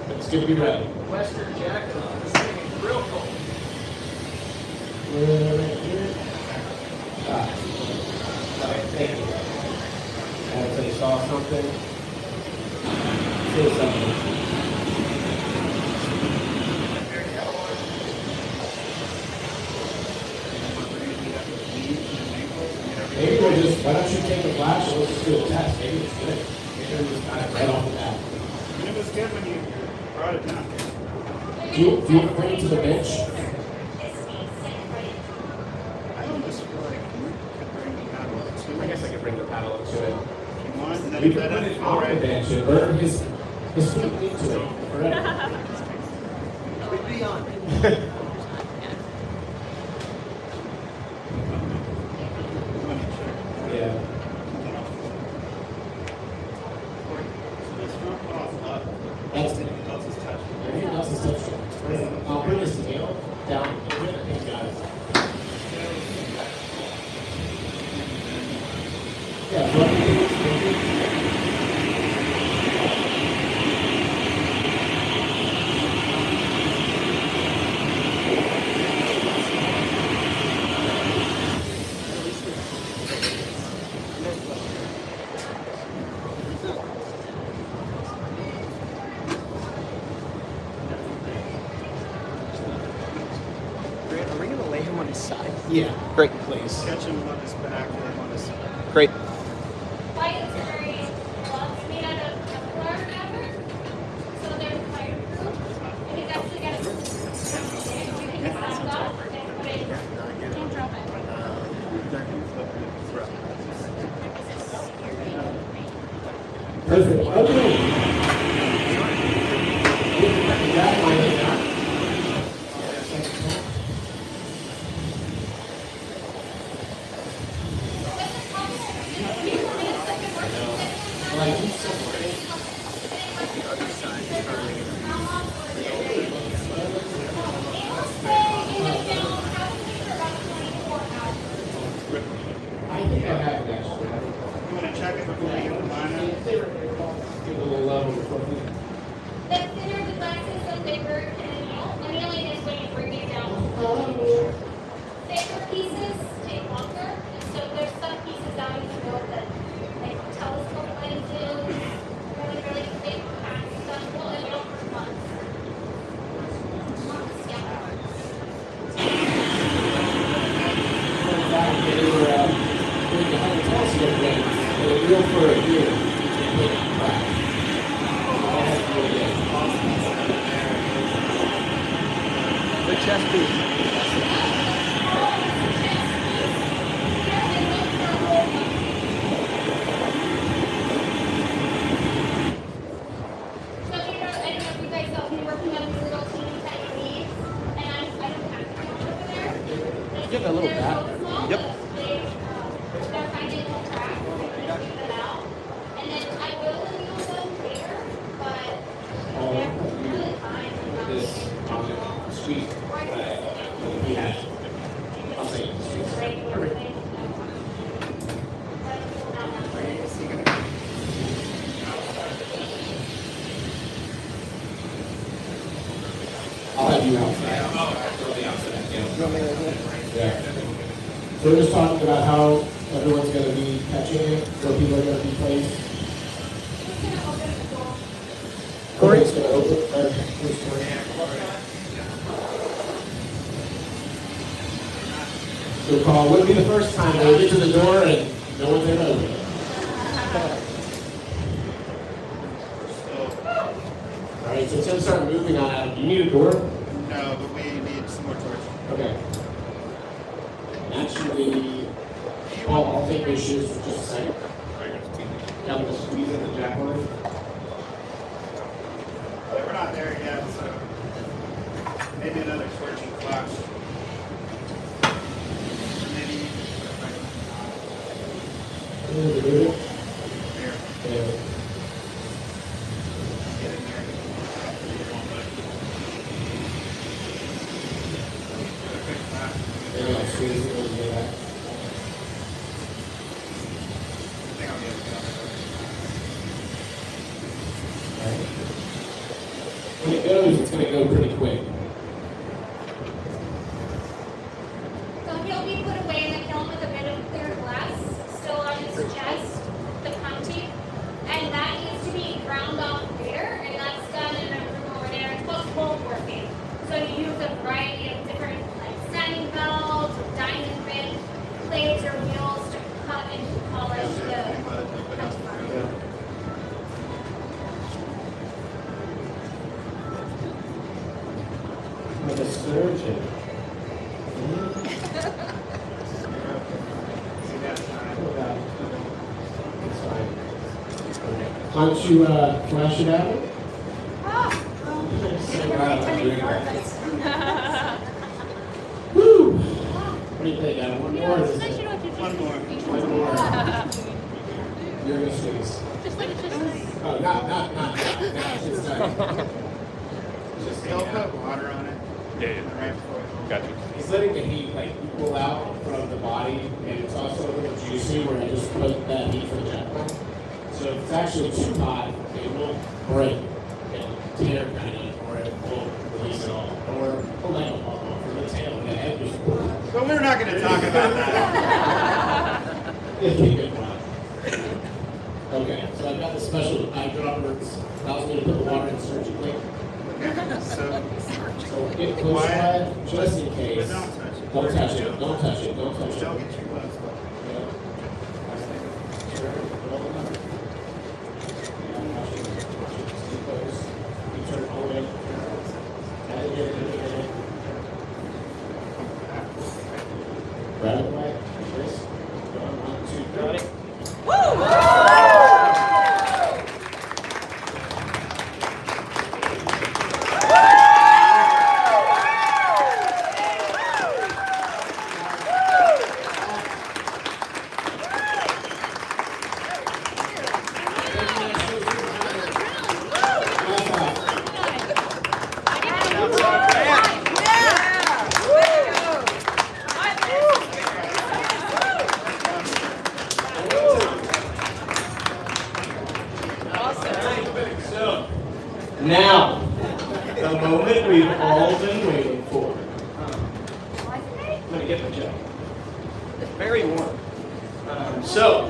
It's good to be ready. Western jacket on. This thing is real cold. Right here. Thank you. I saw something. Say something. Maybe we'll just, why don't you take a flash and let's just do a test. Maybe it's good. Maybe we'll just got it right off the bat. It was good when you brought it down. Do you want to bring it to the bench? I almost feel like we could bring the paddle to I guess I could bring the paddle up to it. if you want, and then We if could that put is it on the bench and burn his feet into it. Correct. We'd be on. Yeah. this front paw's up. That's it. Everything else is touched. Everything else is touching. I'll bring his tail down a little bit. I think you got it. Yeah, but Yeah. Great. Please. Catch him on his back and then on his side. Great. White is very gloves made out of Kevlar fabric, so they're fireproof. And it's actually got a you can just snap off and put it. Don't drop it. Perfect. Okay. That might be done. I think I have it actually. You want to check it before you get the line out? Give it a little level before we. The thinner the glasses, the thicker annealing is when you bring it down. Thicker pieces take longer, and so there's some pieces out in the field that, like telescope lenses, really thick packs stuff, will anneal for months. Months, yeah. They were doing the 100 telescope games. They were real for a year. They put it crack. All had to do it again. The chess piece. So, I don't know if you guys saw me working on these little teeny tiny leaves, and I don't have to go over there. Give that a little They're bat. so small, Yep. but they're kind of little cracks, so I can keep it out. And then I will anneal them later, but they're really fine. This on the street. He has. I'll say it. Regular thing. I'll have you outside. Yeah. So we're just talking about how everyone's going to be catching it, where people are going to be placed. Corey's going to open. Who's Corey? So Paul, wouldn't be the first time that we get to the door and no one's there to open it. All right, so it's going to start moving on out. Do you need a door? No, but we need some more torches. Okay. Actually, I'll take those shoes for just a second. Yeah, I'm just squeezing the jack line. We're not there yet, so maybe another torching flash. Maybe Here. here. Get in here. A quick flash. Yeah, I'll squeeze it over there. I think I'll be able to get on Alright. When it goes, it's going to go pretty quick. So he'll be put away in the kiln with a bit of clear glass still on his chest, the counting, and that needs to be ground off later, and that's done in a room over there. It's called cold working. So you use a variety of different like sanding belts, or diamond bit blades or wheels to cut and polish the punch mark. Like a sturgeon. It's fine. Okay. Why don't you flash it out? Woo! What do you think, Adam? One more? Or is it- One more. One more. You're gonna squeeze. Oh, not. It's done. Just They'll put water on it. Yeah. Right before. Gotcha. He's letting the heat like equal out from the body, and it's also a little juicy where I just put that heat from the jackpot. So if it's actually too hot, it will break. It'll tear kind of, or it won't release at all. Or pull that off from the tail and the head just But we're not going to talk about that. it'll be good one. Okay, so I've got the special eye dropper. It allows me to put the water in surgically. So So get close to it, just in but case. don't touch it. Don't touch it. Don't touch it. Don't touch it. Grab it right. Chris. Go on, 1, 2, got it. Now, the moment we've all been waiting for. I'm gonna get my jacket. It's very warm. So,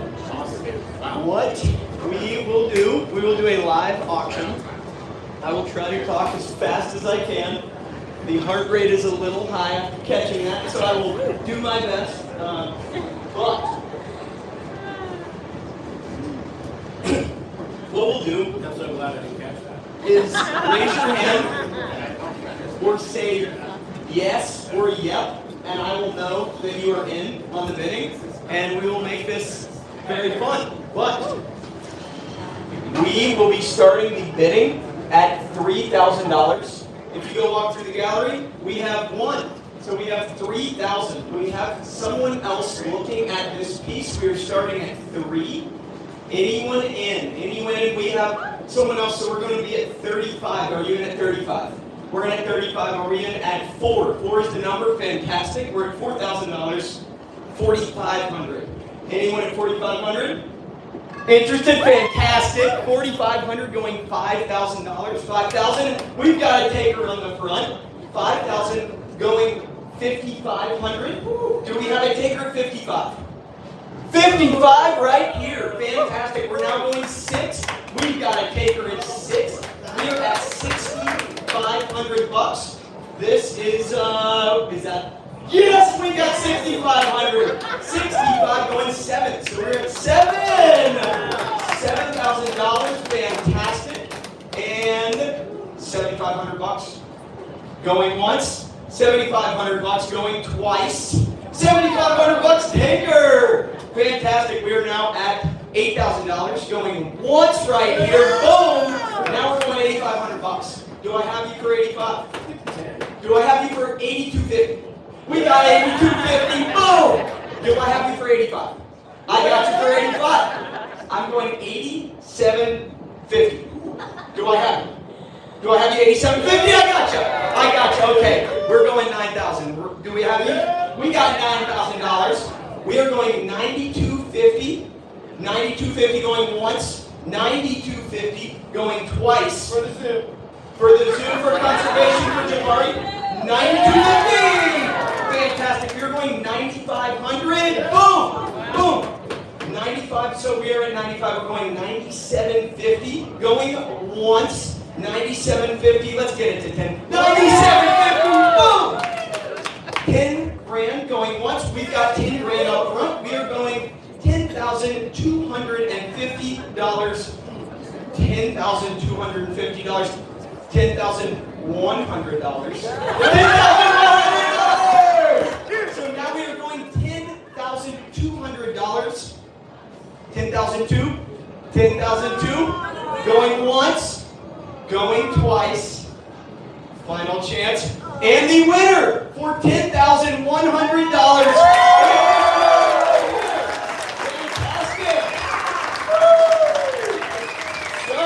what we will do a live auction. I will try to talk as fast as I can. The heart rate is a little high after catching that, so I will do my best. But what we'll do I'm so glad I didn't catch that. is raise your hand or say yes or yep, and I will know that you are in on the bidding, and we will make this very fun. But we will be starting the bidding at $3,000. If you go walk through the gallery, we have one. So we have 3,000. We have someone else looking at this piece. We are starting at 3. Anyone in? Anyone in? We have someone else, so we're going to be at 35. Are you in at 35? We're in at 35. Are we in at 4? 4 is the number. Fantastic. We're at $4,000. 4,500. Anyone at 4,500? Interested? Fantastic. 4,500 going $5,000. 5,000. We've got a taker on the front. 5,000 going 5,500. Do we have a taker at 55? 55 right here. Fantastic. We're now going 6. We've got a taker at 6. We're at $6,500. This is that? Yes, we got 6,500. 65 going 7. So we're at 7. $7,000. Fantastic. And $7,500 going once. $7,500 going twice. $7,500 taker. Fantastic. We are now at $8,000 going once right here. Boom. Now we're going $8,500. Do I have you for 85? Do I have you for 82.50? We got 82.50. Boom. Do I have you for 85? I got you for 85. I'm going 87.50. Do I have you? Do I have you 87.50? I got you. I got you. Okay. We're going 9,000. Do we have you? We got $9,000. We are going 92.50. 92.50 going once. 92.50 going twice. For the zoo. For the zoo, for conservation, for Jabari. 92.50. Fantastic. We're going 9,500. Boom. Boom. 95. So we are at 95. We're going 97.50. Going once. 97.50. Let's get it to 10. 97.50. Boom. 10 grand going once. We've got 10 grand up front. We are going $10,250. $10,250. $10,100. $10,100. So now we are going $10,200. 10,002. 10,002. Going once. Going twice. Final chance. And the winner for $10,100. Fantastic. So,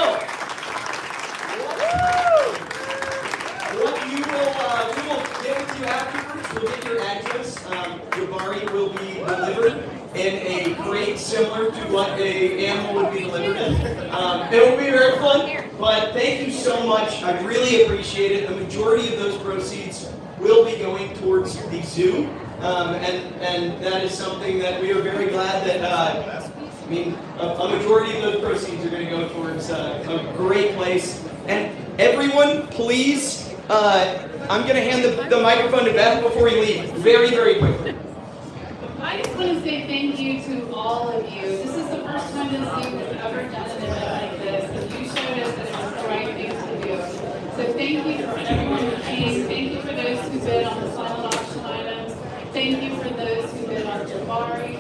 what we will get with you afterwards. We'll get your address. Jabari will be delivered in a crate similar to what an animal would be delivered in. It will be very fun. But thank you so much. I really appreciate it. The majority of those proceeds will be going towards the zoo. And that is something that we are very glad that, a majority of those proceeds are going to go towards a great place. And everyone, please I'm going to hand the microphone to Beth before we leave, very, very quickly. I just want to say thank you to all of you. This is the first time this team has ever done an event like this, and you showed us that it was the right thing to do. So thank you for everyone who came. Thank you for those who bid on the silent auction items. Thank you for those who bid on Jabari.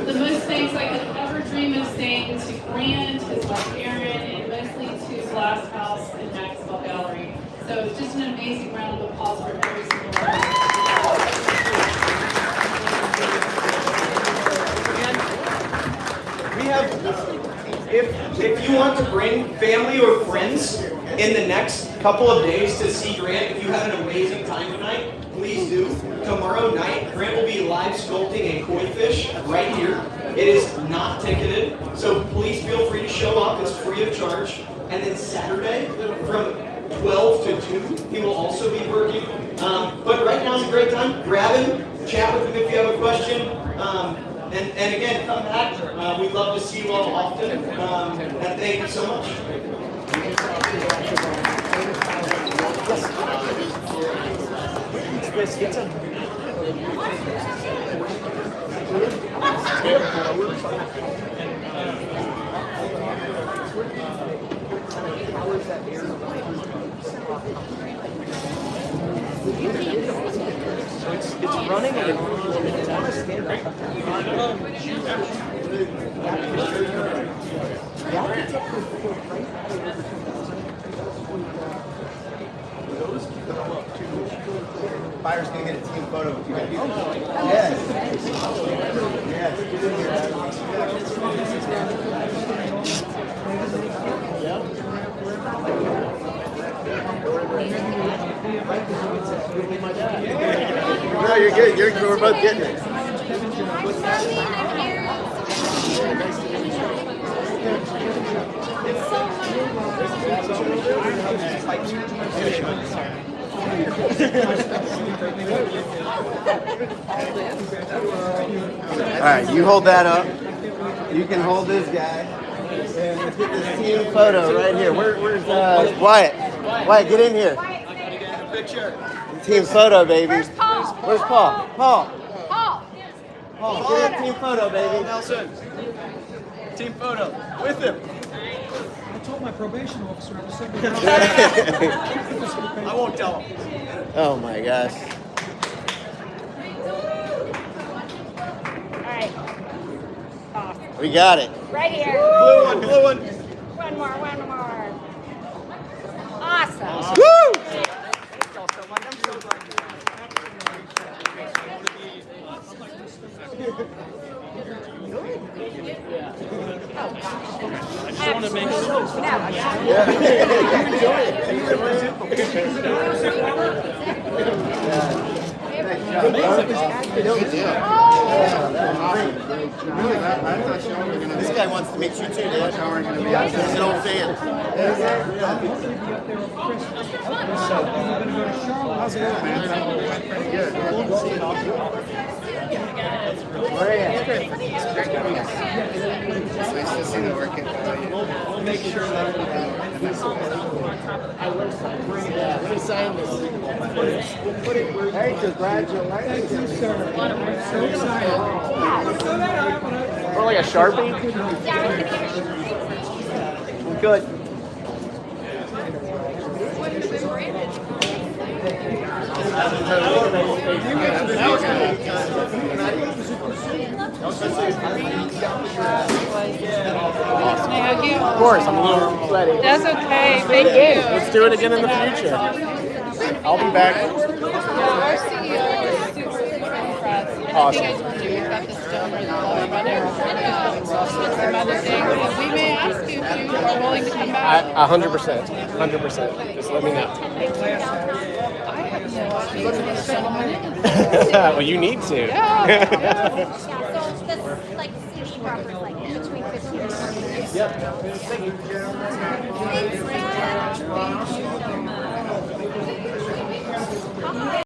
The most thanks I could ever dream of saying to Grant, his wife Erin, and mostly to Glasshaüs and Nashville Gallery. So it's just an amazing round of applause for every single one. We have, if you want to bring family or friends in the next couple of days to see Grant, if you had an amazing time tonight, please do. Tomorrow night, Grant will be live sculpting a koi fish right here. It is not ticketed, so please feel free to show up. It's free of charge. And then Saturday, from 12 to 2, he will also be working. But right now is a great time. Grab him, chat with him if you have a question. And again, come back. We'd love to see you all often. And thank you so much. So it's running and it's on a standby. Byron's gonna get a team photo with you guys. Yes. Yes. No, you're good. We're both getting it. All right, you hold that up. You can hold this guy. And let's get this team photo right here. Where's Wyatt? Wyatt, get in here. Picture. Team photo, baby. Where's Paul? Where's Paul? Paul, Paul. get a team photo, baby. Nelson. Team photo with him. I told my probation officer I was sitting I won't tell him. Oh my gosh. All right. Awesome. We got it. Right here. Blue one, blue one. One more. Awesome. Woo! I just want to make sure. This guy wants to meet you too, Dan. He's an old fan. How's it going, man? Pretty good. It's nice to see the work. We'll make sure that Let me sign this. Hey, congratulations. Thank you, sir. I'm so excited. Or like a Sharpie? good. Of course, I'm a little sweaty. That's okay. Thank you. Let's do it again in the future. I'll be back. Our CEO is super impressed. And Awesome. I think I told you we've got the stone or the lower runner. Some other things. We may ask you if you are willing to come back. 100%. 100%. Just let me know. I have no idea what the gentleman is. Well, you need to. Yeah. Yeah, so this like CD proper like between 15 and 20 minutes. Yep. Thanks, Dad. Thank you so much.